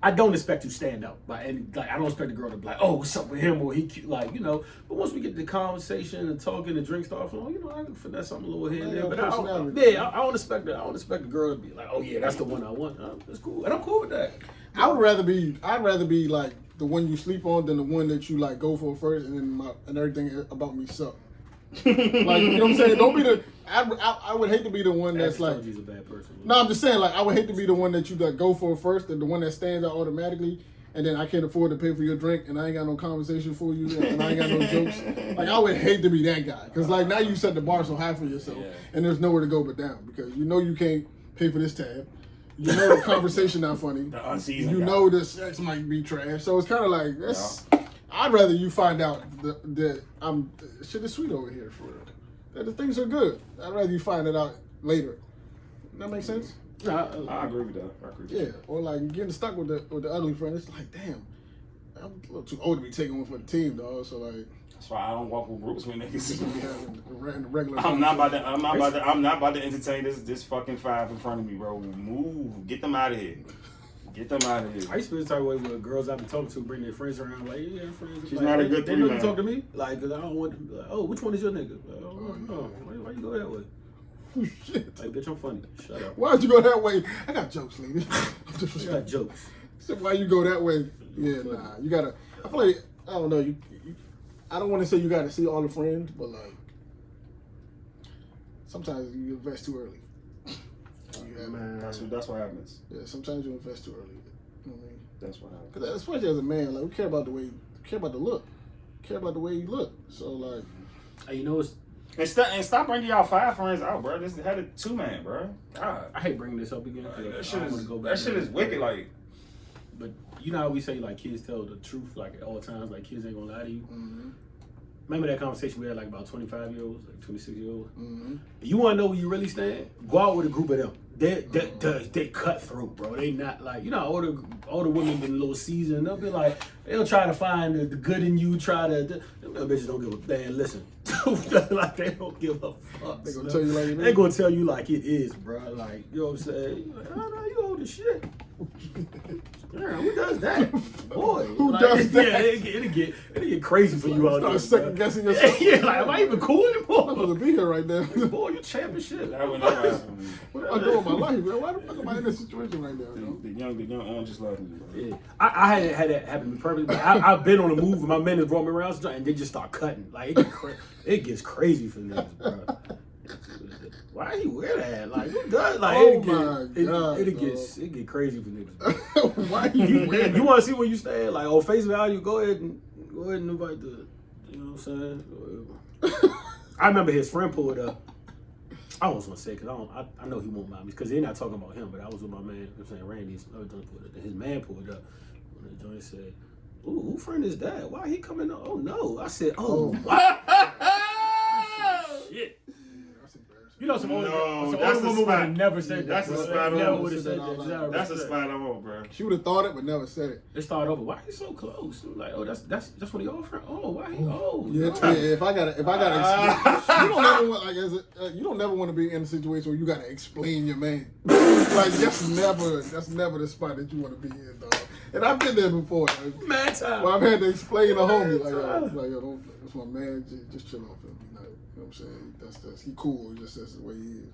Speaker 3: I don't expect to stand out. And like I don't expect the girl to be like, oh, what's up with him or he cute, like, you know. But once we get the conversation and talking, the drink start flowing, you know, I can finesse something a little here and there. But I don't expect the girl to be like, oh yeah, that's the one I want. That's cool, and I'm cool with that.
Speaker 1: I'd rather be like the one you sleep on than the one that you like go for first, and then and everything about me suck. Like, you know what I'm saying? Don't be the. I would hate to be the one that's like.
Speaker 3: He's a bad person.
Speaker 1: No, I'm just saying, like, I would hate to be the one that you like go for first, and the one that stands out automatically, and then I can't afford to pay for your drink, and I ain't got no conversation for you, and I ain't got no jokes. Like, I would hate to be that guy, because like now you set the bar so high for yourself, and there's nowhere to go but down, because you know you can't pay for this tab. You know the conversation not funny. You know the sex might be trash. So it's kind of like that's. Yeah. I'd rather you find out that shit is sweet over here for real. That the things are good. I'd rather you find it out later. That make sense?
Speaker 2: Yeah, I agree with that.
Speaker 1: Yeah, or like getting stuck with the ugly friend. It's like, damn, I'm a little too old to be taking one for the team, dog. So like.
Speaker 2: That's why I don't walk with groups with niggas.
Speaker 1: Regular
Speaker 2: I'm not about to entertain this fucking five in front of me, bro. Move, get them out of here. Get them out of here.
Speaker 3: I used to feel the type of way with girls I've been talking to, bring their friends around, like, yeah, friends.
Speaker 2: She's
Speaker 3: like,
Speaker 2: not a good
Speaker 3: they
Speaker 2: three,
Speaker 3: know
Speaker 2: man.
Speaker 3: to talk to me, like, cause I don't want to be like, oh, which one is your nigga? Like, why you go that way?
Speaker 1: Shit.
Speaker 3: Like, bitch, I'm funny. Shut up.
Speaker 1: Why'd you go that way? I got jokes, lady.
Speaker 3: I got jokes.
Speaker 1: So why you go that way? Yeah, nah. You gotta. I feel like I don't know. I don't want to say you gotta see all the friends, but like sometimes you invest too early.
Speaker 3: Man,
Speaker 2: that's what happens.
Speaker 1: Yeah, sometimes you invest too early. You know what I mean?
Speaker 2: That's what happens.
Speaker 1: Because especially as a man, like we care about the way, care about the look, care about the way you look. So like,
Speaker 3: you know it's.
Speaker 2: And stop bringing y'all five friends out, bro. This had a 2-man, bro. God.
Speaker 3: I hate bringing this up again.
Speaker 2: That shit is wicked, like.
Speaker 3: But you know how we say like kids tell the truth like at all times, like kids ain't gonna lie to you.
Speaker 1: mm-hmm.
Speaker 3: Remember that conversation we had like about 25-year-olds, like 26-year-olds?
Speaker 1: Mm-hmm.
Speaker 3: You wanna know where you really stand? Go out with a group of them. They cutthroat, bro. They not like, you know, older women been a little seasoned. They'll be like, they'll try to find the good in you, them little bitches don't give a damn. Listen, like they don't give a fuck.
Speaker 1: They gonna tell you like it is.
Speaker 3: They gonna tell you like it is, bro. Like, you know what I'm saying? Like, oh no, you old as shit. Yeah, who does that? Boy.
Speaker 1: Who does that?
Speaker 3: Yeah, it'll get crazy for you out there.
Speaker 1: Start second guessing yourself.
Speaker 3: Yeah, like, am I even cool anymore?
Speaker 1: I'm supposed to be here right now.
Speaker 3: Boy, you champion shit.
Speaker 2: That would never happen.
Speaker 1: What am I doing with my life, man? Why the fuck am I in this situation right now?
Speaker 2: The young orange just love me, bro.
Speaker 3: Yeah, I hadn't had that happen to me perfectly, but I've been on the move and my men have brought me around and they just start cutting. Like it gets crazy for niggas, bro. Why you wear that? Like who does? Like it get crazy for niggas.
Speaker 1: Why you wear that?
Speaker 3: You want to see where you stand? Like on face value, go ahead and invite the. You know what I'm saying? I remember his friend pulled up. I was gonna say because I know he won't mind me because they're not talking about him, but I was with my man. I'm saying Randy's. His man pulled up. When the joint said, "Ooh, who friend is that? Why he coming up? Oh no!" I said, "Oh, what? Shit." You know, some older woman would have never said that.
Speaker 2: That's a spot on.
Speaker 3: Never would have said that.
Speaker 2: That's a spot on, bro.
Speaker 1: She would have thought it, but never said it.
Speaker 3: They start over. Why are you so close? Like, oh, that's what he offered. Oh, why he? Oh,
Speaker 1: yeah.
Speaker 3: no.
Speaker 1: If I gotta, you don't never want you don't never want to be in a situation where you gotta explain your man. Like that's never the spot that you want to be in, dog. And I've been there before. Like,
Speaker 3: Mad time.
Speaker 1: Well, I've had to explain to homie don't, that's my man. Just chill off him. You know what I'm saying? That's he cool. That's the way he is.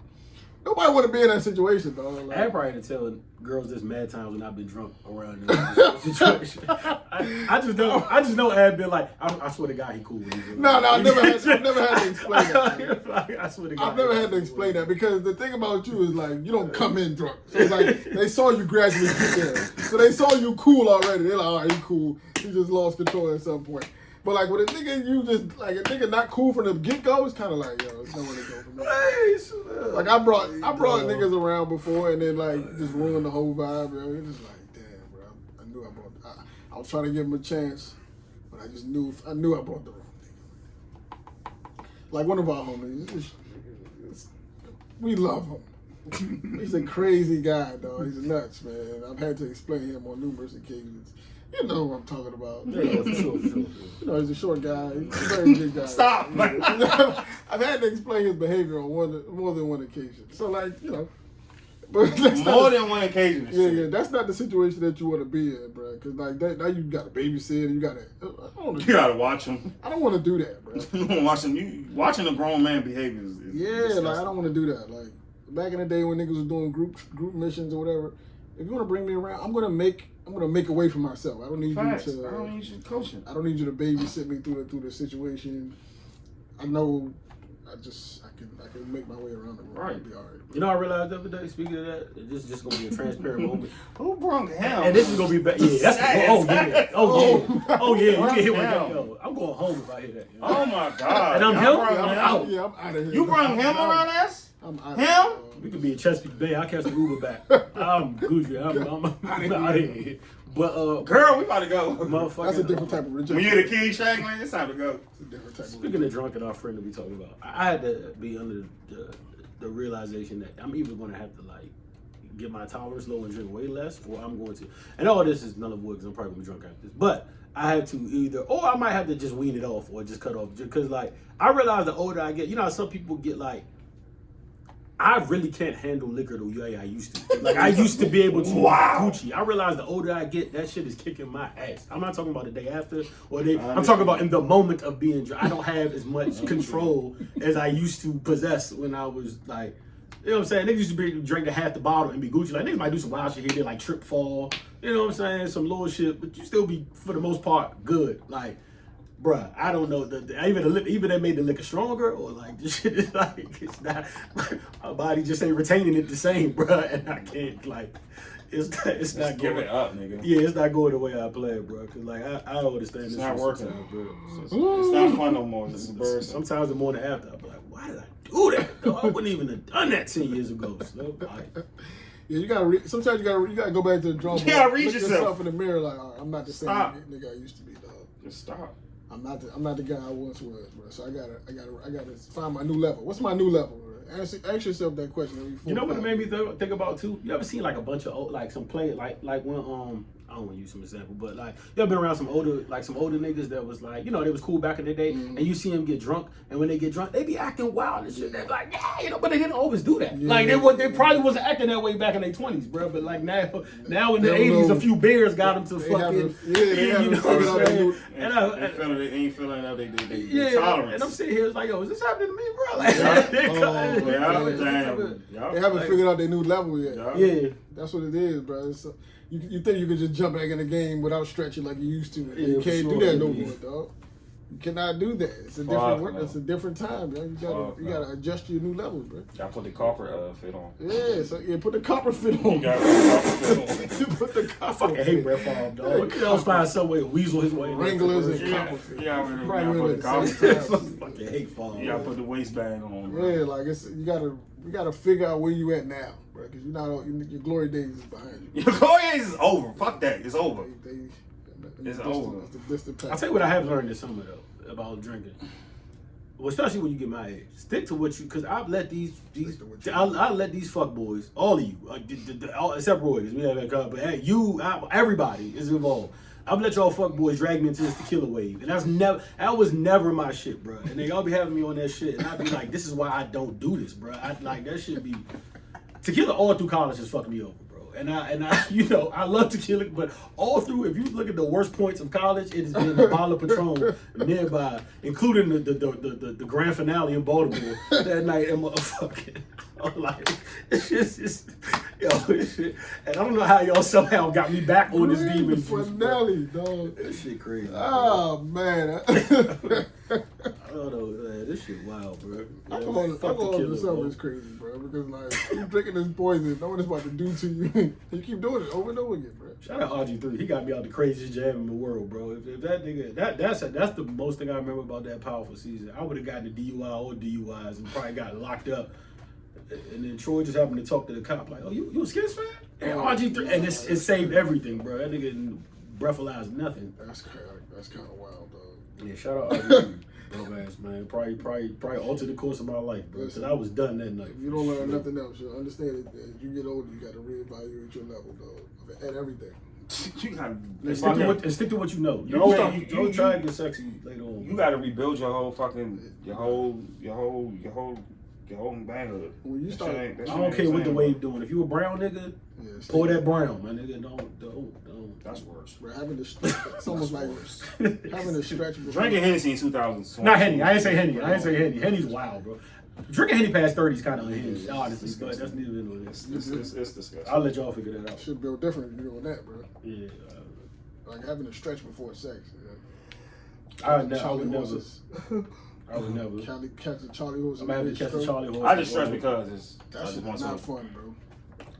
Speaker 1: Nobody want to be in that situation, dog. Like,
Speaker 3: I probably to tell girls this mad times when I've been drunk around this situation. I just know Ab been like, I swear to God, he cool.
Speaker 1: No, I've never had to explain that.
Speaker 3: I swear to God,
Speaker 1: I've never had to explain that because the thing about you is like you don't come in drunk. So it's like they saw you gradually get there, so they saw you cool already. They're like, all right, he cool. He just lost control at some point. But like with a nigga, you just like a nigga not cool from the get go. It's kind of like it's nowhere to go from there. Like I brought niggas around before and then like just ruined the whole vibe. Bro. It's just like damn, bro. I knew I brought. I was trying to give him a chance, but I just knew I brought the wrong thing. Like one of our homies, we love him. He's a crazy guy, dog. He's nuts, man. I've had to explain him on numerous occasions. You know what I'm talking about.
Speaker 3: Yeah, for sure.
Speaker 1: You know, he's a short guy. He's a very big guy.
Speaker 2: Stop, man.
Speaker 1: I've had to explain his behavior on more than one occasion. So, like, you know. But that's
Speaker 2: More than one occasion.
Speaker 1: yeah, that's not the situation that you want to be in, bro. Because, like, now you got to babysit and you got to.
Speaker 2: You gotta watch him.
Speaker 1: I don't want to do that, bro.
Speaker 2: You don't watch him. You watching a grown man behavior is
Speaker 1: Yeah,
Speaker 2: disgusting.
Speaker 1: like, I don't want to do that. Like, back in the day when niggas was doing group missions or whatever, if you want to bring me around, I'm gonna make a way for myself. I don't need
Speaker 2: Facts.
Speaker 1: you to.
Speaker 2: I don't need you coaching.
Speaker 1: I don't need you to babysit me through the situation. I know. I can make my way around the world.
Speaker 2: Right.
Speaker 1: I'll be all right.
Speaker 3: You know, I realized the other day. Speaking of that, this is just gonna be a transparent moment.
Speaker 2: Who brung him?
Speaker 3: And this is gonna be back. Yeah, that's oh yeah, oh yeah. You can hit with that.
Speaker 2: Damn.
Speaker 3: Yo, I'm going home if I hear that. You know?
Speaker 2: Oh my God!
Speaker 3: And I'm
Speaker 2: Y'all
Speaker 3: him?
Speaker 2: brung
Speaker 3: I'm
Speaker 2: him.
Speaker 3: out.
Speaker 1: Yeah, I'm out of here.
Speaker 2: You brung him around us?
Speaker 1: I'm out
Speaker 2: Him?
Speaker 1: of here.
Speaker 3: We could be in Chesapeake Bay. I catch the Uber back. I'm Gucci. I'm out of here. But
Speaker 2: Girl, we about to go.
Speaker 3: motherfucker.
Speaker 1: That's a different type of rejection.
Speaker 2: When you're the king shagling, it's time to go.
Speaker 1: It's a different type of
Speaker 3: Speaking of drunk and our friend that we talking about, I had to be under the realization that I'm either going to have to like get my tolerance low and drink way less, or I'm going to. And all this is null and void because I'm probably gonna be drunk after this. But I have to either, or I might have to just wean it off or just cut off. Because like I realize the older I get, you know how some people get like. I really can't handle liquor the way I used to. Like I used to be able to.
Speaker 2: Wow.
Speaker 3: Gucci. I realize the older I get, that shit is kicking my ass. I'm not talking about the day after or the day. I'm talking about in the moment of being drunk. I don't have as much control as I used to possess when I was like, you know what I'm saying? Niggas used to be drink half the bottle and be Gucci. Like niggas might do some wild shit here, they like trip fall. You know what I'm saying? Some little shit, but you still be for the most part good. Like. Bruh, I don't know. Even they made the liquor stronger, or like this shit is like it's not. My body just ain't retaining it the same, bruh, and I can't like. It's not
Speaker 2: Give
Speaker 3: going.
Speaker 2: it up, nigga.
Speaker 3: Yeah, it's not going the way I play, bro. Cause like I don't understand
Speaker 2: It's
Speaker 3: this.
Speaker 2: not
Speaker 3: shit
Speaker 2: working.
Speaker 3: sometimes, bro.
Speaker 2: It's not fun no more. It's embarrassing.
Speaker 3: Sometimes the morning after, I'm like, why did I do that? Though? I wouldn't even have done that 10 years ago. So, like,
Speaker 1: Yeah, you gotta. Sometimes you gotta go back to the drawing board.
Speaker 2: You gotta read
Speaker 1: Look
Speaker 2: yourself.
Speaker 1: in the mirror. Like, all right, I'm not the same
Speaker 2: Stop.
Speaker 1: nigga I used to be, dog.
Speaker 2: Just stop.
Speaker 1: I'm not the guy I once was, bro. So I gotta find my new level. What's my new level, bro? Ask yourself that question every 4
Speaker 3: you know what it
Speaker 1: five
Speaker 3: made me think about too? You ever seen like a bunch of old, like some play like when I don't want to use some example, but like you ever been around some older niggas that was like, you know, they was cool back in the day, and you see them get drunk, and when they get drunk, they be acting wild and shit. They be like, yeah, you know, but they didn't always do that.
Speaker 1: Yeah.
Speaker 3: Like they probably wasn't acting that way back in their 20s, bro. But like now in the
Speaker 1: They don't
Speaker 3: 80s,
Speaker 1: know.
Speaker 3: a few beers got them to
Speaker 1: They
Speaker 3: fucking,
Speaker 1: haven't- yeah, they
Speaker 3: you
Speaker 1: haven't
Speaker 3: know what
Speaker 1: figured out
Speaker 3: I'm
Speaker 1: they
Speaker 3: saying?
Speaker 2: They ain't feeling that they
Speaker 3: Yeah,
Speaker 2: tolerance.
Speaker 3: and I'm sitting here, it's like, yo, is this happening to me, bro? Like,
Speaker 1: They haven't figured out their new level yet.
Speaker 3: Yeah.
Speaker 1: That's what it is, bro. You think you can just jump back in the game without stretching like you used to.
Speaker 3: Yeah,
Speaker 1: You
Speaker 3: for
Speaker 1: can't
Speaker 3: sure.
Speaker 1: do that no more, dog. You cannot do that. It's a different work.
Speaker 2: no.
Speaker 1: It's a different time, bro. You gotta adjust to your new levels, bro.
Speaker 2: Y'all put the corporate fit on.
Speaker 1: Yeah, so put the copper fit on.
Speaker 2: You gotta put the corporate fit on.
Speaker 1: Put the
Speaker 3: I
Speaker 1: copper
Speaker 3: fucking hate Brett Favre, dog. He always find some way to weasel his way.
Speaker 1: Wranglers and
Speaker 2: Yeah,
Speaker 1: copper fit.
Speaker 2: yeah, you
Speaker 1: Probably
Speaker 2: gotta
Speaker 1: wear
Speaker 2: put the
Speaker 1: it at the
Speaker 2: corporate.
Speaker 1: same time.
Speaker 3: Fucking hate Favre.
Speaker 2: You gotta put the waistband on, bro.
Speaker 1: Yeah, like you gotta figure out where you at now, bro. Because your glory days is behind you.
Speaker 2: Your Corey is over. Fuck that. It's over. It's over.
Speaker 1: It's the distant past.
Speaker 3: I'll tell you what I have learned this summer though about drinking. Well, especially when you get my age, stick to what you, because I've let these I let these fuck boys, all of you, all, except Roy, because we have that cut, but hey, everybody is involved. I've let y'all fuck boys drag me into this tequila wave, and that was never my shit, bro. And they all be having me on that shit, and I'd be like, this is why I don't do this, bro. Like that shit be tequila all through college has fucked me over, bro. And I, you know, I love tequila, but all through, if you look at the worst points of college, it has been the bottle of Patron nearby, including the grand finale in Baltimore that night. And motherfucking, I'm like, it's just, yo, this shit. And I don't know how y'all somehow got me back on this demon juice, bro.
Speaker 1: finale, dog.
Speaker 3: This shit crazy.
Speaker 1: Oh man.
Speaker 3: I don't know, man. This shit wild, bro.
Speaker 1: Alcohol in the summer is crazy, bro. Because like you drinking this poison, know what it's about to do to you. You keep doing it over and over again, bro.
Speaker 3: Shout out RG3. He got me out the craziest jam in the world, bro. If that nigga, that's the most thing I remember about that powerful season. I would have gotten a DUI or DUIs and probably got locked up. And then Troy just happened to talk to the cop like, "Oh, you a Skins fan?" And RG3, and it saved everything, bro. That nigga didn't breathalyze nothing.
Speaker 1: That's kind of wild, dog.
Speaker 3: Yeah, shout out RG3. Bro, ass, man. Probably altered the course of my life, bro. Because I was done that night.
Speaker 1: If you don't learn nothing else, you'll understand it. As you get older, you got to reevaluate your level, dog, at everything.
Speaker 2: You gotta
Speaker 3: And stick to what you know. Don't try to get sexy later on.
Speaker 2: You gotta rebuild your whole fucking your whole manhood.
Speaker 1: When you start,
Speaker 3: I don't care what the wave doing. If you a brown nigga, pour that brown, my nigga. Don't.
Speaker 2: That's worse.
Speaker 1: Bro, it's almost like having a stretch before.
Speaker 2: Drinking Hennessy in 2020.
Speaker 3: Not Henny. I didn't say Henny. Henny's wild, bro. Drinking Henny past 30 is kind of unhinged, honestly. But that's neither here nor there.
Speaker 2: It's disgusting.
Speaker 3: I'll let y'all figure that out.
Speaker 1: Should build different if you're doing that, bro.
Speaker 3: Yeah.
Speaker 1: Like having a stretch before sex.
Speaker 3: I would never.
Speaker 1: Catch the Charlie horse.
Speaker 3: I'm gonna have to catch the Charlie horse.
Speaker 2: I just stretch because
Speaker 1: That's not fun, bro.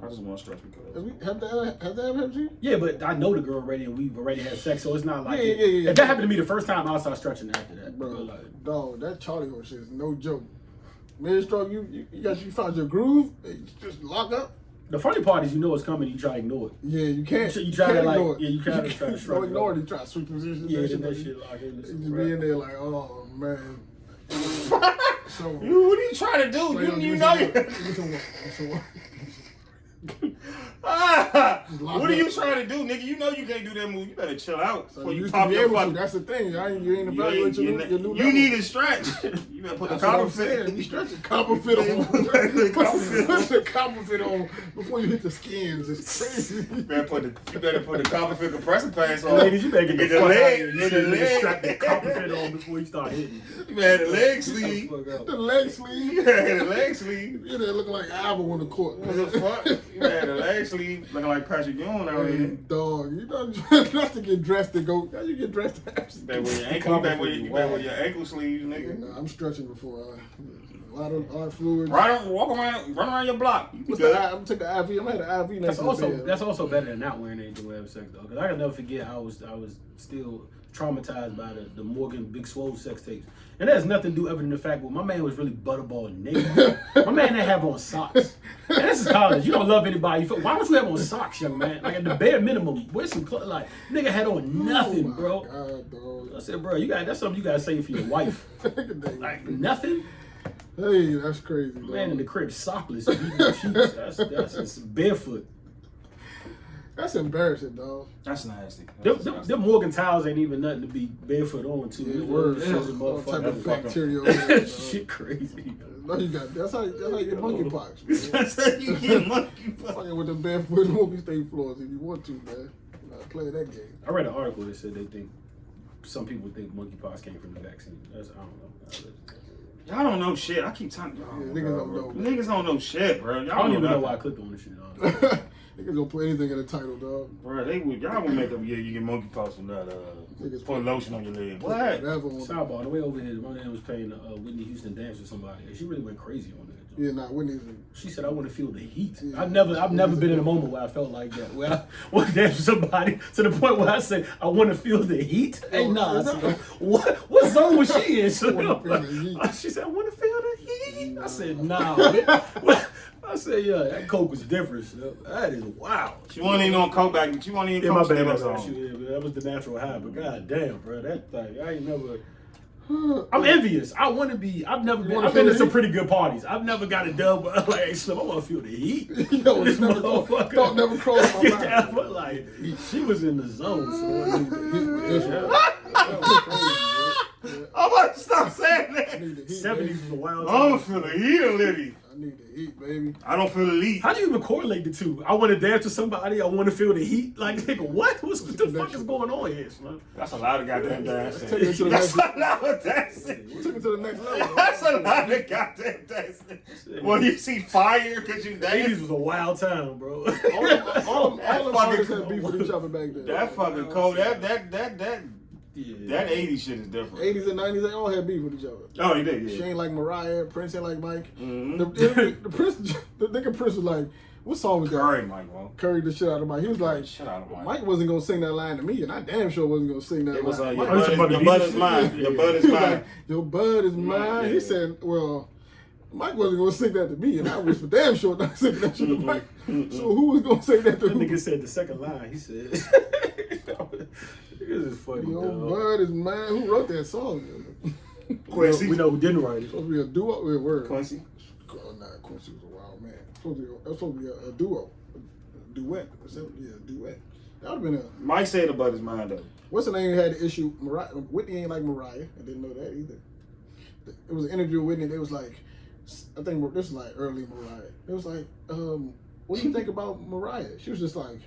Speaker 2: I just want to stretch because.
Speaker 1: Have they ever happened to you?
Speaker 3: Yeah, but I know the girl already, and we've already had sex, so it's not like
Speaker 1: Yeah.
Speaker 3: If that happened to me the first time, I'll start stretching after that,
Speaker 1: Bro,
Speaker 3: like,
Speaker 1: dog, that Charlie horse shit is no joke. Mid-stroke, you found your groove, and you just lock up.
Speaker 3: the funny part is, you know it's coming, you try to ignore it.
Speaker 1: Yeah, you can't.
Speaker 3: You try to
Speaker 1: ignore it.
Speaker 3: you try to
Speaker 1: Don't
Speaker 3: shrug
Speaker 1: ignore
Speaker 3: it.
Speaker 1: it. You try to switch positions.
Speaker 3: Yeah, then
Speaker 1: that
Speaker 3: that
Speaker 1: shit.
Speaker 3: shit lock in.
Speaker 1: You just be in there like, oh man. So
Speaker 2: What are you trying to do? You know you. What are you trying to do, nigga? You know you can't do that move. You better chill out
Speaker 1: So
Speaker 2: before
Speaker 1: you
Speaker 2: you
Speaker 1: used to
Speaker 2: pop
Speaker 1: be
Speaker 2: your
Speaker 1: able to.
Speaker 2: fuck.
Speaker 1: That's the thing. You ain't evaluate your new
Speaker 2: You
Speaker 1: level.
Speaker 2: need to stretch. You better put the
Speaker 1: That's what I'm
Speaker 2: copper
Speaker 1: saying.
Speaker 2: fit.
Speaker 1: You stretch the copper fit on. Put the copper fit on before you hit the skins. It's crazy.
Speaker 2: You better put the copper fit compressor pants on.
Speaker 3: Ladies, you better get the
Speaker 2: Get the
Speaker 3: fuck out of
Speaker 2: leg-
Speaker 3: here. You
Speaker 2: get
Speaker 3: should
Speaker 2: the leg.
Speaker 3: strap that copper fit on before you start hitting.
Speaker 2: You better the leg sleeve.
Speaker 1: The leg sleeve.
Speaker 2: You better the leg sleeve.
Speaker 1: You there looking like Alva on the court.
Speaker 2: What the fuck? You better the leg sleeve looking like Patrick Ewing out
Speaker 1: Hey,
Speaker 2: here.
Speaker 1: dog, you don't not to get dressed to go. How you get dressed to have
Speaker 2: Better wear your ankle. You better wear your ankle sleeves, nigga.
Speaker 1: Nah, I'm stretching before. A lot of fluids.
Speaker 2: Run around your block. You
Speaker 1: What's
Speaker 2: good.
Speaker 1: I'm taking the IV. I'm at the IV next to the bed.
Speaker 3: That's also better than not wearing anything to have sex though. Cause I can never forget I was still traumatized by the Morgan Big Swole sex tapes. And that has nothing to do other than the fact that my man was really butterball naked. My man didn't have on socks. And this is college. You don't love anybody. Why don't you have on socks, young man? Like at the bare minimum, wear some clothes. Like nigga had on nothing,
Speaker 1: Oh my
Speaker 3: bro.
Speaker 1: God, dog.
Speaker 3: I said, bro, that's something you gotta say for your wife. Like nothing.
Speaker 1: Hey, that's crazy, dog.
Speaker 3: Man in the crib sockless. Eating the sheets. That's just barefoot.
Speaker 1: That's embarrassing, dog.
Speaker 2: That's nasty.
Speaker 3: Them Morgan towels ain't even nothing to be barefoot on to.
Speaker 1: Yeah, word. All type of bacteria over there, dog.
Speaker 3: Shit crazy.
Speaker 1: No, you got. That's how you get monkeypox.
Speaker 2: That's how you get monkeypox.
Speaker 1: Fucking with the barefoot Morgan State floors if you want to, man. Play that game.
Speaker 3: I read an article that said they think some people think monkeypox came from the vaccine. I don't know.
Speaker 2: Y'all don't know shit. I keep telling y'all.
Speaker 1: Niggas don't know.
Speaker 2: Niggas don't know shit, bro. Y'all
Speaker 3: I don't even know
Speaker 2: nothing.
Speaker 3: why I clicked on this shit. Honestly.
Speaker 1: Niggas gonna put anything in the title, dog.
Speaker 2: Bro, y'all would make up you get monkeypox from that.
Speaker 1: Niggas
Speaker 2: Put lotion on your leg. What?
Speaker 1: Whatever.
Speaker 3: Sidebar, on the way over here, my man was playing Whitney Houston dance with somebody, and she really went crazy on that.
Speaker 1: Yeah, nah, Whitney's.
Speaker 3: She said, "I want to feel the heat."
Speaker 1: Yeah.
Speaker 3: I've never been in a moment where I felt like that. Where I want to dance with somebody to the point where I said, "I want to feel the heat." Hey, nah. I said, what zone was she in? So, she said, "I want to feel the heat." I said, "Nah." Man. I said, "Yeah, that coke was different. So that is wild."
Speaker 2: She wasn't even on coke back. She wasn't even
Speaker 3: Yeah, my
Speaker 2: coke
Speaker 3: bad.
Speaker 2: still
Speaker 3: My
Speaker 2: on.
Speaker 3: bad. That was the natural high. But god damn, bro, that thing, I ain't never. I'm envious. I want to be. I've been to some pretty good parties. I've never got a dub. Like, hey, Slim, I want to feel the heat.
Speaker 1: Yo, it's never thought never crossed my mind.
Speaker 3: But like, she was in the zone.
Speaker 2: I'm about to stop saying that.
Speaker 1: I need the heat,
Speaker 3: 70s
Speaker 1: baby.
Speaker 3: was a wild
Speaker 2: I don't
Speaker 3: time.
Speaker 2: feel the heat of Liddy.
Speaker 1: I need the heat, baby.
Speaker 2: I don't feel the heat.
Speaker 3: How do you even correlate the two? I want to dance with somebody. I want to feel the heat. Like, nigga, what? What the fuck is going on here, man?
Speaker 2: That's a lot of goddamn dancing.
Speaker 1: Take it to the
Speaker 2: That's
Speaker 1: next
Speaker 2: a lot of dancing.
Speaker 1: Took it to the next level.
Speaker 2: That's a lot of goddamn dancing. Well, you see fire because you
Speaker 3: 80s
Speaker 2: dance.
Speaker 3: was a wild time, bro.
Speaker 1: All them artists
Speaker 2: fucking-
Speaker 1: had beef with each other back then.
Speaker 2: That fucking cold.
Speaker 3: Yeah.
Speaker 2: That 80s shit is different.
Speaker 1: 80s and 90s, they all had beef with each other.
Speaker 2: Oh, he did,
Speaker 1: She
Speaker 2: yeah.
Speaker 1: ain't like Mariah, Prince ain't like Mike.
Speaker 2: Mhm.
Speaker 1: The Prince, the nigga Prince was like, what song was that?
Speaker 2: Curry, Mike, bro.
Speaker 1: Curry the shit out of Mike. He was like,
Speaker 2: Shit out of Mike.
Speaker 1: Mike wasn't gonna sing that line to me, and I damn sure wasn't gonna sing that
Speaker 2: It was
Speaker 1: line.
Speaker 2: your
Speaker 3: Oh, you talking about the
Speaker 2: bud is
Speaker 3: Beatles?
Speaker 2: mine. Your bud is
Speaker 1: He was
Speaker 2: mine.
Speaker 1: like, your bud is mine. He said, well, Mike wasn't gonna sing that to me, and I was for damn sure not singing that shit to Mike. So who was gonna say that to
Speaker 3: That
Speaker 1: who?
Speaker 3: nigga said the second line. He said, "Niggas is funny,
Speaker 1: Yo,
Speaker 3: dog."
Speaker 1: Bud is man. Who wrote that song?
Speaker 2: Quincy.
Speaker 3: We know who didn't write it.
Speaker 1: Supposed to be a duo. Word.
Speaker 2: Quincy.
Speaker 1: Oh, nah, Quincy was a wild man. Supposed to be a duo, a duet. Yeah, a duet. That would have been a.
Speaker 2: Mike said about his mind though.
Speaker 1: What's the name had the issue? Mariah. Whitney ain't like Mariah. I didn't know that either. It was an interview with Whitney. They was like, I think this was like early Mariah. It was like, what do you think about Mariah? She was just like,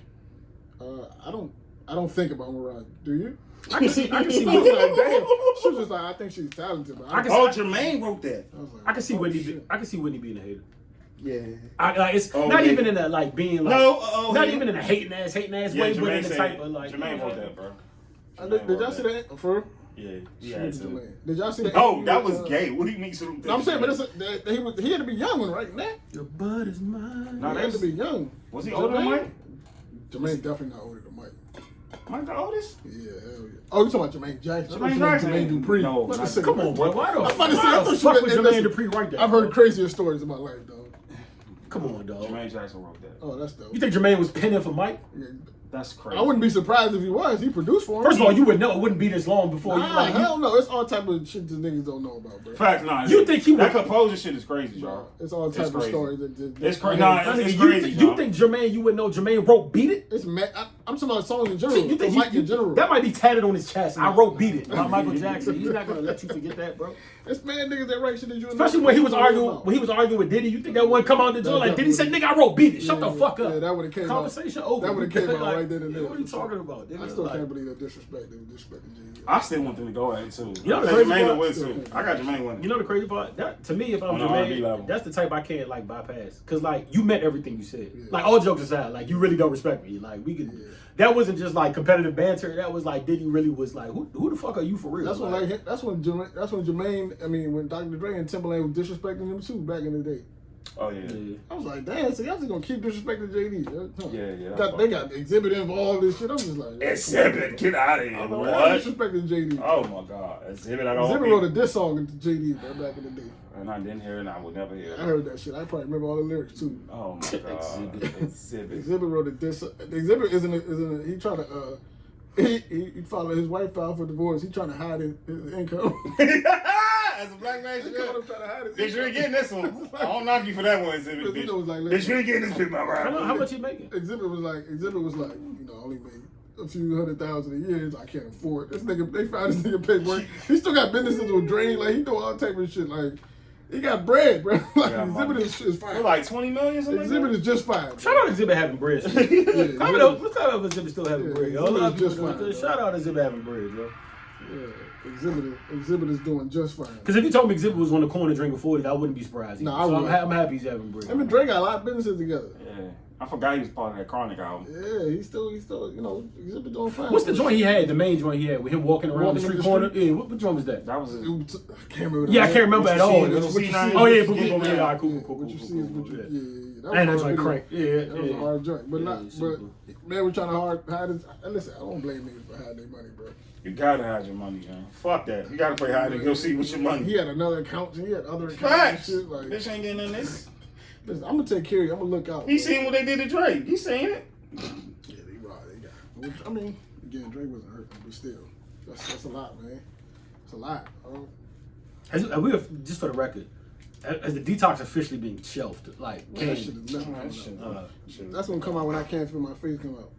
Speaker 1: I don't think about Mariah. Do you?
Speaker 3: I can see.
Speaker 1: I was like, damn. She was just like, I think she's talented. But
Speaker 3: I can-
Speaker 2: Jermaine wrote that.
Speaker 1: I was like,
Speaker 3: I can see
Speaker 1: oh,
Speaker 3: Whitney.
Speaker 1: shit.
Speaker 3: I can see Whitney being a hater.
Speaker 2: Yeah.
Speaker 3: It's
Speaker 2: Oh,
Speaker 3: not
Speaker 2: yeah.
Speaker 3: even in a like being like not even in a hating ass
Speaker 2: Yeah,
Speaker 3: way, but in
Speaker 2: Jermaine
Speaker 3: the
Speaker 2: said,
Speaker 3: type of like
Speaker 2: Jermaine wrote that, bro.
Speaker 1: Did y'all see that? For real?
Speaker 2: Yeah. He
Speaker 1: Shit,
Speaker 2: had to.
Speaker 1: Jermaine. Did y'all see that?
Speaker 2: Oh,
Speaker 1: interview
Speaker 2: that
Speaker 1: with,
Speaker 2: was gay. What do you mean?
Speaker 1: No, I'm saying, but he had to be young one, right? Now
Speaker 3: Your butt is mine.
Speaker 2: No,
Speaker 1: he had to be young.
Speaker 2: Was he older than Mike?
Speaker 1: Jermaine definitely not older than Mike.
Speaker 2: Mike the oldest?
Speaker 1: Yeah, hell yeah. Oh, you talking about Jermaine Jackson?
Speaker 2: Jermaine Jackson.
Speaker 1: Jermaine Dupree.
Speaker 2: No,
Speaker 1: I'm about to
Speaker 2: not-
Speaker 1: say-
Speaker 3: Come on, bro. Why the
Speaker 1: I'm about to say, I
Speaker 3: why the
Speaker 1: thought you
Speaker 3: fuck
Speaker 1: meant-
Speaker 3: would
Speaker 1: hey,
Speaker 3: Jermaine
Speaker 1: listen,
Speaker 3: Dupree write that?
Speaker 1: I've heard
Speaker 3: bro?
Speaker 1: crazier stories in my life, dog.
Speaker 3: Come on, dog.
Speaker 2: Jermaine Jackson wrote that.
Speaker 1: Oh, that's dope.
Speaker 3: You think Jermaine was penning for Mike?
Speaker 1: Yeah.
Speaker 2: That's crazy.
Speaker 1: I wouldn't be surprised if he was. He produced for him.
Speaker 3: First of all, you would know it wouldn't be this long before
Speaker 1: nah,
Speaker 3: you like.
Speaker 1: hell no. It's all type of shit that niggas don't know about, bro.
Speaker 2: Facts, nah.
Speaker 3: You think he
Speaker 2: that
Speaker 3: would-
Speaker 2: composer shit is crazy, y'all.
Speaker 1: It's all type of
Speaker 2: crazy.
Speaker 1: stories.
Speaker 2: It's crazy. Nah,
Speaker 3: My nigga,
Speaker 2: it's
Speaker 3: you,
Speaker 2: crazy,
Speaker 3: you
Speaker 2: John.
Speaker 3: think Jermaine? You would know Jermaine wrote "Beat It"?
Speaker 1: It's I'm talking about songs in general.
Speaker 3: You think
Speaker 1: Mike in general.
Speaker 3: that might be tatted on his chest? I wrote "Beat It" by Michael Jackson. He's not gonna let you forget that, bro.
Speaker 1: It's mad niggas that write shit that you
Speaker 3: Especially when he was arguing with Diddy. You think that wouldn't come out the door like Diddy said, "Nigga, I wrote "Beat It." Shut the fuck up.
Speaker 1: Yeah, that would have came out.
Speaker 3: Conversation over.
Speaker 1: That would have came out
Speaker 3: Like,
Speaker 1: right then and there.
Speaker 3: What are you talking about?
Speaker 1: I
Speaker 3: Nigga?
Speaker 1: still
Speaker 3: Like,
Speaker 1: can't believe that disrespect. They disrespected Jay-Z.
Speaker 2: I still want them to go at it too.
Speaker 3: You know the
Speaker 2: I think
Speaker 3: crazy
Speaker 2: Jermaine
Speaker 3: part?
Speaker 2: will win too. I got Jermaine winning.
Speaker 3: You know the crazy part? That, to me, if I'm
Speaker 2: On the R&B
Speaker 3: Jermaine,
Speaker 2: level.
Speaker 3: that's the type I can't like bypass. Cause like you meant everything you said.
Speaker 1: Yeah.
Speaker 3: Like all jokes aside, like you really don't respect me. Like we could.
Speaker 1: Yeah.
Speaker 3: That wasn't just like competitive banter. That was like Diddy really was like, who the fuck are you for real?
Speaker 1: That's when Jermaine. I mean, when Dr. Dre and Timberland was disrespecting him too back in the day.
Speaker 2: Oh yeah.
Speaker 3: Yeah.
Speaker 1: I was like, damn, so y'all just gonna keep disrespecting JD? Huh?
Speaker 2: Yeah.
Speaker 1: They got Exhibit involved and shit. I'm just like,
Speaker 2: Exhibit, get out of here.
Speaker 1: I'm like,
Speaker 2: What?
Speaker 1: why disrespecting JD?
Speaker 2: Oh my God. Exhibit, I don't
Speaker 1: Exhibit wrote a diss song to JD back in the day.
Speaker 2: And I didn't hear it and I would never hear it.
Speaker 1: I heard that shit. I probably remember all the lyrics too.
Speaker 2: Oh my God. Exhibit.
Speaker 1: Exhibit wrote a diss. The Exhibit isn't. He trying to. He followed his wife filed for divorce. He trying to hide his income.
Speaker 2: As a black man,
Speaker 1: He called him trying to hide his
Speaker 2: bitch, you
Speaker 1: income.
Speaker 2: ain't getting this one. I don't knock you for that one, Exhibit.
Speaker 1: Because he was like,
Speaker 2: Bitch, you ain't getting this shit, my
Speaker 3: How
Speaker 2: right.
Speaker 3: much he making?
Speaker 1: Exhibit was like, you know, I only made a few $100,000 a year. I can't afford this nigga. They found this nigga paperwork. He still got businesses with Drain. Like he do all type of shit. Like he got bread, bro. Like
Speaker 2: Yeah,
Speaker 1: Exhibit is fine.
Speaker 2: We're like 20 million something
Speaker 1: Exhibit
Speaker 2: like
Speaker 1: is just fine. bro.
Speaker 3: Shout out to Exhibit having bread.
Speaker 1: Yeah,
Speaker 3: Comment up. Let's talk about Exhibit still having
Speaker 1: Yeah,
Speaker 3: bread.
Speaker 1: Exhibit
Speaker 3: A lot of
Speaker 1: is just
Speaker 3: people
Speaker 1: fine,
Speaker 3: doing-
Speaker 1: bro.
Speaker 3: Shout out to Exhibit having bread, bro.
Speaker 1: Yeah, Exhibit is doing just fine.
Speaker 3: Because if you told me Exhibit was on the corner drinking 40s, I wouldn't be surprised.
Speaker 1: No,
Speaker 3: either.
Speaker 1: I
Speaker 3: So
Speaker 1: wouldn't.
Speaker 3: I'm happy he's having bread.
Speaker 1: Him and Drake got a lot of businesses together.
Speaker 2: Yeah. I forgot he was part of that Chronic album.
Speaker 1: Yeah, he's still, you know, Exhibit doing fine.
Speaker 3: What's the joint he had? The main joint he had with him walking around
Speaker 1: Walking
Speaker 3: the
Speaker 1: up
Speaker 3: street
Speaker 1: the
Speaker 3: corner?
Speaker 1: street?
Speaker 3: Yeah, what joint was that?
Speaker 2: That was his.
Speaker 1: I can't remember.
Speaker 3: Yeah, I can't remember at all.
Speaker 2: What you see now?
Speaker 3: Oh yeah,
Speaker 2: What
Speaker 3: boom,
Speaker 2: you
Speaker 3: boom,
Speaker 2: see
Speaker 3: yeah,
Speaker 2: now?
Speaker 3: all right, cool, cool,
Speaker 1: What you
Speaker 3: cool,
Speaker 1: see is
Speaker 3: cool,
Speaker 1: what you.
Speaker 3: cool,
Speaker 1: Yeah.
Speaker 3: And
Speaker 1: That
Speaker 3: that joint
Speaker 1: hard
Speaker 3: crank.
Speaker 1: video.
Speaker 3: Yeah,
Speaker 1: That was a
Speaker 3: yeah.
Speaker 1: hard joint, but
Speaker 3: Yeah,
Speaker 1: not.
Speaker 3: super.
Speaker 1: But man, we're trying to hide his. Listen, I don't blame niggas for hiding their money, bro.
Speaker 2: You gotta hide your money, man. Fuck that. You gotta play hide and go see with your money.
Speaker 1: He had another account. He had other accounts
Speaker 2: Facts.
Speaker 1: and shit. Like,
Speaker 2: Bitch ain't getting in this.
Speaker 1: listen, I'm gonna take care of you. I'm gonna look out.
Speaker 2: He
Speaker 1: bro.
Speaker 2: seen what they did to Drake. He seen it.
Speaker 1: Yeah, they right. They got. I mean, again, Drake wasn't hurt, but still, that's a lot, man. It's a lot. Bro.
Speaker 3: Just for the record, as the detox officially being shelved, like
Speaker 1: That shit is never
Speaker 2: That
Speaker 1: coming
Speaker 2: shit-
Speaker 1: out.
Speaker 2: shit.
Speaker 1: That's gonna come out when I can't feel my face come out.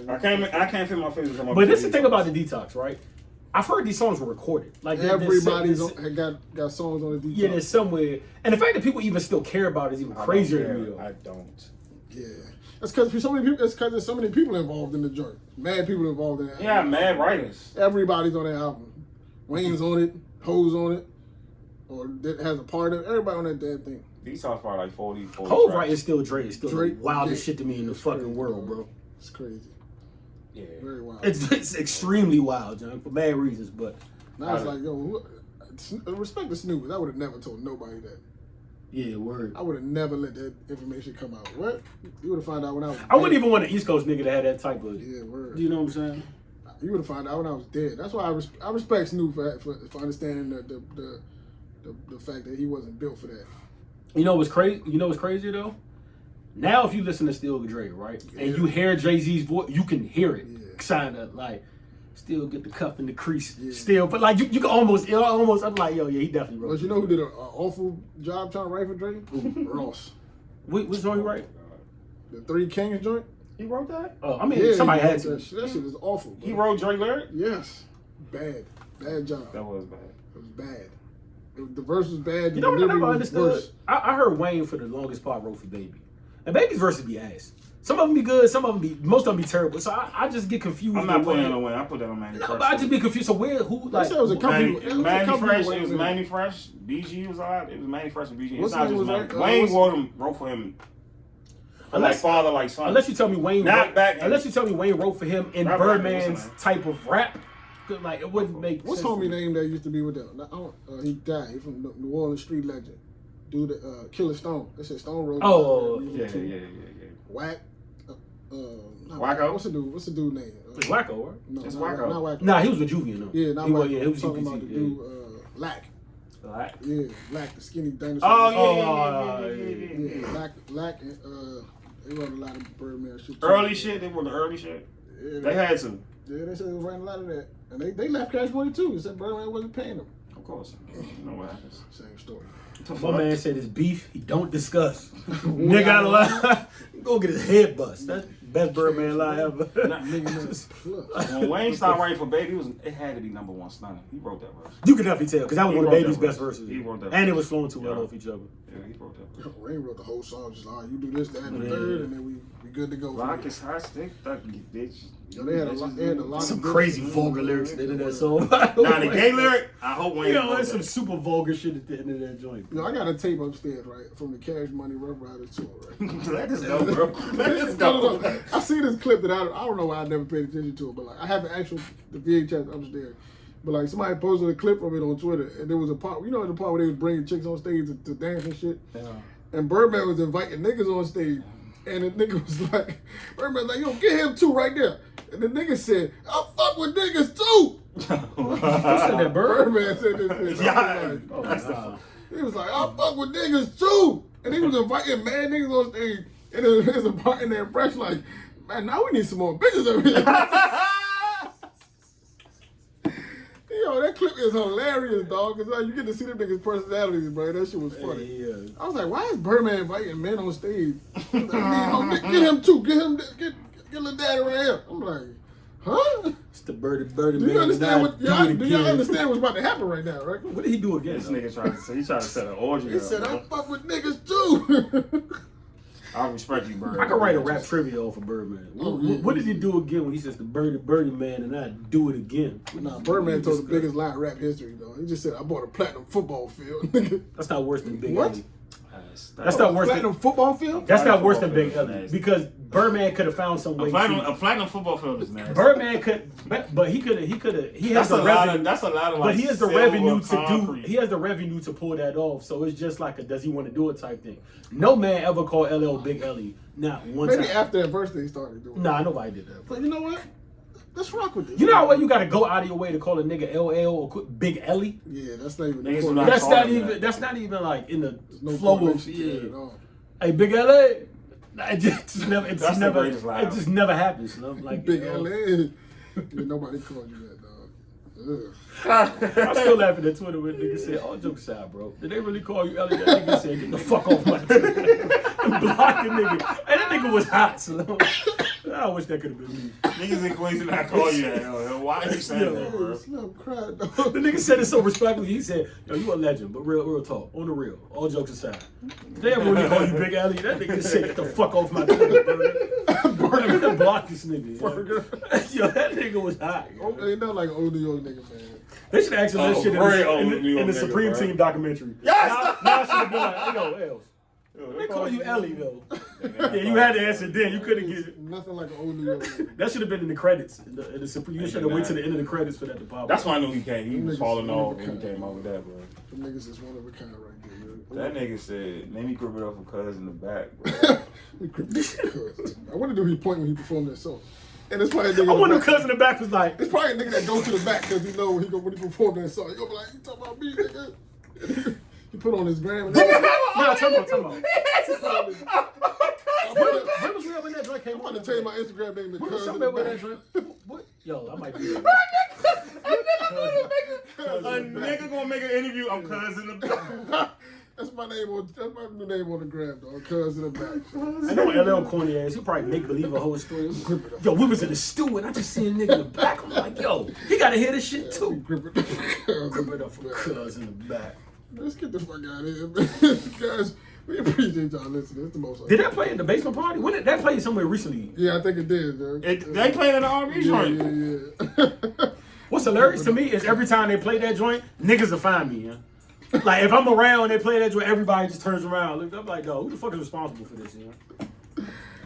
Speaker 2: I can't feel my face with my
Speaker 3: but this is the thing about the detox, right? I've heard these songs were recorded. Like
Speaker 1: Everybody's
Speaker 3: there's-
Speaker 1: got songs on the detox.
Speaker 3: yeah, there's somewhere, and the fact that people even still care about it is even crazier to me. Though.
Speaker 2: I don't.
Speaker 1: Yeah, that's because so many people. It's because there's so many people involved in the joint. Mad people involved in it.
Speaker 2: Yeah, mad writers.
Speaker 1: Everybody's on that album. Wayne's on it. Ho's on it, or that has a part of it. Everybody on that damn thing.
Speaker 2: These songs probably like 40
Speaker 3: Hove
Speaker 2: tracks.
Speaker 3: right is still Dre. It's still
Speaker 1: Drake,
Speaker 3: the wildest
Speaker 1: yeah,
Speaker 3: shit to me in the
Speaker 1: it's
Speaker 3: fucking
Speaker 1: crazy,
Speaker 3: world, bro.
Speaker 1: It's crazy.
Speaker 2: Yeah.
Speaker 1: Very wild.
Speaker 3: It's extremely wild, John, for bad reasons. But
Speaker 1: Now it's like, yo, respect the Snoop. I would have never told nobody that.
Speaker 3: yeah, word.
Speaker 1: I would have never let that information come out. What? You would have found out when I was.
Speaker 3: I wouldn't
Speaker 1: dead.
Speaker 3: even want an East Coast nigga to have that type of.
Speaker 1: Yeah, word.
Speaker 3: Do you know what I'm saying?
Speaker 1: You would have found out when I was dead. That's why I respect Snoop for understanding the fact that he wasn't built for that.
Speaker 3: You know what's crazy? You know what's crazy though? Now, if you listen to Still Dre, right, and you hear Jay-Z's voice, you can hear it. Kind of like, still get the cuff in the crease, still, but like you can almost, I'm like, yo, yeah, he definitely wrote.
Speaker 1: But you know who did an awful job trying to write for Dre? Ross.
Speaker 3: Which song he write?
Speaker 1: The Three Kings joint.
Speaker 2: He wrote that?
Speaker 3: Oh, I mean, somebody
Speaker 1: he
Speaker 3: had
Speaker 1: wrote
Speaker 3: to.
Speaker 1: That shit is awful. Bro.
Speaker 2: He wrote Dre lyric?
Speaker 1: Yes. Bad job.
Speaker 2: That was bad.
Speaker 1: It was bad. The verse was bad.
Speaker 3: You know what I never
Speaker 1: was
Speaker 3: understood?
Speaker 1: worse.
Speaker 3: I heard Wayne for the longest part wrote for Baby. And Baby's verses be ass. Some of them be good, some of them be, most of them be terrible. So I just get confused.
Speaker 2: I'm not putting it on Wayne. I put that on Manny
Speaker 3: No,
Speaker 2: Fresh.
Speaker 3: but I just be confused. So who, like,
Speaker 1: said it was a company.
Speaker 2: Manny Fresh. It was Manny Fresh. BG was alright. It was Manny Fresh and BG.
Speaker 1: What's
Speaker 2: It's not
Speaker 1: his
Speaker 2: just
Speaker 1: name
Speaker 2: Manny.
Speaker 1: was
Speaker 2: Wayne wrote for him. Like father, like son.
Speaker 3: Unless you tell me Wayne unless you tell me Wayne wrote for him in
Speaker 2: Not
Speaker 3: Birdman's
Speaker 2: rap,
Speaker 3: type of rap, like it wouldn't make
Speaker 1: What's
Speaker 3: sense.
Speaker 1: homie name that used to be with them? He died. He from New Orleans street legend. Dude, Killer Stone. They said Stone wrote.
Speaker 2: Yeah.
Speaker 1: Whack.
Speaker 2: Wacko?
Speaker 1: What's the dude name?
Speaker 3: It's Wacko, right?
Speaker 1: No,
Speaker 2: It's
Speaker 1: not
Speaker 2: Wacko.
Speaker 1: Not Wacko.
Speaker 3: Nah, he was with Juvian though.
Speaker 1: Yeah, not
Speaker 3: he
Speaker 1: Wacko.
Speaker 3: was. Yeah, he was
Speaker 1: talking about the
Speaker 3: UPC,
Speaker 1: dude, Lack.
Speaker 3: Lack.
Speaker 1: Yeah, Lack, the skinny dinosaur.
Speaker 2: Oh
Speaker 1: Yeah, Lack, and they wrote a lot of Birdman shit. too.
Speaker 2: Early shit. They were the early shit.
Speaker 1: Yeah,
Speaker 2: They had to.
Speaker 1: Yeah, they said they was writing a lot of that, and they left Cash Money too. They said Birdman wasn't paying them.
Speaker 2: Of course. You know what happens.
Speaker 1: Same story.
Speaker 3: My man said his beef he don't discuss. Nigga out of line, go get his head bust. That's the best Birdman lie ever.
Speaker 2: When Wayne started writing for Baby, it had to be number one stunner. He wrote that verse.
Speaker 3: You can definitely tell because that was
Speaker 2: He
Speaker 3: one of
Speaker 2: wrote
Speaker 3: Baby's
Speaker 2: that
Speaker 3: best
Speaker 2: verse.
Speaker 3: verses.
Speaker 2: He wrote that
Speaker 3: and it
Speaker 2: verse.
Speaker 3: was flowing too well
Speaker 2: Yeah.
Speaker 3: off each other.
Speaker 2: Yeah, he wrote that verse.
Speaker 1: Wayne wrote the whole song, just you do this, that, and the third, and then we good to go.
Speaker 2: Rock is high stick, duck, bitch.
Speaker 1: Yo, they had a lot
Speaker 3: Some
Speaker 1: of
Speaker 3: crazy vulgar lyrics at the end of that song.
Speaker 2: Now the gay lyric, I hope Wayne.
Speaker 3: Yo,
Speaker 2: wrote
Speaker 3: there's
Speaker 2: that.
Speaker 3: some super vulgar shit at the end of that joint.
Speaker 1: Yo, I got a tape upstairs, right, from the Cash Money Rough Riders tour, right?
Speaker 2: Let this go, bro. Let this go.
Speaker 1: No. I see this clip that I don't know why I never paid attention to it, but like I have the VHS upstairs. But like somebody posted a clip of it on Twitter, and there was a part, the part where they was bringing chicks on stage to dance and shit.
Speaker 2: Yeah.
Speaker 1: And Birdman was inviting niggas on stage, and the nigga was like, Birdman like, yo, get him two right there. And the nigga said, I fuck with niggas too.
Speaker 3: Who said that, Bird?
Speaker 1: Birdman said this shit.
Speaker 2: Yeah.
Speaker 1: He was like, I fuck with niggas too. And he was inviting mad niggas on stage. And there's a part in there, fresh like, man, now we need some more bitches over here. Yo, that clip is hilarious, dog. Cause like, you get to see them niggas' personalities, bro. That shit was funny.
Speaker 3: Yeah.
Speaker 1: I was like, why is Birdman inviting men on stage? Like, get him too. Get little daddy right here. I'm like, huh?
Speaker 3: It's the birdie
Speaker 1: Do you
Speaker 3: man.
Speaker 1: understand what?
Speaker 3: Do it
Speaker 1: Do y'all
Speaker 3: again.
Speaker 1: understand what's about to happen right now, right?
Speaker 3: What did he do again?
Speaker 2: This nigga tried to set an orgy
Speaker 1: He
Speaker 2: up.
Speaker 1: said, I
Speaker 2: bro.
Speaker 1: fuck with niggas too.
Speaker 2: I respect you, Bird.
Speaker 3: I could write a rap trivia off of Birdman. What did he do again when he says the birdie man and I do it again?
Speaker 1: Nah, Birdman told the biggest lie in rap history, though. He just said, I bought a platinum football field.
Speaker 3: That's not worse than Big
Speaker 1: What?
Speaker 3: Ellie. That's not worse
Speaker 1: Platinum
Speaker 3: than
Speaker 1: football field?
Speaker 3: that's not worse than
Speaker 2: Football
Speaker 3: Big
Speaker 2: field is
Speaker 3: Ellie
Speaker 2: nasty.
Speaker 3: because Birdman could have found some way
Speaker 2: A
Speaker 3: to.
Speaker 2: platinum football field is nasty.
Speaker 3: Birdman could, but he has
Speaker 2: That's
Speaker 3: the
Speaker 2: a lot
Speaker 3: revenue.
Speaker 2: of. That's a lot of.
Speaker 3: But
Speaker 2: Like,
Speaker 3: he has the
Speaker 2: silver
Speaker 3: revenue to
Speaker 2: concrete.
Speaker 3: do. He has the revenue to pull that off. So it's just like a does he want to do it type thing. No man ever called LL Big Ellie. Not one
Speaker 1: Maybe
Speaker 3: time.
Speaker 1: after that verse they started doing it.
Speaker 3: Nah, nobody did that.
Speaker 1: But you know what? Let's rock with this.
Speaker 3: You know how you got to go out of your way to call a nigga LL or Big Ellie?
Speaker 1: Yeah, that's not even
Speaker 2: Niggas
Speaker 1: the
Speaker 2: do not
Speaker 3: That's
Speaker 2: call
Speaker 3: not
Speaker 2: him
Speaker 3: even.
Speaker 2: that.
Speaker 3: That's not even like in the
Speaker 1: no
Speaker 3: flow of
Speaker 1: correlation to that at
Speaker 3: yeah.
Speaker 1: all.
Speaker 3: Hey, Big LA. It just never. It's
Speaker 2: That's the
Speaker 3: never.
Speaker 2: greatest lie
Speaker 3: It just never happens. You know? Like
Speaker 1: Big
Speaker 3: you know.
Speaker 1: LA. Yeah, nobody called you that, dog. Ugh.
Speaker 3: I'm still laughing at Twitter when niggas say, "All jokes aside, bro. Did they really call you Ellie?" That nigga said, "Get the fuck off my Twitter." And block the nigga. And that nigga was hot. So I wish that could have been me.
Speaker 2: Niggas in Queens did not call you that. Yo. Why are you saying that, bro?
Speaker 1: Slim cried, dog.
Speaker 3: The nigga said it so respectfully. He said, "Yo, you a legend, but real talk, on the real. All jokes aside, they ever really call you Big Ellie?" That nigga said, "Get the fuck off my Twitter, bro." Burger, block this nigga.
Speaker 1: Burger.
Speaker 3: Yo, that nigga was hot. Yo.
Speaker 1: Ain't nothing like an old New York nigga, man.
Speaker 3: They should have asked him that
Speaker 2: Oh,
Speaker 3: shit
Speaker 2: very old New
Speaker 3: in
Speaker 2: York
Speaker 3: the
Speaker 2: nigga,
Speaker 3: Supreme
Speaker 2: bro.
Speaker 3: Team documentary.
Speaker 2: Yes!
Speaker 3: Now I should have been like, hey, yo, Els. They call you Ellie though. Yeah, you had to answer then. You couldn't get it.
Speaker 1: Nothing like an old New York nigga.
Speaker 3: That should have been in the credits. In the Supreme. You should have waited to the end of the credits for that to pop.
Speaker 2: That's why I knew he came. He was
Speaker 1: Niggas
Speaker 2: falling off
Speaker 1: never
Speaker 2: when he
Speaker 1: come.
Speaker 2: came out with that, bro.
Speaker 1: Them niggas is one of a kind right there, yo.
Speaker 2: That nigga said, "Let me grip it up for cuz in the back, bro."
Speaker 1: We creeped this cuz. I wonder do he point when he performed that song. And it's probably a nigga.
Speaker 3: I
Speaker 1: in
Speaker 3: wonder
Speaker 1: the
Speaker 3: if
Speaker 1: back-
Speaker 3: cousin in the back was like,
Speaker 1: It's probably a nigga that goes to the back because he know when he performed that song. He gonna be like, you talking about me, nigga? He put on his gram and everything.
Speaker 3: no, come on.
Speaker 1: Oh,
Speaker 3: When was we up in that joint? Came
Speaker 1: I'm
Speaker 3: on
Speaker 1: about to tell you my Instagram name.
Speaker 3: What was
Speaker 1: Because
Speaker 3: something with that joint? What? Yo, I might be.
Speaker 2: A nigga gonna make an interview. I'm cousin the
Speaker 1: That's my name on. That's my new name on the gram, dog. Cuz in the back.
Speaker 3: I know LL corny ass. He probably make believe a whole story. Yo, we was in the stew and I just seen a nigga in the back. I'm like, yo, he gotta hear this shit too.
Speaker 1: Grip it
Speaker 3: Up for cuz in the back.
Speaker 1: Let's get the fuck out of here, man. Guys, we appreciate y'all listening. It's the most.
Speaker 3: Did that play in the basement party? When did that play somewhere recently?
Speaker 1: Yeah, I think it did, dog.
Speaker 2: They played in the R&B joint.
Speaker 1: Yeah.
Speaker 3: What's hilarious to me is every time they play that joint, niggas will find me, yeah. Like if I'm around and they play that joint, everybody just turns around. I'm like, yo, who the fuck is responsible for this, you know?